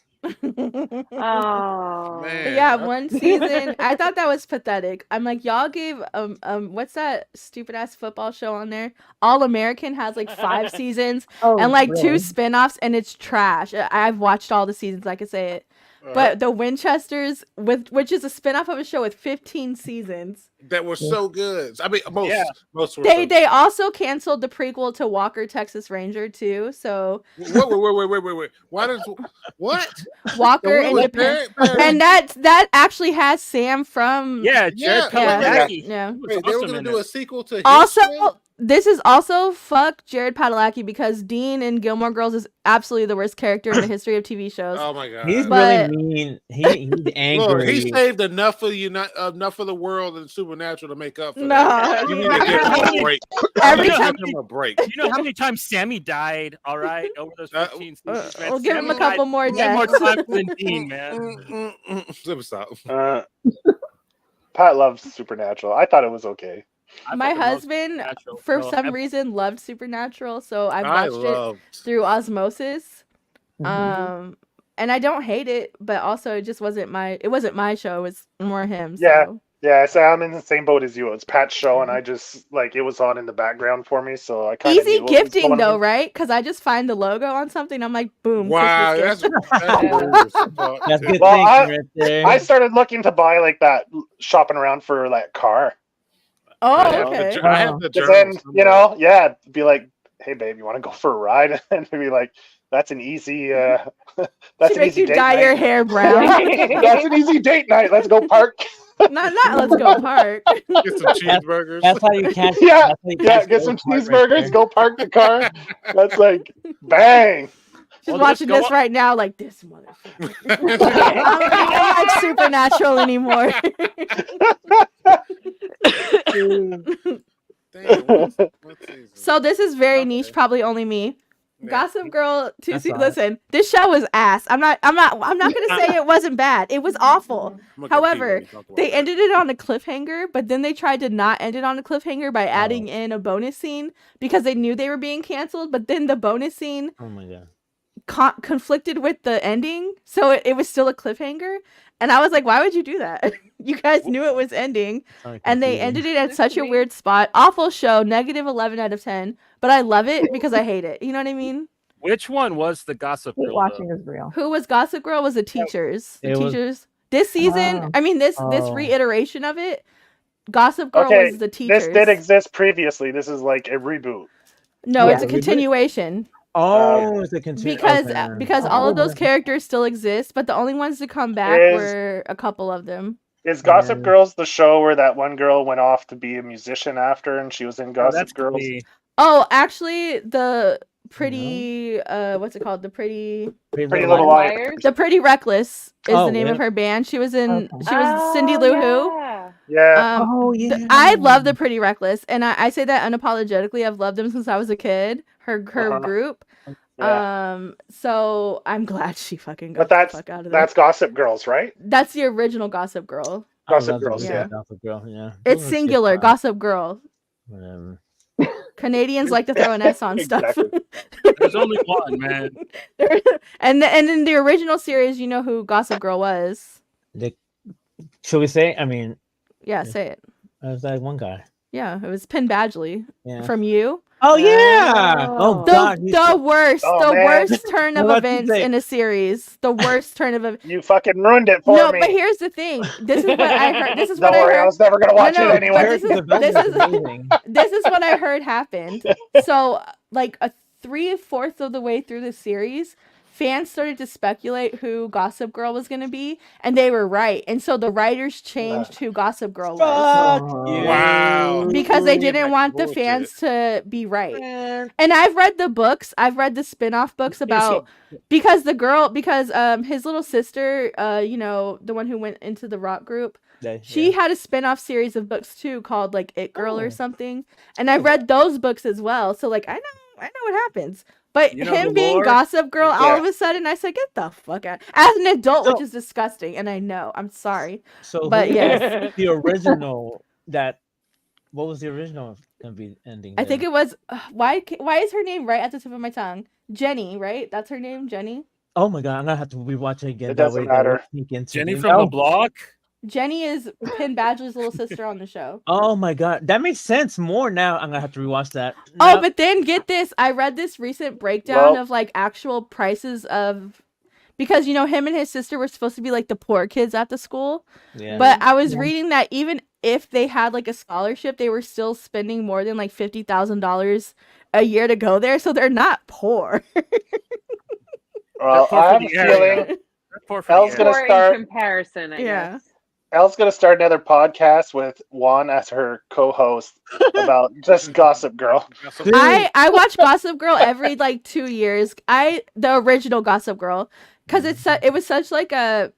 Oh. Man, But yeah, I- one season. I thought that was pathetic. I'm like, y'all gave what's that stupid ass football show on there? All American has like 5 seasons Oh, and like 2 really? spin-offs, and it's trash. I've watched all the seasons, I could say it. But the Winchesters, which is a spin-off of a show with 15 seasons. that were so good. I mean, most were. They also canceled the prequel to Walker Texas Ranger too. So Wait. Why does what? Walker The one with Independent, Barry- and that actually has Sam from Yeah, Jared Yeah, Padalecki. yeah. He was Wait, they were awesome gonna in do it. a sequel to his Also, show? this is also fuck Jared Padalecki because Dean in Gilmore Girls is absolutely the worst character in the history of TV shows. Oh my god. He's But- really mean. He's angry. Look, he saved enough of the world and Supernatural to make up for No. that. You need to give him a break. Every You need to time- give him a break. You know how many times Sammy died, all right, over those 15 seasons? man? we'll give him a Sammy couple died more way more deaths. times than Dean, man. Let me stop. Pat loves Supernatural. I thought it was okay. I My thought the most husband, Supernatural for show some ever- reason, loved Supernatural, so I I watched it loved. through osmosis. Mhm. And I don't hate it, but also it just wasn't my show. It was more him. Yeah. So. Yeah, so I'm in the same boat as you. It's Pat's show, and I just like it was on in the background for me, so I kind of Easy gifting though, right? Because I just find the logo on something, I'm like, boom. Wow, Christmas that's gift. rude as fuck. That's good Well, thinking I- right there. I started looking to buy like that, shopping around for that car. Oh, I have okay. I have the Because journal then, somewhere. yeah, be like, hey babe, you want to go for a ride? And be like, that's an easy, that's She an makes easy you date dye night. your hair brown. That's an easy date night. Let's go park. not let's go park. Get some cheeseburgers. That's how you catch. Yeah, that's how you Yeah, catch get the some part right cheeseburgers. there. Go park the car. That's like, bang. She's Well, watching just go this on- right now, like this motherfucker. I don't like Supernatural anymore. Damn, what season? So this is very Okay. niche, probably only me. Yeah. Gossip Girl. That's all right. Listen, this show was ass. I'm not gonna say it wasn't bad. It was awful. I'm gonna go pee However, when you talk about They that. ended it on a cliffhanger, but then they tried to not end it on a cliffhanger by adding in a bonus scene because they knew they were being canceled. But then the bonus scene Oh my god. conflicted with the ending, so it was still a cliffhanger. And I was like, why would you do that? You guys knew it was ending, Sorry, and they confusing. ended it at such a weird spot. Awful show, -11 out of 10. But I love it because I hate it. You know what I mean? Which one was the Gossip Hate Girl? watching though? is real. Who was Gossip Girl? Was the teachers? The It was- teachers. This season, I mean this reiteration of it, Gossip Girl was the teachers. This did exist previously. This is like a reboot. No, it's a continuation. It's a continuation. Because all of those characters still exist, but the only ones to come back were a couple of them. Is Gossip Girls the show where that one girl went off to be a musician after, and she was in Gossip Girls? Oh, actually, the pretty what's it called? The pretty Little Liars. The Pretty Reckless is the name of her band. She was in she was Cindy Lou Who. Yeah. I love the Pretty Reckless, and I say that unapologetically. I've loved them since I was a kid. Her group. Yeah. So I'm glad she fucking got the fuck out of there. That's Gossip Girls, right? That's the original Gossip Girl. Gossip Girls, yeah. Gossip Girl, yeah. It's singular, Gossip Girl. Whatever. Canadians like to throw an S on stuff. There's only one, man. And in the original series, you know who Gossip Girl was. Should we say? I mean, yeah, say it. It was that one guy. Yeah, it was Penn Badgley from You. Oh yeah! Oh god! The worst turn of events in a series. The worst turn of events. You fucking ruined it for me. No, but here's the thing. This is what I heard. This is Don't what worry, I heard. I was never gonna watch it anyway. This is what I heard happened. So, like 3/4 of the way through the series, fans started to speculate who Gossip Girl was going to be, and they were right. And so the writers changed who Gossip Girl was. Wow. Because they didn't want the fans to be right. And I've read the books. I've read the spin-off books about because his little sister, you know, the one who went into the rock group, she had a spin-off series of books too called like It Girl or something. And I've read those books as well. So like I know what happens. But him being Gossip Girl, all of a sudden, I said, "Get the fuck out!" As an adult, which is disgusting, and I know. I'm sorry. So, but yes, the original what was the original ending? I think it was. Why is her name right at the tip of my tongue? Jenny, right? That's her name, Jenny. Oh my god, I'm gonna have to rewatch it again. It doesn't matter. Jenny from the block. Jenny is Penn Badgley's little sister on the show. Oh my god, that makes sense more now. I'm gonna have to rewatch that. Oh, but then get this. I read this recent breakdown of like actual prices of because you know him and his sister were supposed to be like the poor kids at the school. Yeah. But I was reading that even if they had like a scholarship, they were still spending more than like $50,000 a year to go there, so they're not poor. Well, I have a feeling Elle's gonna start in comparison. I guess. Elle's going to start another podcast with Juan as her co-host about just Gossip Girl. I watch Gossip Girl every like 2 years. The original Gossip Girl because it was such like a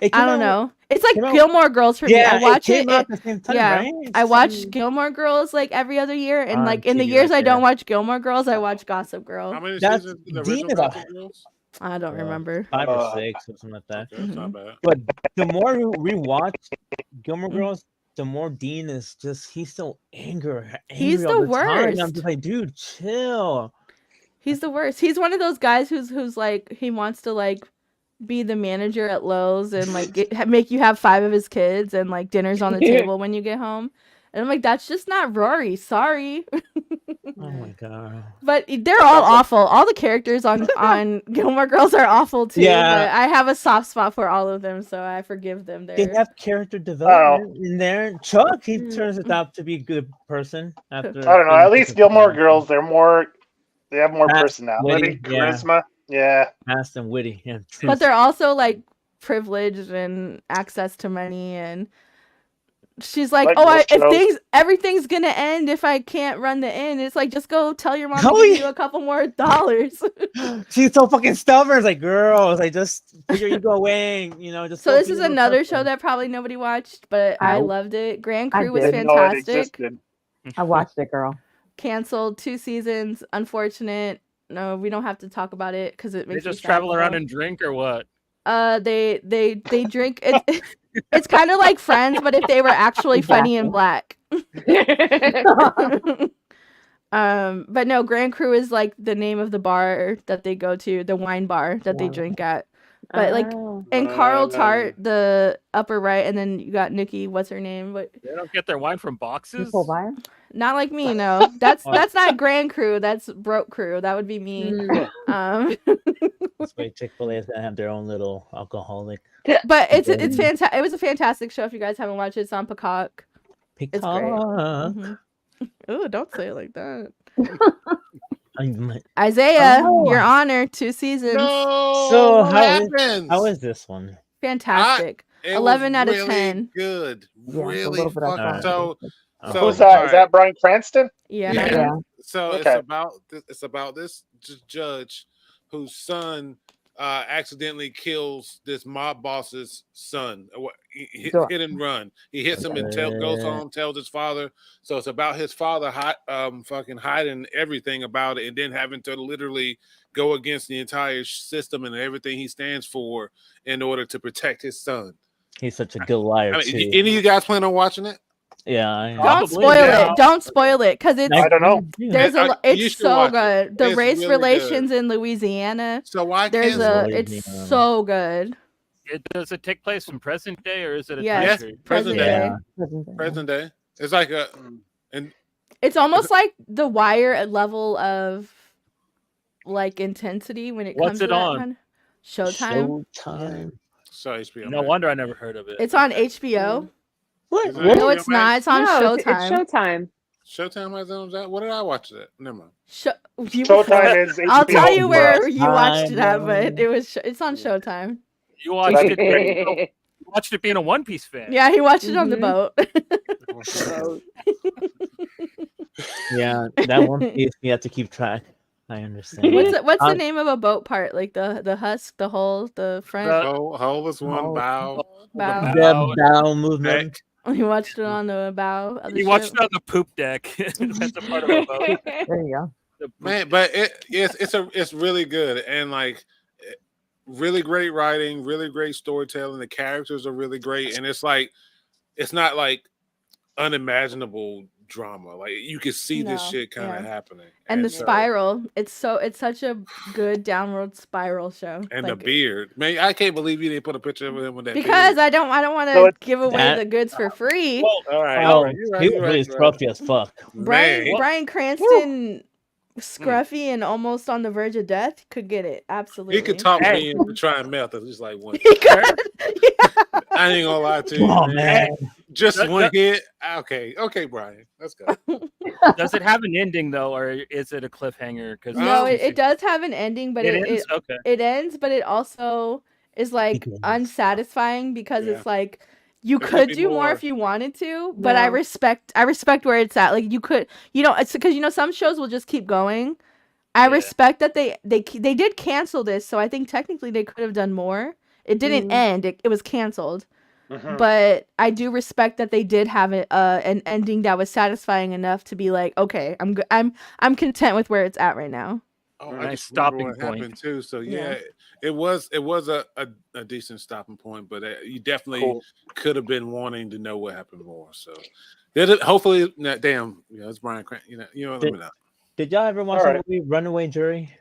I don't know. It's like Gilmore Girls for me. I watch it. At the same time, right? I watch Gilmore Girls like every other year, and like in the years I don't watch Gilmore Girls, I watch Gossip Girl. How many seasons the original Gossip Girls? I don't remember. 5 or 6 or something like that. Okay, that's not bad. But the more we watch Gilmore Girls, the more Dean is he's so angry. He's the worst. I'm just like, dude, chill. He's the worst. He's one of those guys who's like he wants to like be the manager at Lowe's and like make you have 5 of his kids and like dinners on the table when you get home. And I'm like, that's just not Rory. Sorry. Oh my god. But they're all awful. All the characters on Gilmore Girls are awful too. Yeah. But I have a soft spot for all of them, so I forgive them there. They have character development in there. Chuck, he turns out to be a good person after I don't know. At least Gilmore Girls, they have more personality, charisma. Yeah. Fast and witty. Yeah. But they're also like privileged and access to money and she's like everything's gonna end if I can't run the inn. It's like just go tell your mom to give you a couple more dollars. She's so fucking stubborn. It's like, girls, like just put your ego away, you know. Just so this is another show that probably nobody watched, but I loved it. Grand Crew was fantastic. I watched it, girl. Canceled 2 seasons. Unfortunate. No, we don't have to talk about it because it makes they just travel around and drink or what? They drink. It's kind of like Friends, but if they were actually funny and black. But no, Grand Crew is like the name of the bar that they go to, the wine bar that they drink at. But like and Carl Tart, the upper right, and then you got Nikki. What's her name? But They don't get their wine from boxes. not like me. No, that's not Grand Crew. That's Broke Crew. That would be me. That's why Chick-fil-A is gonna have their own little alcoholic. But it's fantastic. It was a fantastic show. If you guys haven't watched it, it's on Peacock. It's great. Oh, don't say it like that. Isaiah, Your Honor, 2 seasons. No, so how is this one? Fantastic. 11 out of 10. Good. Really fucking so who's that? Is that Bryan Cranston? Yeah. So it's about this judge whose son accidentally kills this mob boss's son. Hit and run. He hits him and goes home, tells his father. So it's about his father fucking hiding everything about it and then having to literally go against the entire system and everything he stands for in order to protect his son. He's such a good liar. Too. Any of you guys plan on watching it? Yeah. Don't spoil it. Don't spoil it because it's. I don't know. It's so good. The it's race really relations in Louisiana. So why it's so good. Does it take place in present day or is it a yes, present day? Present day. It's like it's almost like The Wire level of like intensity when it comes to that on? Showtime. So HBO. No wonder I never heard of it. It's on HBO. What? No, it's not. It's on Showtime. It's Showtime. Showtime has it on that? What did I watch it? Never mind. Showtime is HBO. I'll tell you where you watched it at, but it's on Showtime. You watched it. You watched it being a One Piece fan. Yeah, he watched it on the boat. Yeah, that One Piece you have to keep track. I understand. What's the name of a boat part? Like the husk, the hull, the front. Hull is one, bow. The bow movement. You watched it on the bow. You watched it on the poop deck. That's a part of a boat. There you go. Man, but it's really good and like really great writing, really great storytelling. The characters are really great, and it's not like unimaginable drama. Like you can see this shit kind of happening. And the spiral, it's such a good downward spiral show. And the beard, man, I can't believe you didn't put a picture of him with that. Because beard. I don't want to give away the goods for free. Well, all right, he was really scruffy as fuck. Bryan Cranston, scruffy and almost on the verge of death, could get it absolutely. He could talk me into trying meth. It's just like one. He could. Yeah. I ain't gonna lie to you, man. Just one hit. Okay, Brian, let's go. Does it have an ending though, or is it a cliffhanger? Because no, it does have an ending, but it ends. Okay, it ends, but it also is like unsatisfying because it's like you could do more if you wanted to, but I respect where it's at. Like you could, it's because some shows will just keep going. I respect that they did cancel this, so I think technically they could have done more. It didn't end; it was canceled. But I do respect that they did have an ending that was satisfying enough to be like, okay, I'm content with where it's at right now. Oh, nice stopping point too. So it was a decent stopping point, but you definitely could have been wanting to know what happened more. So hopefully, it's Bryan Cranston. Let me know. Did y'all ever watch the movie Runaway Jury?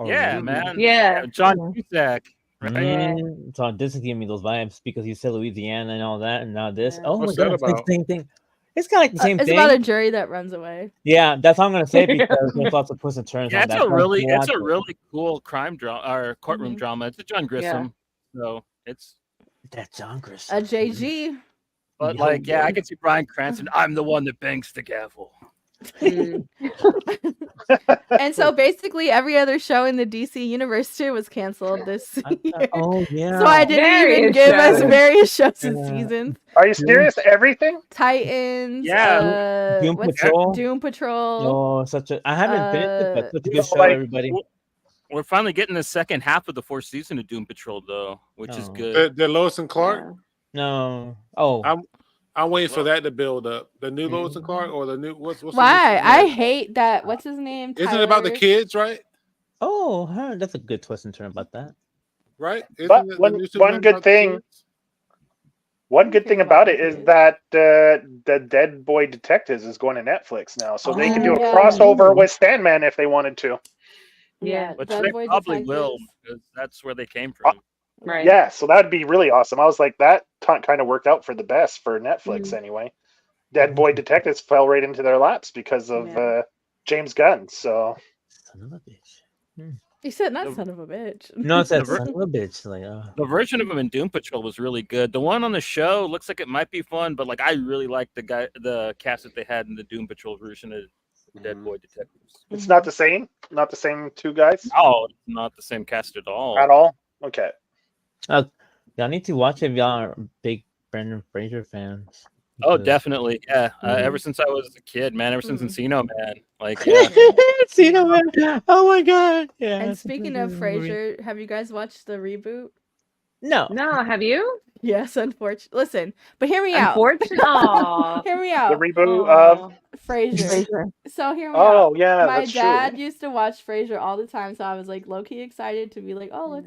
Yeah, man. Yeah, John Cusack. Right? So this is giving me those vibes because you said Louisiana and all that, and now this. Oh my What's god, that it's like the same thing. It's kind of like the same thing. It's about a jury that runs away. Yeah, that's all I'm gonna say because there's lots of twists and turns. Yeah, on that. It's a really cool crime drama or courtroom drama. It's a John Grissom, so it's that John Grissom. A JG. But I can see Bryan Cranston. I'm the one that bangs the gavel. And so basically every other show in the DC universe too was canceled this year. Oh yeah. So I didn't even give us various shows and seasons. Are you serious? Everything? Titans. Doom Patrol. Doom Patrol. Oh, I haven't finished it, but such a good show, everybody. We're finally getting the second half of the 4th season of Doom Patrol though, which is good. The Lois and Clark? No. Oh. I'm waiting for that to build up. The new Lois and Clark or the new what's why? I hate that. What's his name? Isn't it about the kids, right? Oh, that's a good twist and turn about that. Right? But one good thing about it is that the Dead Boy Detectives is going to Netflix now, so they can do a crossover with Sandman if they wanted to. Yeah, which they probably will because that's where they came from. Right. Yeah, so that'd be really awesome. I was like, that kind of worked out for the best for Netflix anyway. Dead Boy Detectives fell right into their laps because of James Gunn. So Son of a bitch. You said not son of a bitch. No, it said son of a bitch. Like, the version of him in Doom Patrol was really good. The one on the show looks like it might be fun, but like I really like the cast that they had in the Doom Patrol version of Dead Boy Detectives. it's not the same. Not the same two guys Oh, it's not the same cast at all. at all. Okay. Y'all need to watch it if y'all are big Brendan Fraser fans. Oh, definitely. Yeah. Ever since I was a kid, man. Ever since Encino Man. Like, Encino Man. Oh my god. Yeah. And speaking of Frasier, have you guys watched the reboot? No. No, have you? Yes, unfortunately. Listen, but hear me out. Unfortunately, hear me The out. reboot of Frasier. So hear me out. Oh yeah, My that's dad true. used to watch Frasier all the time, so I was like low key excited to be like, oh,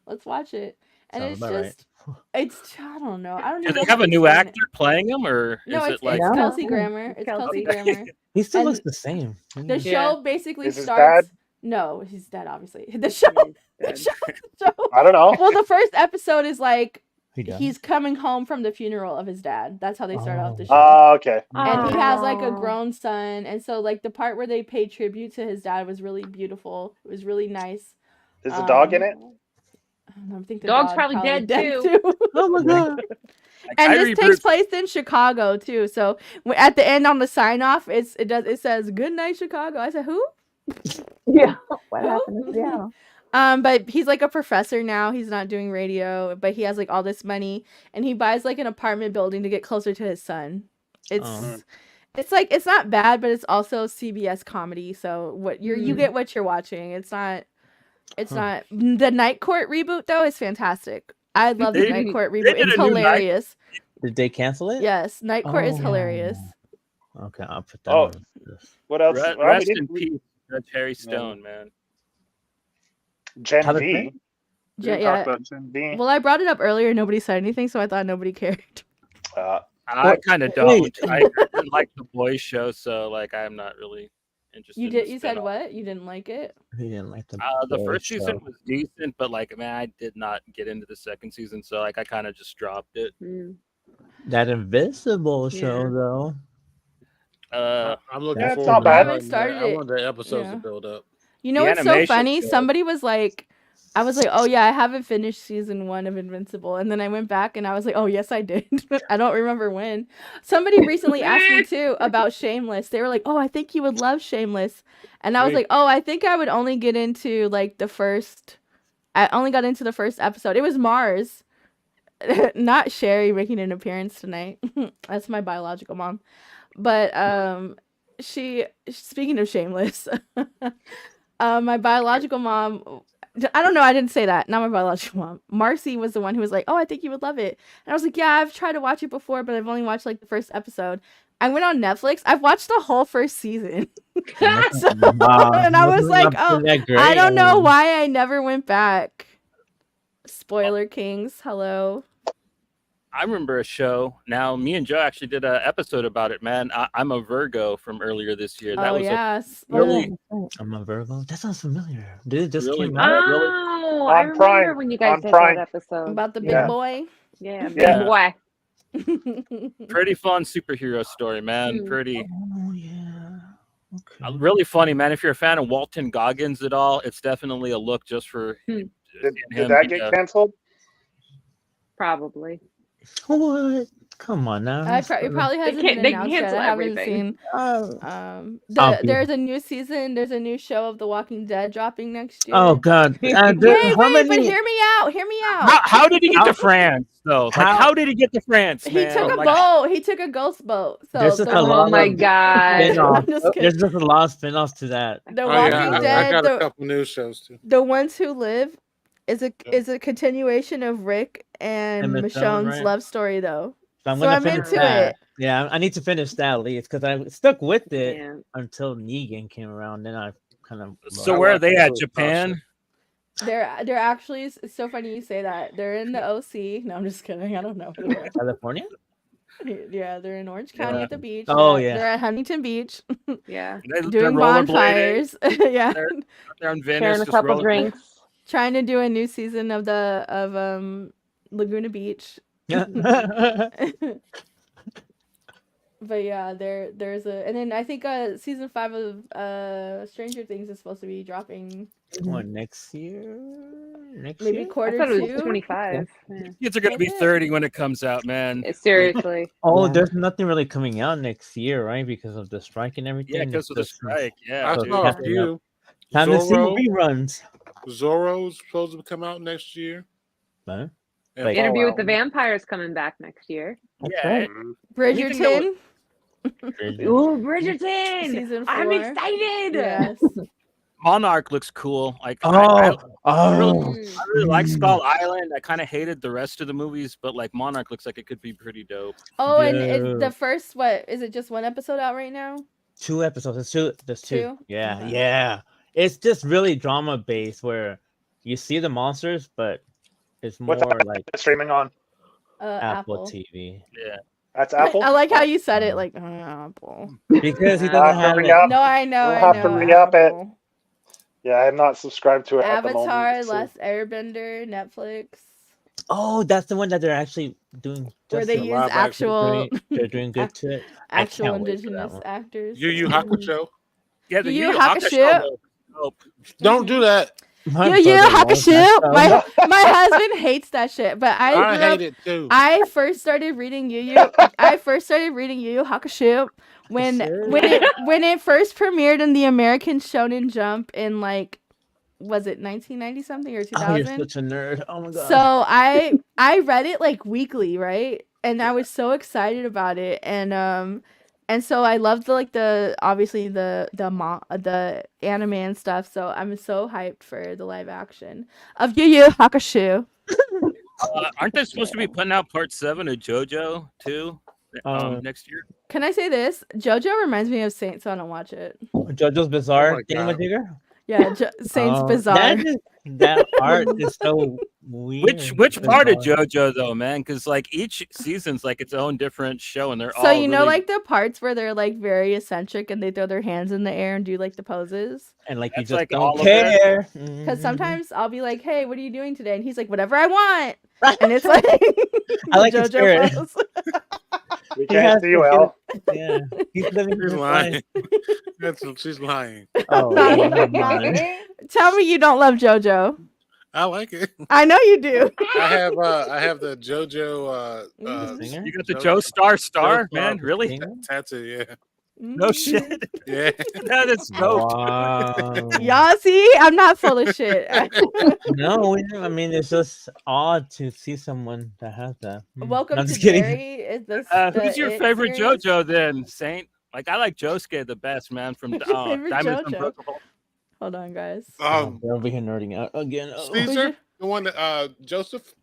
let's watch it. And Sounds it's about just, it's I don't know. I don't do even they know have how a to new explain actor playing him, or No, is it's it like No. Kelsey Grammer. It's Kelsey Grammer. He still And looks the same. The show basically Is his starts. dad? No, he's dead. Obviously, the show. The show. I don't know. Well, the first episode is like He died? he's coming home from the funeral of his dad. That's how they start off the show. Oh, okay. And he has like a grown son, and so like the part where they pay tribute to his dad was really beautiful. It was really nice. Is the dog in it? I think the Dog's dog probably dead too. Oh my god. And I this takes place in Chicago too. So at the end on the sign off, it says "Good night, Chicago." I said, "Who?" Yeah. What happened in Seattle? But he's like a professor now. He's not doing radio, but he has like all this money, and he buys like an apartment building to get closer to his son. It's like it's not bad, but it's also CBS comedy. So what you get what you're watching. It's not. The Night Court reboot though is fantastic. I love the Night Court reboot. It's hilarious. Did they cancel it? Yes, Night Court is hilarious. Okay, I'll put that on. What else? Rest in peace, Judge Harry Stone, man. Gen V. Yeah. Talk about Gen V. Well, I brought it up earlier. Nobody said anything, so I thought nobody cared. I kind of don't. I didn't like the boys show, so like I'm not really interested. You did. You said what? You didn't like it? He didn't like the first season was decent, but like man, I did not get into the second season, so like I kind of just dropped it. That Invincible show though. I'm looking it's forward. not bad. I want the episodes to build up. You know what's so funny? Somebody was like, I was like, oh yeah, I haven't finished season 1 of Invincible, and then I went back and I was like, oh yes, I did. I don't remember when. Somebody recently asked me too about Shameless. They were like, oh, I think you would love Shameless, and I was like, oh, I think I would only get into like the first. I only got into the first episode. It was Mars, not Sherry making an appearance tonight. That's my biological mom, but speaking of Shameless, my biological mom. I don't know. I didn't say that. Not my biological mom. Marcy was the one who was like, "Oh, I think you would love it." And I was like, "Yeah, I've tried to watch it before, but I've only watched like the first episode." I went on Netflix. I've watched the whole first season. And I was like, "Oh, I don't know why I never went back." Spoiler Kings, hello. I remember a show. Now, me and Joe actually did an episode about it, man. I'm a Virgo from earlier this year. That was yes. I'm a Virgo. That sounds familiar. Did it just really, came out? Oh, I remember when you guys did that episode. About the big boy? Yeah, big boy. Pretty fun superhero story, man. Pretty. Oh, yeah. Okay. Really funny, man. If you're a fan of Walton Goggins at all, it's definitely a look just for him. Did that get canceled? Probably. What? Come on now. It probably hasn't been announced yet. I haven't seen. There's a new season. There's a new show of The Walking Dead dropping next year. Oh God! Wait, but hear me out. Hear me out. How did he get to France though? Like, how did he get to France? He took a boat. He took a ghost boat. So oh my God! There's just a lot of spin-offs to that. The Walking Dead. I got a couple news shows too. The Ones Who Live is a continuation of Rick and Michonne's love story though. So I'm into it. Yeah, I need to finish that at least because I stuck with it until Negan came around. Then I kind of. So where are they at? Japan? They're actually. It's so funny you say that. They're in the OC. No, I'm just kidding. I don't know. California. Yeah, they're in Orange County at the beach. Oh they're at Huntington Beach. Yeah, doing bonfires. Yeah, they're in Venice. Sharing a couple drinks. trying to do a new season of Laguna Beach. But yeah, there's and then I think season 5 of Stranger Things is supposed to be dropping. What, next year? Maybe I quarter thought it was 2. 25. Kids are gonna be 30 when it comes out, man. Seriously. There's nothing really coming out next year, right? Because of the strike and everything. Yeah, because of the strike. Yeah, I saw a few. Time to see reruns. Zorro's supposed to come out next year. Huh? And Interview with the Vampire's coming back next year. Yeah. Bridgerton. Ooh, Bridgerton! Season 4. I'm excited. Yes. Monarch looks cool. Like I really like Skull Island. I kind of hated the rest of the movies, but like Monarch looks like it could be pretty dope. Oh, and it's the first, what is it? Just one episode out right now? 2 episodes. There's two. Yeah, Okay. yeah. It's just really drama based where you see the monsters, but it's more like streaming on Apple TV. Yeah. That's Apple. I like how you said it, like Apple. Because he doesn't have it. No, I know. We'll have to re-up it. Yeah, I'm not subscribed to it Avatar, at the moment. Last Airbender, Netflix. Oh, that's the one that they're actually doing. Where they use actual. They're doing good to it. Actual indigenous actors. Yu Yu Hakusho. Yeah, the Yu Yu Hakusho. Don't do that. Yu Yu Hakusho. My husband hates that shit, but I hate it too. I first started reading Yu Yu Hakusho when it first premiered in the American Shonen Jump in like, was it 1990 something or 2000? Oh, you're such a nerd. Oh my god. So I read it like weekly, right? And I was so excited about it, and so I loved obviously the anime and stuff. So I'm so hyped for the live action of Yu Yu Hakusho. Aren't they supposed to be putting out part 7 of JoJo too next year? Can I say this? JoJo reminds me of Saint, so I don't watch it. JoJo's Bizarre Thingamajigger? Yeah, Saint's Bizarre. That art is so weird. Which part of JoJo though, man? Because like each season's like its own different show, and they're all. So you know, like the parts where they're like very eccentric and they throw their hands in the air and do like the poses. And like you That's just like don't care. Because sometimes I'll be like, "Hey, what are you doing today?" And he's like, "Whatever I want." And it's like I like the JoJo spirit. pose. We can't see well. Yeah, he's living She's his lying. life. She's lying. Oh, Tell me you don't love JoJo. I like it. I know you do. I have the JoJo. You got the Joestar, man. Really? Tattoo, yeah. No shit. Yeah. That is dope. Wow. Y'all see, I'm not full of shit. No, I mean it's just odd to see someone that has that. Welcome I'm to just kidding. Jerry. Is this Who's your favorite series? JoJo then, Saint? Like I like Josuke the best, man. From Who's your favorite Diamonds JoJo? Unbreakable. Hold on, guys. They're over here nerding out again. Oh. Caesar, the one that Joseph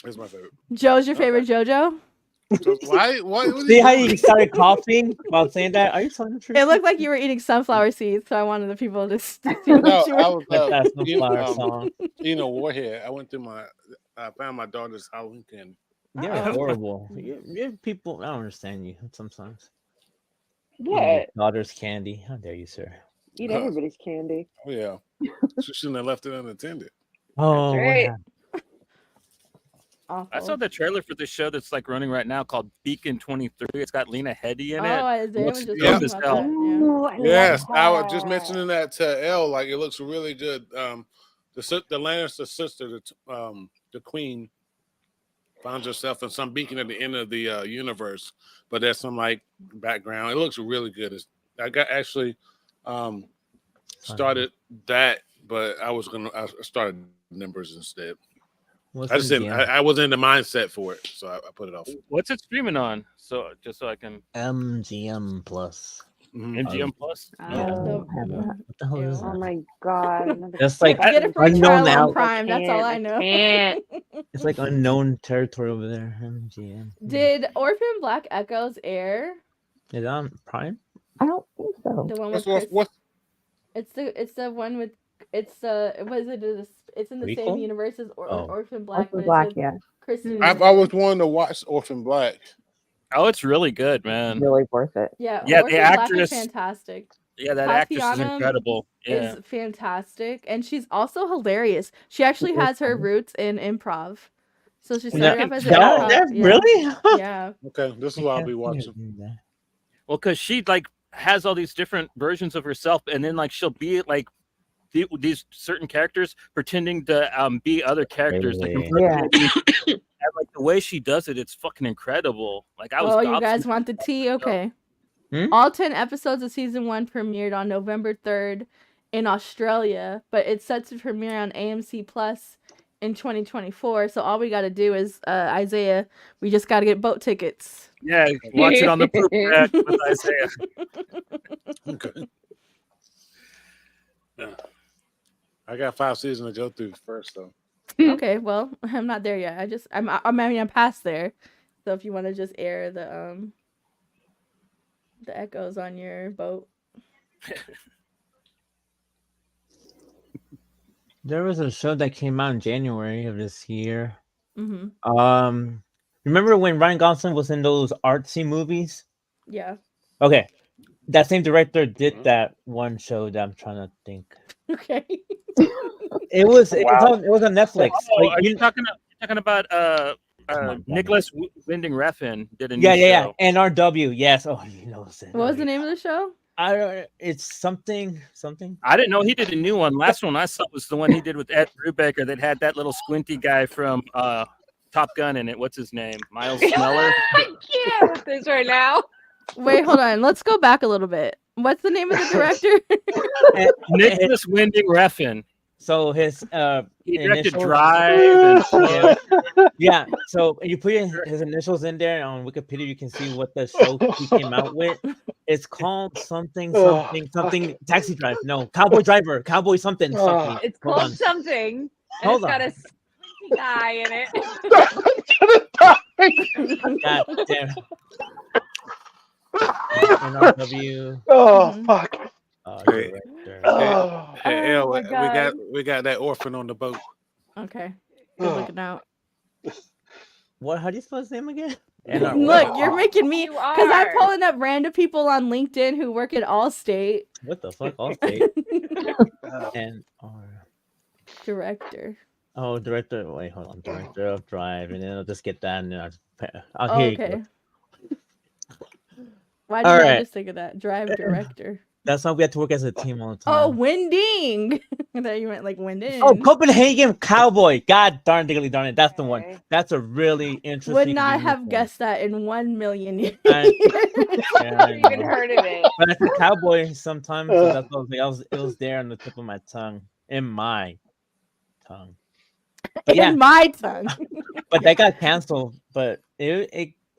is my favorite. Joe's your favorite JoJo? Why? See how you started coughing while saying that? Are you telling the truth? It looked like you were eating sunflower seeds, so I wanted the people to see No, what you were. I was That sunflower song. Warhead. I went through I found my daughter's Halloween candy. You're horrible. You people, I don't understand you sometimes. Yeah. Daughter's candy. How dare you, sir? Eat everybody's candy. Oh yeah. She shouldn't have left it unattended. Oh, Right. I saw the trailer for this show that's like running right now called Beacon 23. It's got Lena Headey in it. Isaiah Looks was just dope talking as about hell. that, Ooh, I Yes, love I was that. just mentioning that to Elle. Like it looks really good. The Lannister sister, the queen, found herself in some beacon at the end of the universe, but there's some like background. It looks really good. I actually started that, but I started Numbers instead. I just didn't. I wasn't in the mindset for it, so I put it off. What's it streaming on? So just so I can MGM Plus. MGM Plus. Oh, What the hell is oh that? my god. That's like Get a free unknown trial on out. Prime. That's all I know. It's like unknown territory over there. MGM. Did Orphan Black Echoes air? Is it on Prime? I don't think so. The one with What's It's the one with it's in the Prequel? same universe as Orphan Black. Orphan but Black, it's yeah. with Kristen. I've always wanted to watch Orphan Black. Oh, it's really good, man. Really worth it. Yeah, Yeah, Orphan the Black is actress- fantastic. Yeah, that actress is Tatiana incredible. Yeah. is fantastic, and she's also hilarious. She actually has her roots in improv, so she started off as an improv. Really? Yeah. Okay, this is what I'll be watching. Well, because she like has all these different versions of herself, and then like she'll be like these certain characters pretending to be other characters. Like, and like the way she does it, it's fucking incredible. Like I was. Oh, you guys want the tea? Okay. All 10 episodes of season 1 premiered on November 3rd in Australia, but it's set to premiere on AMC Plus in 2024. So all we got to do is Isaiah, we just got to get boat tickets. Yeah, watch it on the poop rack with Isaiah. Okay. Yeah. I got 5 seasons to go through first, though. Okay, well, I'm not there yet. I'm past there. So if you want to just air the echoes on your boat. There was a show that came out in January of this year. Mm-hmm. Remember when Ryan Gosling was in those artsy movies? Yeah. Okay. That same director did that one show that I'm trying to think. Okay. It was on Netflix. Oh, are you talking about Nicholas Winding Refn did a new show. Yeah. NRW. Yes. Oh, you know it. What was the name of the show? It's something. I didn't know he did a new one. Last one I saw was the one he did with Ed Brubaker that had that little squinty guy from Top Gun in it. What's his name? Miles Smeller. I can't with this right now. Wait, hold on. Let's go back a little bit. What's the name of the director? Nicholas Winding Refn. So his he directed Drive. Yeah. So you put his initials in there on Wikipedia, you can see what the show he came out with. It's called something Taxi Drive. No, Cowboy Driver. Cowboy something. It's called something. And it's got a guy in it. God damn. NRW. Oh fuck. Hey, El, we got that orphan on the boat. Okay. Good looking out. What? How do you spell his name again? Look, you're making me because I'm pulling up random people on LinkedIn who work at Allstate. What the fuck, Allstate? Director. Oh, director. Wait, hold on. Director of Drive, and then I'll just get that, and then I'll hear you. Why did I just think of that? Drive director. That's why we have to work as a team all the time. Oh, Winding. I thought you meant like Winding. Oh, Copenhagen Cowboy. God darn diggly darn it. That's the one. That's a really interesting. Would not have guessed that in 1,000,000 years. I even heard of it. But as a cowboy, sometimes so that's what it was there on the tip of my tongue. In my tongue. But in my tongue. But that got canceled. But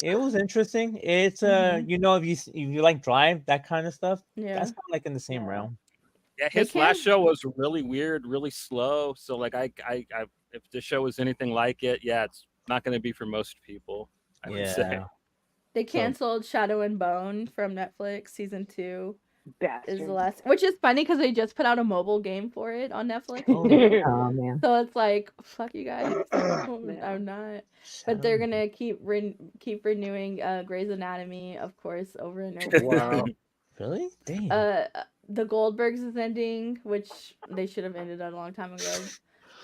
it was interesting. It's if you like Drive, that kind of stuff, that's kind of like in the same realm. Yeah, his last show was really weird, really slow. So like I if the show is anything like it, it's not going to be for most people. I would say. They canceled Shadow and Bone from Netflix season 2. Is the last, which is funny because they just put out a mobile game for it on Netflix. Oh man! So it's like, fuck you guys. I'm not, but they're gonna keep renewing Grey's Anatomy, of course, over and over. Wow, really? Damn. The Goldbergs is ending, which they should have ended a long time ago.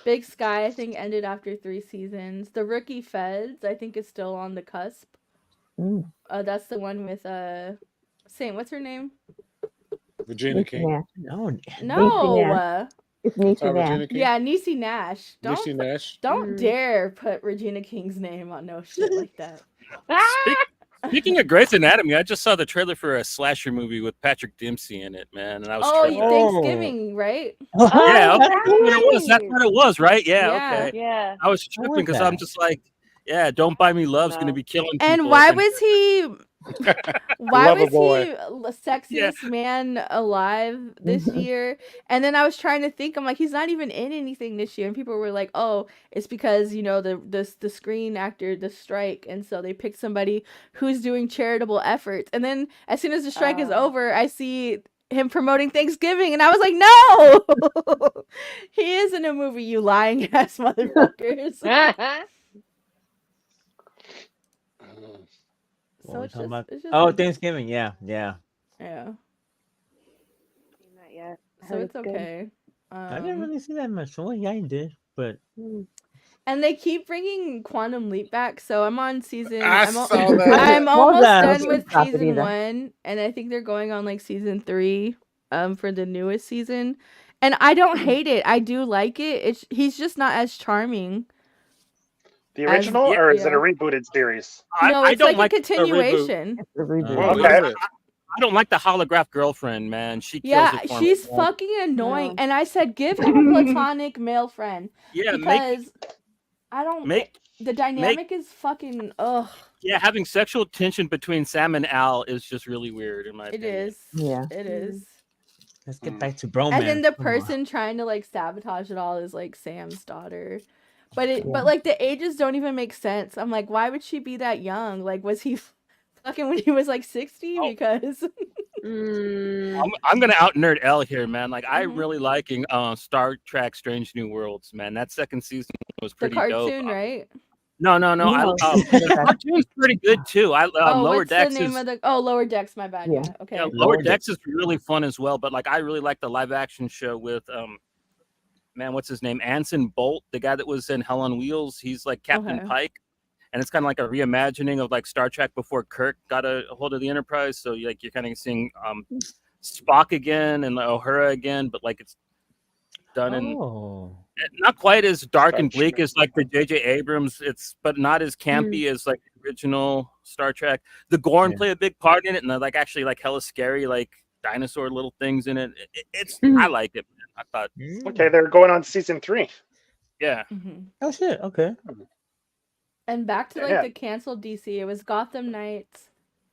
Big Sky, I think, ended after 3 seasons. The Rookie Feds, I think, is still on the cusp. That's the one with what's her name? Regina King. No. It's Niecy Nash. Yeah, Niecy Nash. Niecy Nash. Don't dare put Regina King's name on no shit like that. Speaking of Grey's Anatomy, I just saw the trailer for a slasher movie with Patrick Dempsey in it, man, and I was Thanksgiving, right? Yeah, that's what it was, right? Yeah, okay. Yeah. I was tripping because I'm just like, Don't Buy Me Love's gonna be killing people. And why was he sexiest man alive this year? And then I was trying to think, I'm like, he's not even in anything this year. And people were like, oh, it's because, the Screen Actor, the strike. And so they picked somebody who's doing charitable efforts. And then as soon as the strike is over, I see him promoting Thanksgiving. And I was like, no, he is in a movie, you lying ass motherfuckers. So it's just, Thanksgiving, yeah. Yeah. so it's okay. I didn't really see that much. Well, yeah, I did, but. And they keep bringing Quantum Leap back, so I'm on season. I saw that. I'm almost done with stop it season either. 1, and I think they're going on like season 3, for the newest season. And I don't hate it. I do like it. He's just not as charming. The original, or is it a rebooted series? No, I it's don't like a the reboot. continuation. It's the reboot. Whoa, Okay. is it? I don't like the holograph girlfriend, man. She kills Yeah, it for she's me. fucking annoying. No. And I said, give him a platonic male friend. Yeah, Because I don't. The dynamic is fucking. Ugh. Yeah, having sexual tension between Sam and Al is just really weird in my opinion. It is. Yeah. It is. Let's get back to bromance. And then the person trying to like sabotage it all is like Sam's daughter. But like the ages don't even make sense. I'm like, why would she be that young? Like, was he fucking when he was like 60? Because I'm gonna out nerd L here, man. Like I'm really liking Star Trek: Strange New Worlds, man. That second season was the pretty cartoon, dope. right? No. The cartoon's pretty good too. Lower what's Decks the name of the? Oh, Lower Decks. My bad. Yeah. Okay. Yeah, Lower Decks is really fun as well. But like, I really like the live action show with man, what's his name? Anson Bolt, the guy that was in Hell on Wheels. He's like Captain Pike, and it's kind of like a reimagining of like Star Trek before Kirk got a hold of the Enterprise. So like you're kind of seeing Spock again and Uhura again, but like it's done in not quite as dark and bleak as like the J.J. Abrams. But not as campy as like the original Star Trek. The Gorn play a big part in it, and they're like actually like hella scary, like dinosaur little things in it. I like it, man. I thought. Okay, they're going on season 3. Yeah. Oh shit. Okay. And back to like the canceled DC. It was Gotham Knights.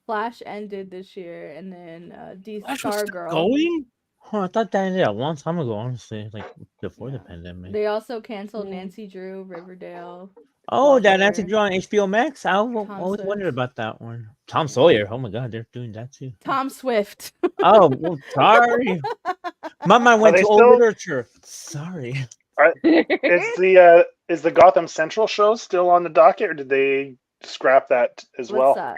Flash ended this year, and then DC Stargirl. Going? I thought that ended a long time ago. Honestly, like before the pandemic. They also canceled Nancy Drew, Riverdale. Oh, that Nancy Drew on HBO Max. I always wondered about that one. Tom Sawyer. Oh my God, they're doing that too. Tom Swift. Oh, well, sorry. My mind went to old literature. Sorry. Is the Gotham Central show still on the docket, or did they scrap that as well?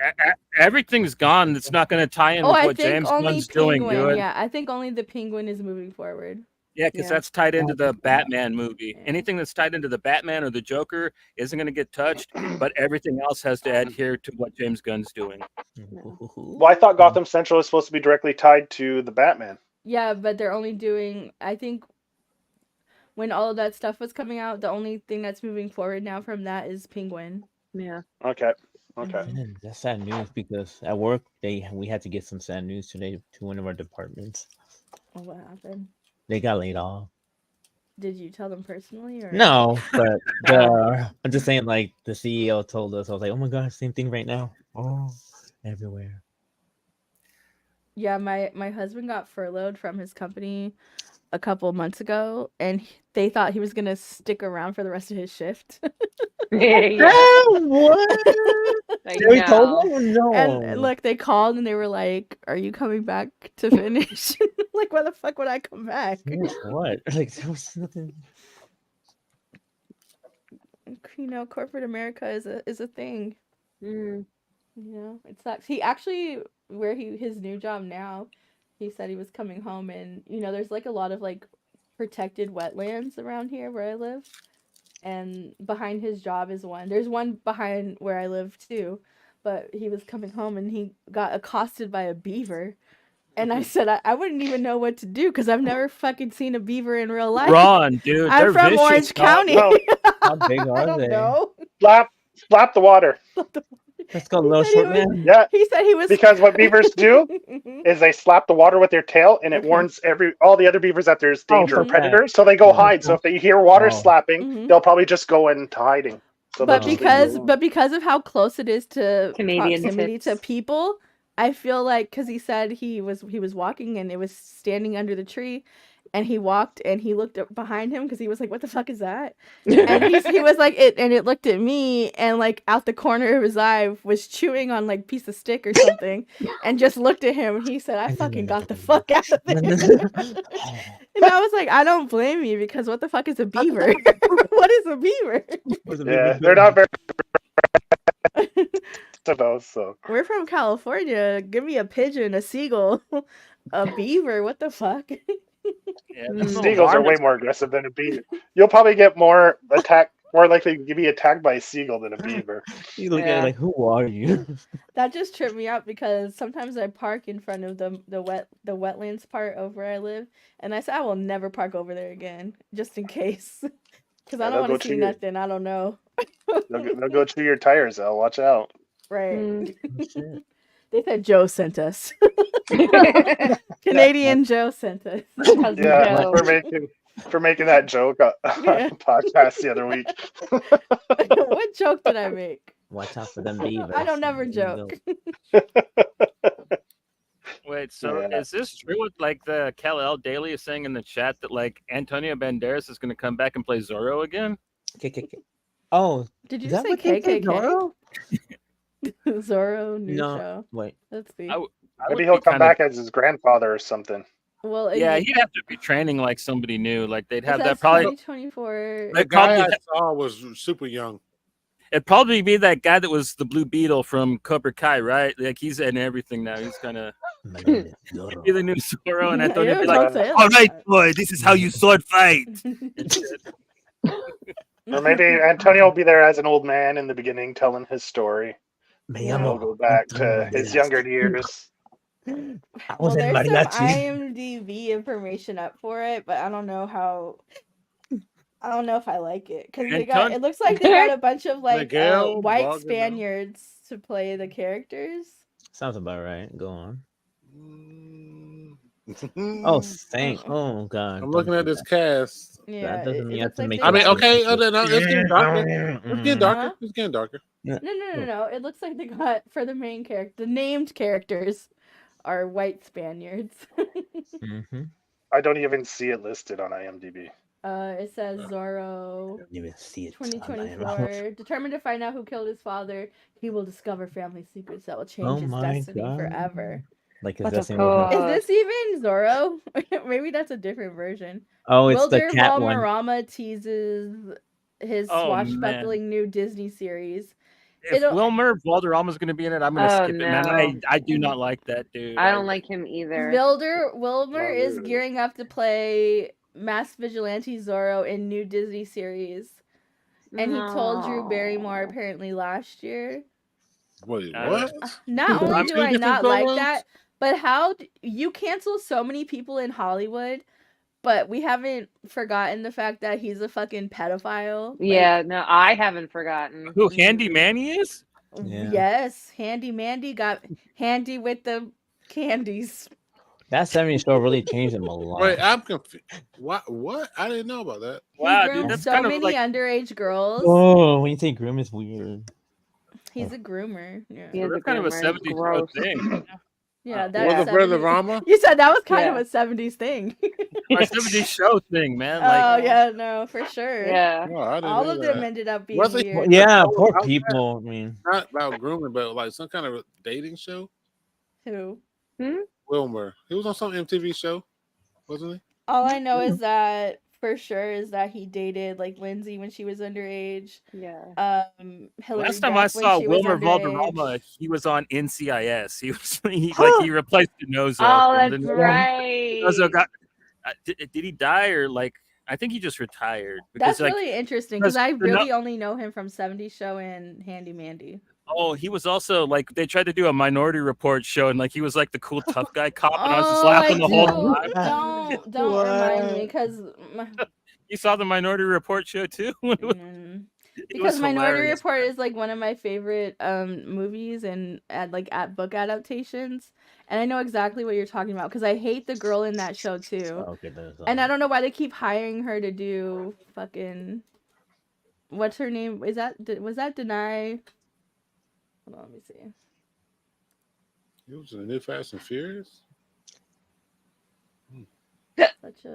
Everything's gone. It's not going to tie in with what James Gunn's doing. Yeah, I think only the Penguin is moving forward. Yeah, because that's tied into the Batman movie. Anything that's tied into the Batman or the Joker isn't going to get touched, but everything else has to adhere to what James Gunn's doing. Well, I thought Gotham Central was supposed to be directly tied to the Batman. Yeah, but they're only doing, I think, when all of that stuff was coming out, the only thing that's moving forward now from that is Penguin. Yeah. Okay. That's sad news because at work we had to get some sad news today to one of our departments. Oh, what happened? They got laid off. Did you tell them personally? Or? No, but I'm just saying, like the CEO told us. I was like, oh my God, same thing right now. Oh, everywhere. Yeah, my husband got furloughed from his company a couple months ago, and they thought he was gonna stick around for the rest of his shift. What? They told them? No. And look, they called and they were like, "Are you coming back to finish?" Like, why the fuck would I come back? What? Like, there was nothing. You know, corporate America is a thing. You know, it sucks. He actually, his new job now, he said he was coming home, and you know, there's like a lot of like protected wetlands around here where I live, and behind his job is one. There's one behind where I live too, but he was coming home and he got accosted by a beaver. And I said, I wouldn't even know what to do because I've never fucking seen a beaver in real life. Run, dude. I'm from Orange County. How big are they? Know. Slap the water. Let's go, little short man. Yeah. He said he was because what beavers do is they slap the water with their tail, and it warns all the other beavers that there's danger or predators, so they go hide. So if they hear water slapping, they'll probably just go into hiding. So but because of how close it is to Canadian proximity tips. to people, I feel like because he said he was walking and it was standing under the tree, and he walked and he looked up behind him because he was like, "What the fuck is that?" And he was like, it looked at me, and like out the corner of his eye was chewing on like piece of stick or something, and just looked at him. He said, "I fucking got the fuck out of there." And I was like, I don't blame you because what the fuck is a beaver? What is a beaver? Yeah, they're not very. So we're from California. Give me a pigeon, a seagull, a beaver. What the fuck? Seagulls are way more aggressive than a beaver. You'll probably get more likely to be attacked by a seagull than a beaver. You look at it like, who are you? That just tripped me out because sometimes I park in front of the wetlands part of where I live, and I said I will never park over there again, just in case, because I don't want to see nothing. I don't know. They'll go chew your tires out. Watch out. Right. They said Joe sent us. Canadian Joe sent us. Yeah, for making that joke on podcast the other week. What joke did I make? Watch out for them beavers. I don't never joke. Wait, so is this true? With like the Kal-El Daily is saying in the chat that like Antonio Banderas is going to come back and play Zorro again? Oh, did you say KKK? Zorro new show. Wait, let's see. Maybe he'll come back as his grandfather or something. Well, yeah, he'd have to be training like somebody new. Like they'd have that probably. 2024. The guy I saw was super young. It'd probably be that guy that was the Blue Beetle from Cobra Kai, right? Like he's in everything now. He's kind of be the new Zorro, and Antonio be like, "All right, boy, this is how you sword fight." Or maybe Antonio will be there as an old man in the beginning, telling his story. He'll go back to his younger years. Well, there's some IMDb information up for it, but I don't know if I like it because it looks like they got a bunch of like white Spaniards to play the characters. Sounds about right. Go on. Oh, thank. Oh God. I'm looking at this cast. Yeah, that doesn't mean you have to make. I mean, okay, it's getting darker. It's getting darker. It's getting darker. No. It looks like they got for the main character, the named characters are white Spaniards. I don't even see it listed on IMDb. It says Zorro. 2024. Determined to find out who killed his father, he will discover family secrets that will change his destiny forever. Like is this even Zorro? Maybe that's a different version. Oh, it's Wilder the cat one. Valderrama teases his swashbuckling new Disney series. If Wilmer Valderrama's going to be in it, I'm going to skip it, man. I do not like that dude. I don't like him either. Wilmer is gearing up to play Masked Vigilante Zorro in new Disney series. And he told Drew Barrymore apparently last year. Wait, what? Not only do I not like that, but how you cancel so many people in Hollywood, but we haven't forgotten the fact that he's a fucking pedophile. Yeah, no, I haven't forgotten. Who Handy Manny is? Yeah. Yes, Handy Mandy got handy with the candies. That 70s show really changed him a lot. Wait, I'm confused. What? I didn't know about that. Wow, dude, that's so kind many of like underage girls. Oh, when you say groom, it's weird. He's a groomer. Yeah, that's kind of a 70s thing. Yeah, that's was the brother Rama? You said that was kind of a 70s thing. A 70s show thing, man. Like, yeah, no, for sure. Yeah, all of them ended up being weird. Yeah, poor people. I mean, not about grooming, but like some kind of a dating show. Who? Wilmer. He was on some MTV show, wasn't he? All I know is that for sure is that he dated like Lindsay when she was underage. Yeah. Hillary Last time Duff I saw when she was Wilmer underage. Valderrama, he was on NCIS. He was he replaced Denozo. Oh, that's right. Denozo got. Did he die or like? I think he just retired. Because, that's really interesting because I really only know him from 70s Show and Handy Mandy. Oh, he was also like they tried to do a Minority Report show and like he was like the cool tough guy cop and I was just laughing the whole time. Don't remind me because you saw the Minority Report show too. Because Minority Report is like one of my favorite movies and at book adaptations, and I know exactly what you're talking about because I hate the girl in that show too. And I don't know why they keep hiring her to do fucking what's her name? Was that Denai? Hold on, let me see. He was in the new Fast and Furious. Such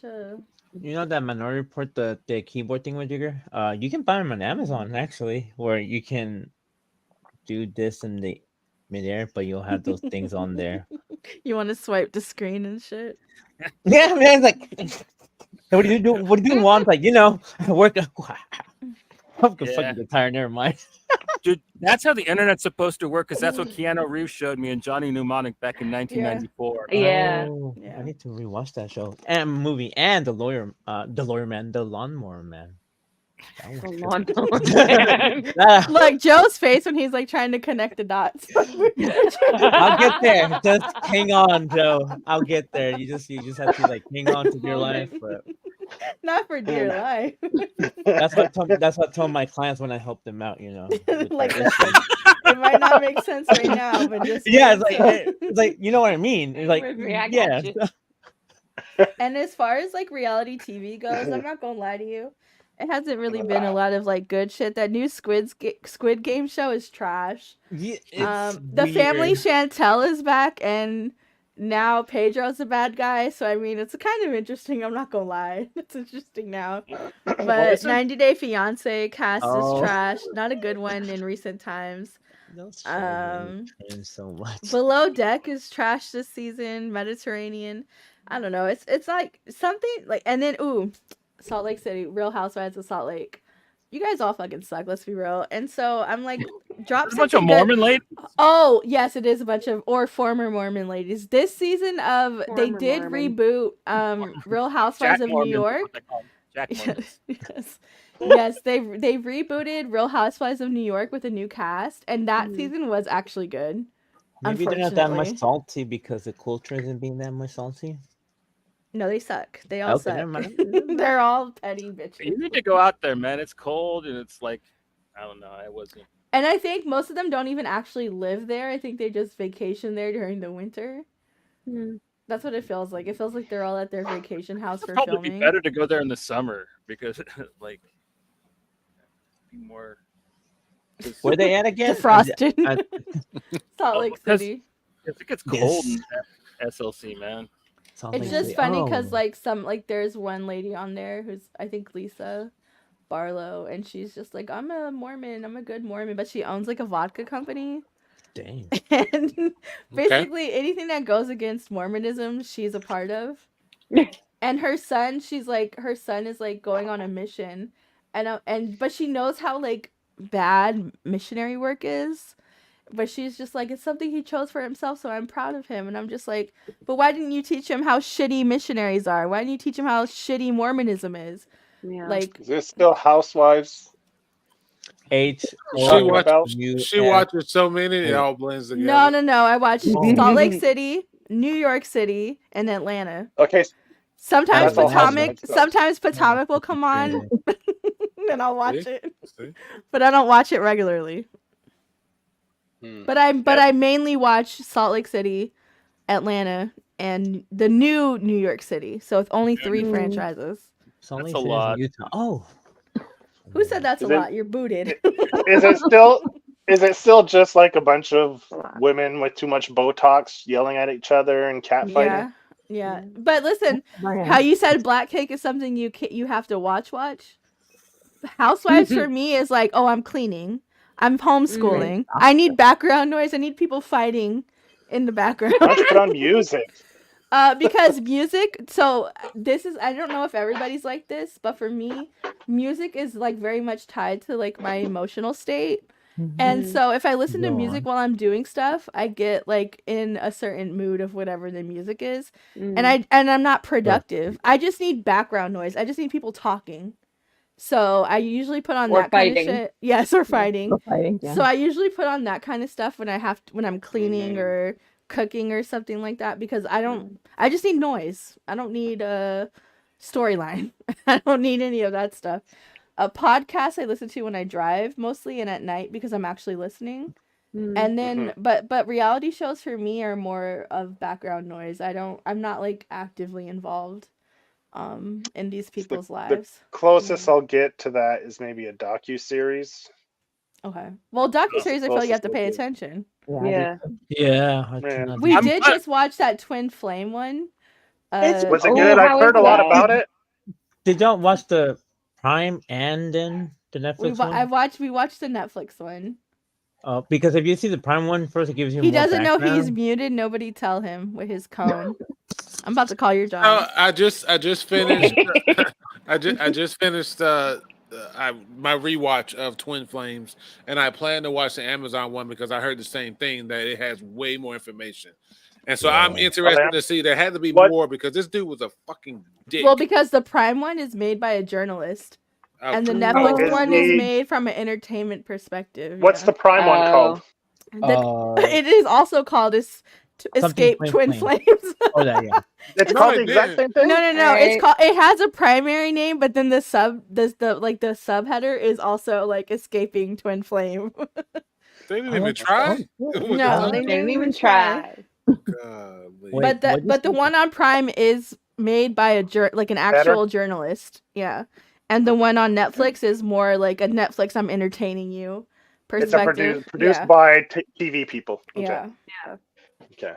a. You know that Minority Report, the keyboard thing with Jigger? You can buy them on Amazon actually, where you can do this in the midair, but you'll have those things on there. You want to swipe the screen and shit? Yeah, man. Like, what do you do? What do you want? Like, I work. I'm fucking tired. Never mind. Dude, that's how the internet's supposed to work, because that's what Keanu Reeves showed me in Johnny Mnemonic back in 1994. Yeah. Oh, Yeah. I need to rewatch that show and movie and the lawnmower man. That was The good. lawnmower. Ah, Look, Joe's face when he's like trying to connect the dots. I'll get there. Just hang on, Joe. I'll get there. You just have to like hang on to dear life. But Not for dear life. that's what I told my clients when I help them out. You know, with Like, their issues. listen, it might not make sense right now, but just Yeah, wait it's like you know what I mean. It's like Maybe I got yeah. you. And as far as like reality TV goes, I'm not gonna lie to you, it hasn't really been a lot of like good shit. That new Squid Game show is trash. Yeah, it's The family weird. Chantel is back, and now Pedro's a bad guy. So I mean, it's kind of interesting. I'm not gonna lie, it's interesting now. But 90 Day Fiance cast is trash. Not a good one in recent times. Those shows change so much. Below Deck is trash this season. Mediterranean, I don't know. It's like something like, and then Salt Lake City, Real Housewives of Salt Lake. You guys all fucking suck. Let's be real. And so I'm like, drop a bunch something of good. Mormon ladies. Oh yes, it is a bunch of or former Mormon ladies. This season of they Former did Mormon. reboot Real Housewives of New York. Jack Mormon. Yes, they rebooted Real Housewives of New York with a new cast, and that season was actually good. Maybe they're not that much Unfortunately. salty because the culture isn't being that much salty. No, they suck. They all Okay, suck. never mind. They're all petty bitches. You need to go out there, man. It's cold and it's like, I don't know. I wasn't. And I think most of them don't even actually live there. I think they just vacation there during the winter. That's what it feels like. It feels like they're all at their vacation house It'd for probably filming. be better to go there in the summer because, like, be more. Where they at again? Defrosted. Salt Lake because City. I think it's cold in SLC, man. It's just funny because like there's one lady on there who's I think Lisa Barlow, and she's just like, I'm a Mormon, I'm a good Mormon, but she owns like a vodka company. Dang. And basically anything that goes against Mormonism, she's a part of. And her son is like going on a mission, but she knows how like bad missionary work is. But she's just like, it's something he chose for himself, so I'm proud of him. And I'm just like, but why didn't you teach him how shitty missionaries are? Why didn't you teach him how shitty Mormonism is? Yeah. Like, Is this still Housewives? She watches so many, it all blends together. No. I watched Salt Lake City, New York City, and Atlanta. Okay. Sometimes That's all Potomac. Housewives. Sometimes Potomac will come on, and I'll watch it. See? But I don't watch it regularly. But I mainly watch Salt Lake City, Atlanta, and the new New York City. So it's only 3 franchises. That's a lot. Utah. Oh. Who said that's a lot? You're booted. Is it still just like a bunch of women with too much Botox yelling at each other and catfighting? Yeah. But listen, how you said Black Cake is something you have to watch. Housewives for me is like, oh, I'm cleaning. I'm homeschooling. I need background noise. I need people fighting in the background. Why don't you put on music? Because music, so this is, I don't know if everybody's like this, but for me, music is like very much tied to like my emotional state. And so if I listen to music while I'm doing stuff, I get like in a certain mood of whatever the music is. And I'm not productive. I just need background noise. I just need people talking. So I usually put on that kind of shit. Yes, or fighting. So I usually put on that kind of stuff when I'm cleaning or cooking or something like that, because I just need noise. I don't need a storyline. I don't need any of that stuff. A podcast I listen to when I drive mostly and at night because I'm actually listening. And then but reality shows for me are more of background noise. I'm not like actively involved in these people's lives. The closest I'll get to that is maybe a docu-series. Okay. Well, docu-series I feel like you have to pay attention. Yeah. We did just watch that Twin Flame one. Was it good? I've heard a lot about it. Did y'all watch the Prime and then the Netflix one? We watched the Netflix one. Because if you see the Prime one first, it gives you. He doesn't know he's muted. Nobody tell him with his cone. I'm about to call your job. I just finished. I just finished my rewatch of Twin Flames, and I plan to watch the Amazon one because I heard the same thing, that it has way more information. And so I'm interested to see. There had to be more because this dude was a fucking dick. Well, because the Prime one is made by a journalist, and the Netflix one is made from an entertainment perspective. What's the Prime one called? It is also called Escape Twin Flames. It's called the exact same thing. No. It's called. It has a primary name, but then the subheader is also like Escaping Twin Flame. They didn't even try. No, they didn't even try. But the one on Prime is made by an actual journalist. Yeah, and the one on Netflix is more like a Netflix I'm entertaining you perspective. It's produced by TV people. Okay. Yeah. Okay.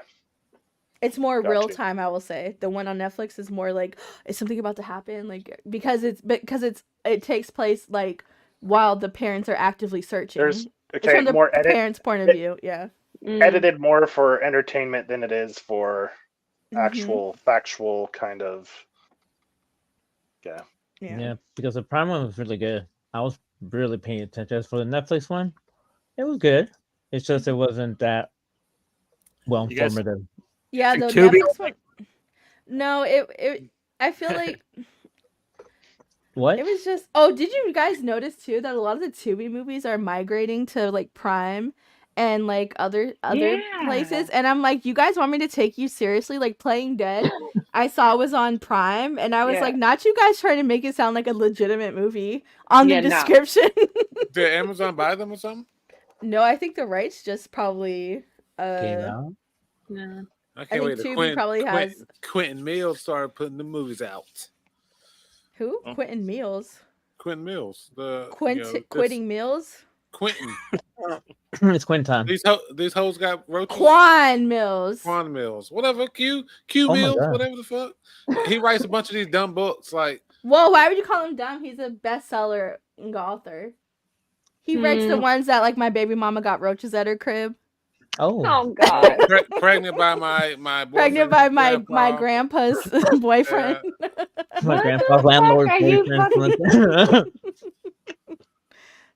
It's more real time, I will say. The one on Netflix is more like, is something about to happen? Like because it takes place like while the parents are actively searching. There's from the more parents' point of view. Yeah. Edited more for entertainment than it is for actual factual kind of. Yeah, because the Prime one was really good. I was really paying attention. As for the Netflix one, it was good. It's just it wasn't that well informative. Yeah, the Netflix one. No, it. I feel like. What? It was just. Oh, did you guys notice too that a lot of the Tubi movies are migrating to like Prime and like other places? And I'm like, you guys want me to take you seriously? Like Playing Dead, I saw was on Prime, and I was like, not you guys trying to make it sound like a legitimate movie on the description. Did Amazon buy them or something? No, I think the rights just probably came out. No. I can't wait. Quentin Mills started putting the movies out. Who? Quentin Mills. Quentin Mills. Quitting Mills. Quentin. It's Quentin time. These hoes got roaches. Quan Mills. Whatever. Q Mills. Whatever the fuck. He writes a bunch of these dumb books. Like. Whoa! Why would you call him dumb? He's a bestseller author. He writes the ones that like my baby mama got roaches at her crib. Oh God! Pregnant by my boyfriend. Pregnant by my grandpa's boyfriend. My grandpa's landlord's boyfriend.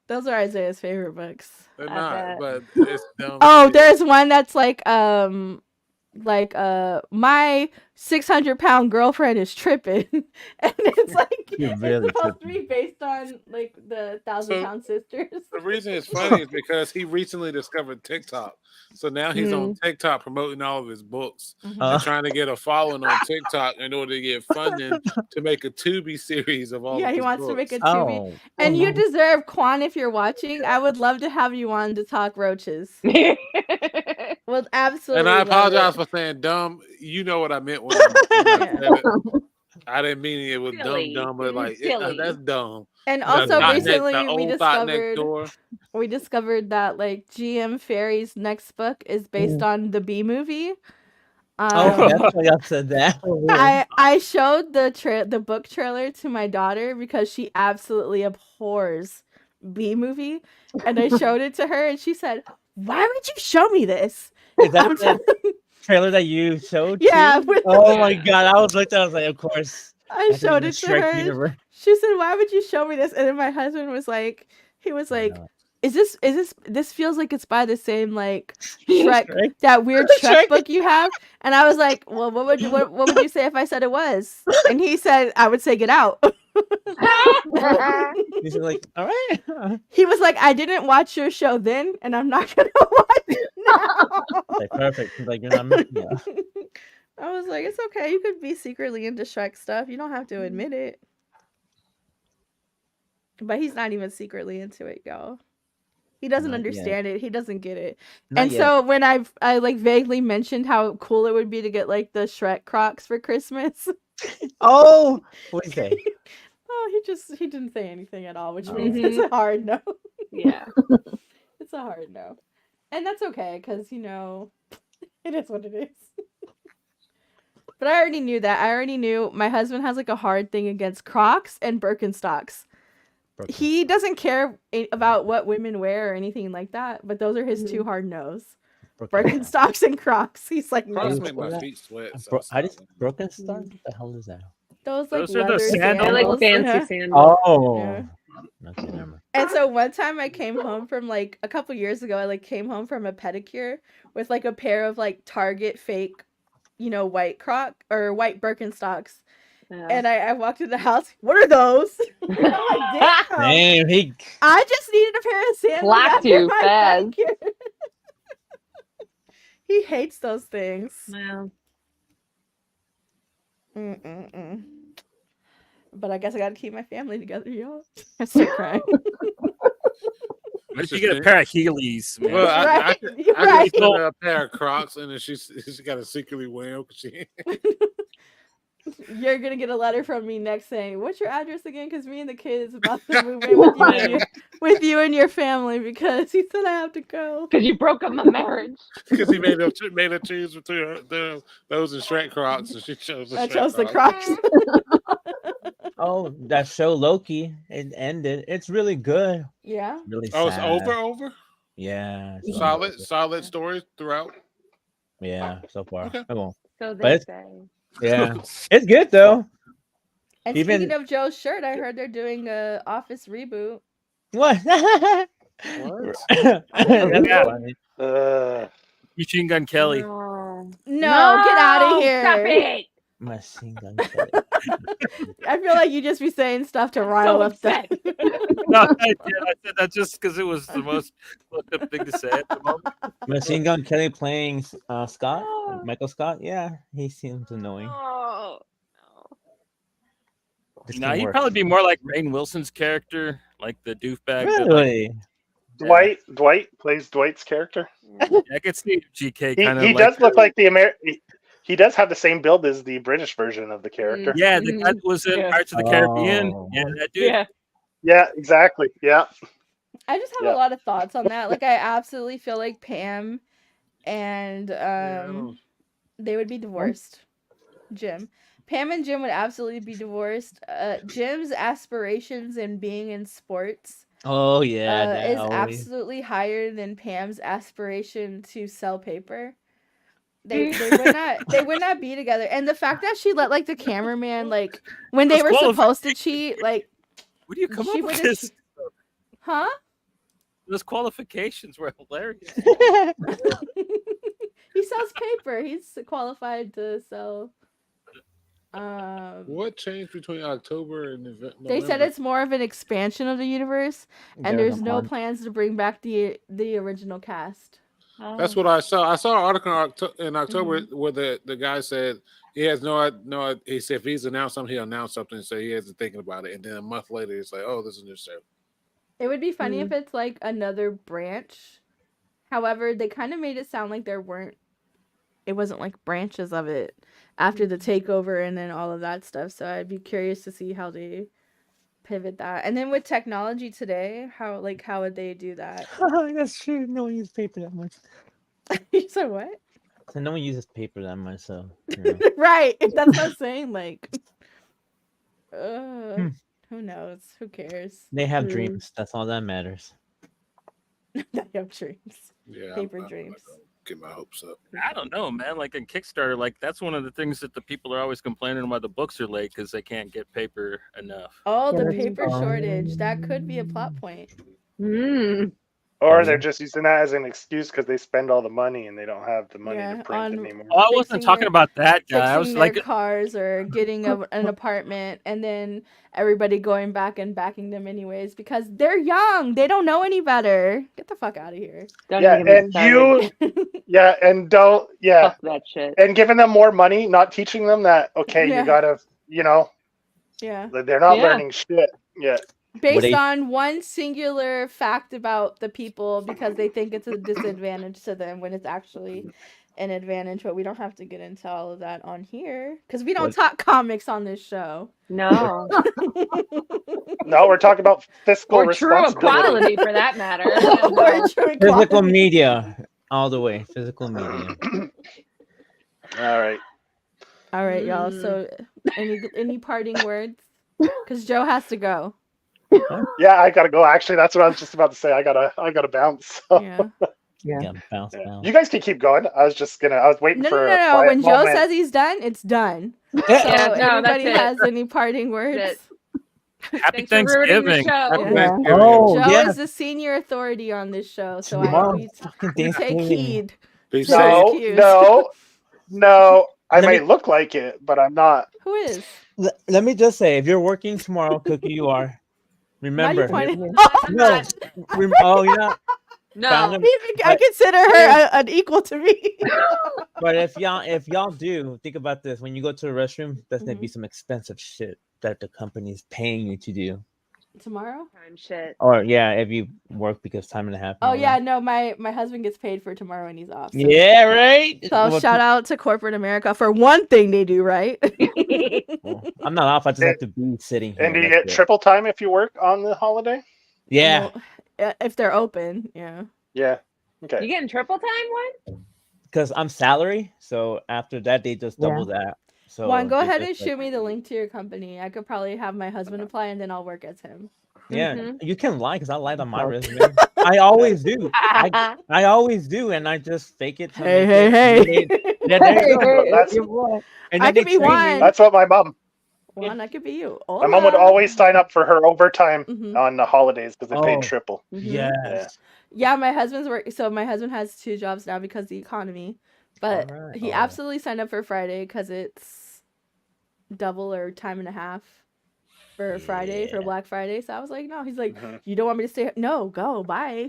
Those are Isaiah's favorite books. They're not, but it's dumb. Oh, there's one that's like my 600-pound girlfriend is tripping, and it's like it's supposed to be based on like the 1,000-pound sisters. The reason it's funny is because he recently discovered TikTok, so now he's on TikTok promoting all of his books and trying to get a following on TikTok in order to get funding to make a Tubi series of all. Yeah, of he wants books. to make a Tubi, and you deserve, Quan, if you're watching. I would love to have you on to talk roaches. Well, absolutely. And I apologize for saying dumb. You know what I meant when I said it. I didn't mean it was dumb, but like that's dumb. And also recently we discovered that like GM Fairy's next book is based on the Bee Movie. That's why I said that. I showed the book trailer to my daughter because she absolutely abhors Bee Movie, and I showed it to her, and she said, "Why would you show me this?" Is that the trailer that you showed? Yeah. Oh my God! I was like, of course. I showed it to her. Universe. She said, "Why would you show me this?" And then my husband was like, "Is this feels like it's by the same like Shrek, that weird Shrek book you have?" And I was like, "Well, what would you say if I said it was?" And he said, "I would say Get Out." He's like, all right. He was like, "I didn't watch your show then, and I'm not gonna watch it now." Like, perfect. He's like, you're not missing out. I was like, it's okay. You could be secretly into Shrek stuff. You don't have to admit it. But he's not even secretly into it, y'all. He doesn't understand it. He doesn't get it. So when I like vaguely mentioned how cool it would be to get like the Shrek Crocs for Christmas. Oh, what did he say? He didn't say anything at all, which means it's a hard no. Yeah. It's a hard no. And that's okay, because it is what it is. But I already knew that. I already knew my husband has like a hard thing against Crocs and Birkenstocks. He doesn't care about what women wear or anything like that, but those are his two hard no's. Birkenstocks and Crocs. He's like, Crocs make my feet sweat. Birkenstocks? What the hell is that? Those like are leather sandals. They're like fancy sandals. Oh, yeah. Okay, never mind. And so one time I came home from like a couple years ago, I like came home from a pedicure with like a pair of like Target fake, white white Birkenstocks. Yeah. And I walked into the house. What are those? I'm like, damn. Damn, I just needed a pair of sandals. Clapped you fast. He hates those things. Well, But I guess I gotta keep my family together, y'all. I start crying. Maybe you get a pair of Heelys, man. Well, I could Right. put her a pair of Crocs, and then she got to secretly wear them. You're gonna get a letter from me next saying, "What's your address again?" Because me and the kid is about to move in with you and your family because he said I have to go. Because you broke up my marriage. Because he made her choose between those and Shrek Crocs, and she chose I chose the Crocs. Oh, that show Loki, it ended. It's really good. Yeah. Really Oh, sad. it's over? Yeah. it's Solid stories throughout? Yeah, so far. Okay. Come on. So But they it's- say. Yeah. It's good, though. And Even- speaking of Joe's shirt, I heard they're doing a Office reboot. What? What? That's Yeah. funny. Machine Gun Kelly. No, No, get out of here. Stop it. Machine Gun Kelly. I feel like you just be saying stuff to rile up that. No, I said that just because it was the most fucked up thing to say at the moment. Machine Gun Kelly playing Scott, Michael Scott. Yeah, he seems annoying. Oh, This No, can he'd work. probably be more like Rainn Wilson's character, like the douchebag. that, like, Really? Dwight plays Dwight's character. I could see GK kind of. He does look like the He does have the same build as the British version of the character. Yeah, the guy that was in Yeah. Pirates of the Caribbean. Oh. Yeah, that dude. yeah. Yeah, exactly. Yeah. I just have Yeah. a lot of thoughts on that. Like, I absolutely feel like Pam and they would be divorced. Pam and Jim would absolutely be divorced. Jim's aspirations in being in sports Oh yeah, that is always. absolutely higher than Pam's aspiration to sell paper. They would not be together. And the fact that she let like the cameraman like when they were supposed to cheat, like Where do you come she up with would've this? huh? Those qualifications were hilarious. He sells paper. He's qualified to sell. What changed between October and November? They said it's more of an expansion of the universe, and there's no plans to bring back the original cast. That's what I saw. I saw an article in October where the guy said he has no. He said if he's announced something, he'll announce something. So he hasn't thinking about it, and then a month later, it's like, oh, this is a new show. It would be funny if it's like another branch. However, they kind of made it sound like it wasn't like branches of it after the takeover and then all of that stuff. So I'd be curious to see how they pivot that. And then with technology today, how would they do that? That's true. No one uses paper that much. You said what? So no one uses paper that much. So Right. That's what I'm saying. Like, who knows? Who cares? they have dreams. That's all that matters. They have dreams. Yeah, Paper I'm dreams. not gonna get my hopes up. I don't know, man. Like in Kickstarter, like that's one of the things that the people are always complaining about. The books are late because they can't get paper enough. Oh, the Yeah. paper shortage. That could be a plot point. Or they're just using that as an excuse because they spend all the money and they don't have the money to print anymore. Oh, I wasn't talking about that guy. I was Fixing like, their cars or getting an apartment, and then everybody going back and backing them anyways because they're young. They don't know any better. Get the fuck out of here. Don't Yeah, even get me and started. Fuck that shit. and giving them more money, not teaching them that you gotta, Yeah. they're not learning shit yet. Based on one singular fact about the people because they think it's a disadvantage to them when it's actually an advantage, but we don't have to get into all of that on here because we don't talk comics on this show. No. No, we're talking about fiscal Or true responsibility. equality for that matter. Or true Physical equality. media, all the way. Physical media. All right, y'all. So, any parting words? Because Joe has to go. Yeah, I gotta go. Actually, that's what I was just about to say. I gotta bounce. So. Yeah. Bounce. You guys can keep going. I was waiting for a quiet When Joe moment. says he's done, it's done. So Yeah, no, anybody that's it. has any parting words? Happy Thanks for ruining the Thanksgiving. show. Happy Yeah. Thanksgiving. Oh Joe yeah, is the senior authority on this show, so tomorrow fucking we take Thanksgiving. heed Be to safe. his No, cues. no. I Let may me- look like it, but I'm not. Who is? Let me just say, if you're working tomorrow, Cookie, you are. Now you Remember, pointing. I'm no, not. oh, you're not. No. I consider her an equal to me. But if y'all do think about this, when you go to the restroom, that's gonna be some expensive shit that the company's paying you to do. Tomorrow? Time shit. Or yeah, if you work because time and a half. Oh yeah, no, my husband gets paid for tomorrow and he's off. So. Yeah, right. So Well, shout out to corporate America for one thing they do right. well, I'm not off. I just have to be sitting here. And do you that's get it. triple time if you work on the holiday? Yeah, Well, if they're open, yeah. Yeah. You Okay. getting triple time one? because I'm salary. So after that, they just double that. So Juan, go they ahead just, and shoot me the link to your company. I could probably have my husband apply and then I'll work as him. Yeah, you can lie because I lied on my resume. I always do. I always do, and I just fake it. To Hey, make hey, it- hey. Yeah, there you go. That's Your boy. And I then they could be train me. Juan. that's what my mom. Juan, that could be you. My mom would Hola. always sign up for her overtime Mhm. on the holidays because they Oh. paid triple. Yes. Yeah, my husband's work. So my husband has 2 jobs now because of the economy, but Alright. he absolutely signed up for Friday because it's double or time and a half for Friday for Black Friday. So I was like, no. He's like, you don't want me to stay? No, go. Bye.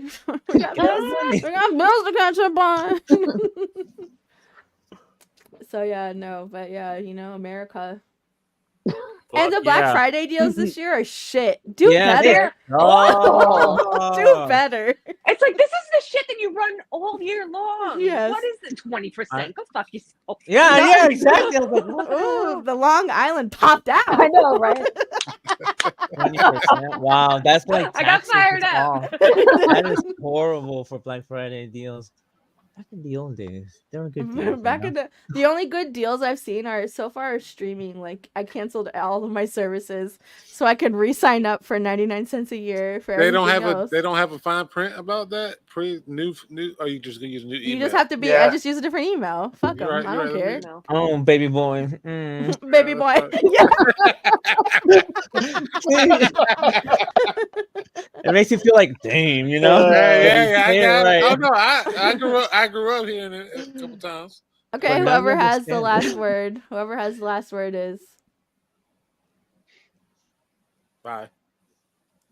we got bills to catch up on. So yeah, no, but yeah, America. And the Black Friday deals this year are shit. Do better. Oh. Do better. It's like this is the shit that you run all year long. Yes. What is the 20%? Go fuck yourself. Yeah, exactly. I was like, what the hell? Ooh, the Long Island popped out. I know, right? 20%. Wow, that's like I got taxes fired and all. up. That is horrible for Black Friday deals. Back in the old days, there were good deals. Back in the only good deals I've seen are so far streaming. Like I canceled all of my services so I could re-sign up for 99 cents a year for They don't everything have else. they don't have a fine print about that. New. Or you just gonna use a new email? You just have to be. Yeah. I just use a different email. Fuck them. You're right, I you're don't right, care. No. Oh, baby boy. Mm. Baby boy. It makes you feel like, damn, you know? Yeah. I got right. it. Oh no, I grew up here a couple times. Okay, But now you whoever has the understand. last word. Whoever has the last word is. Bye.